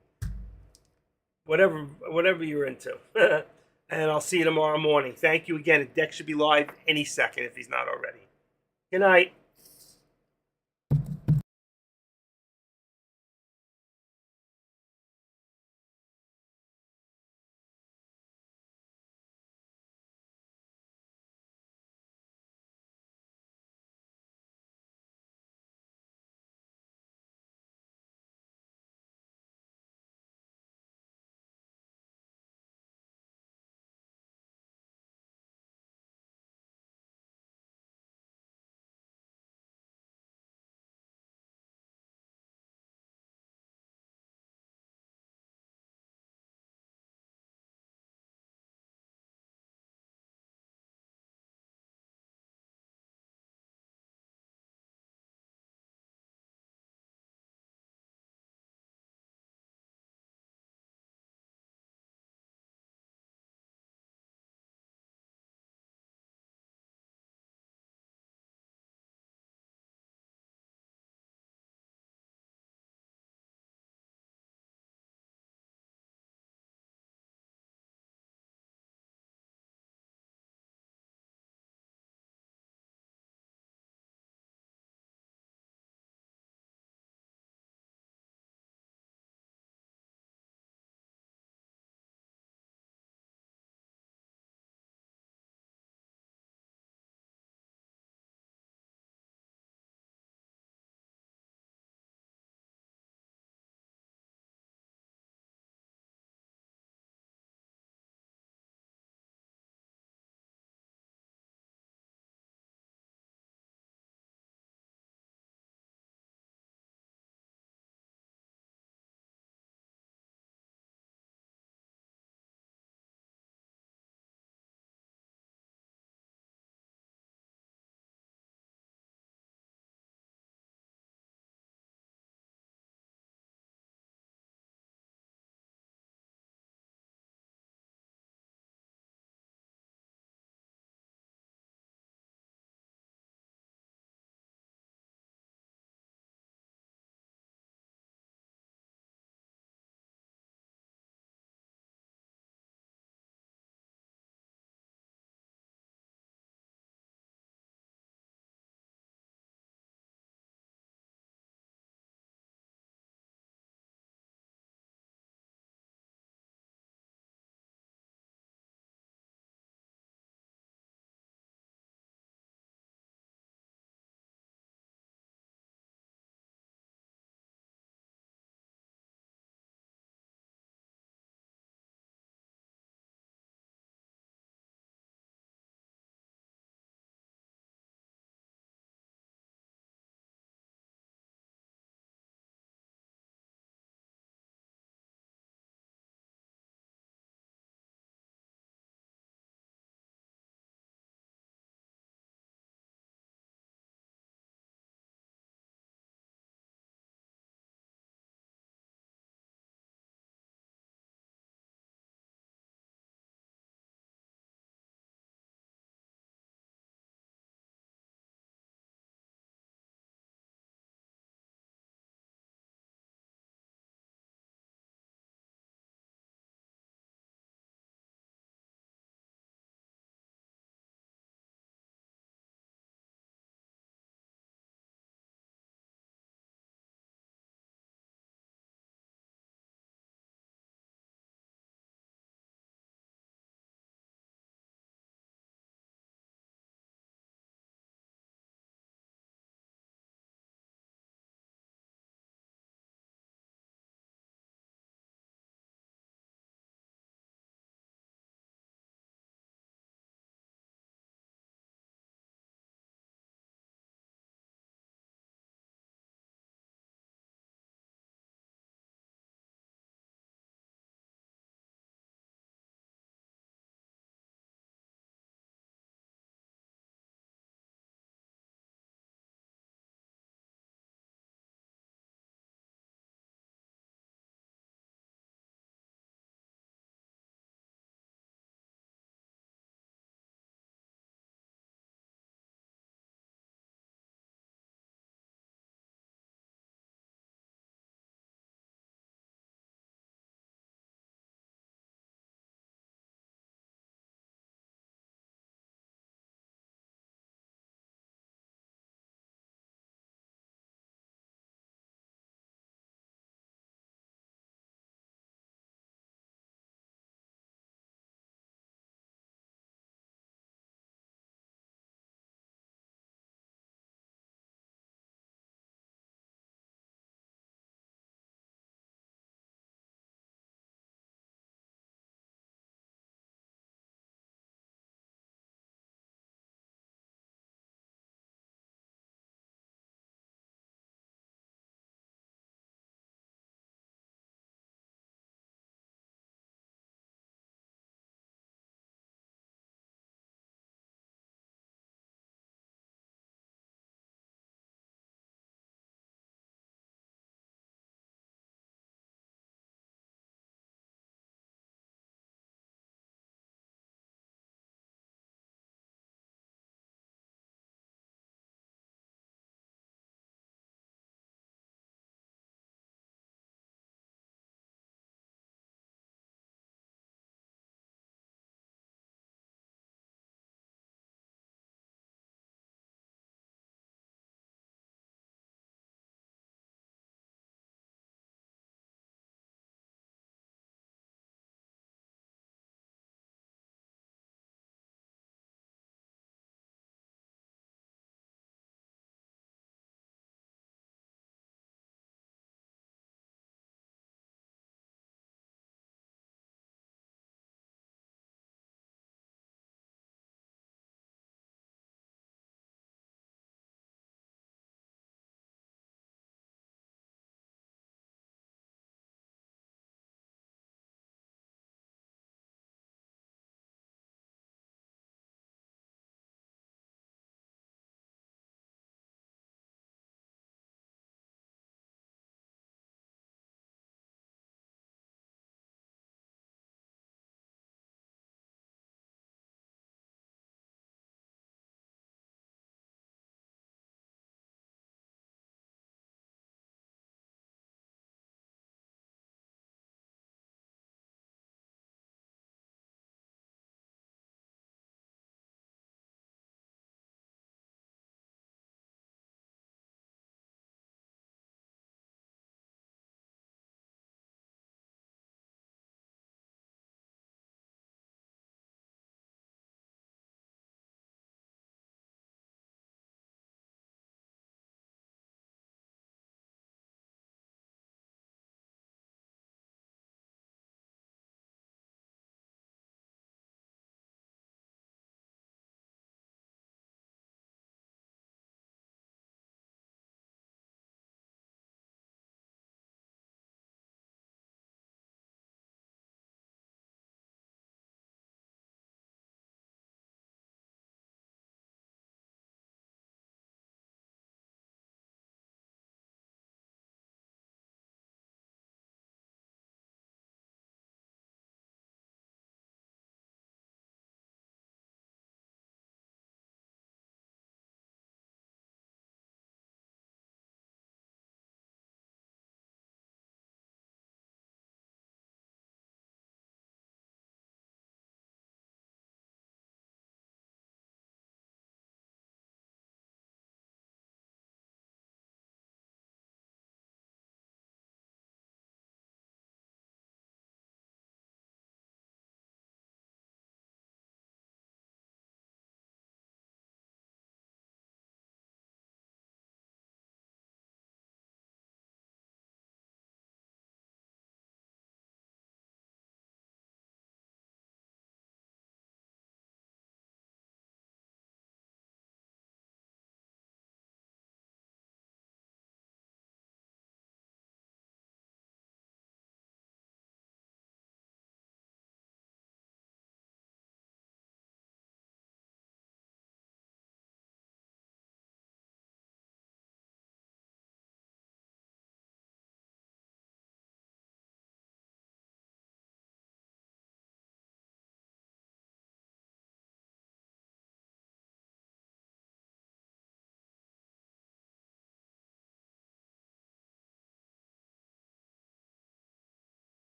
Speaker 1: whatever you're into. And I'll see you tomorrow morning. Thank you again. Dex should be live any second if he's not already. Good night.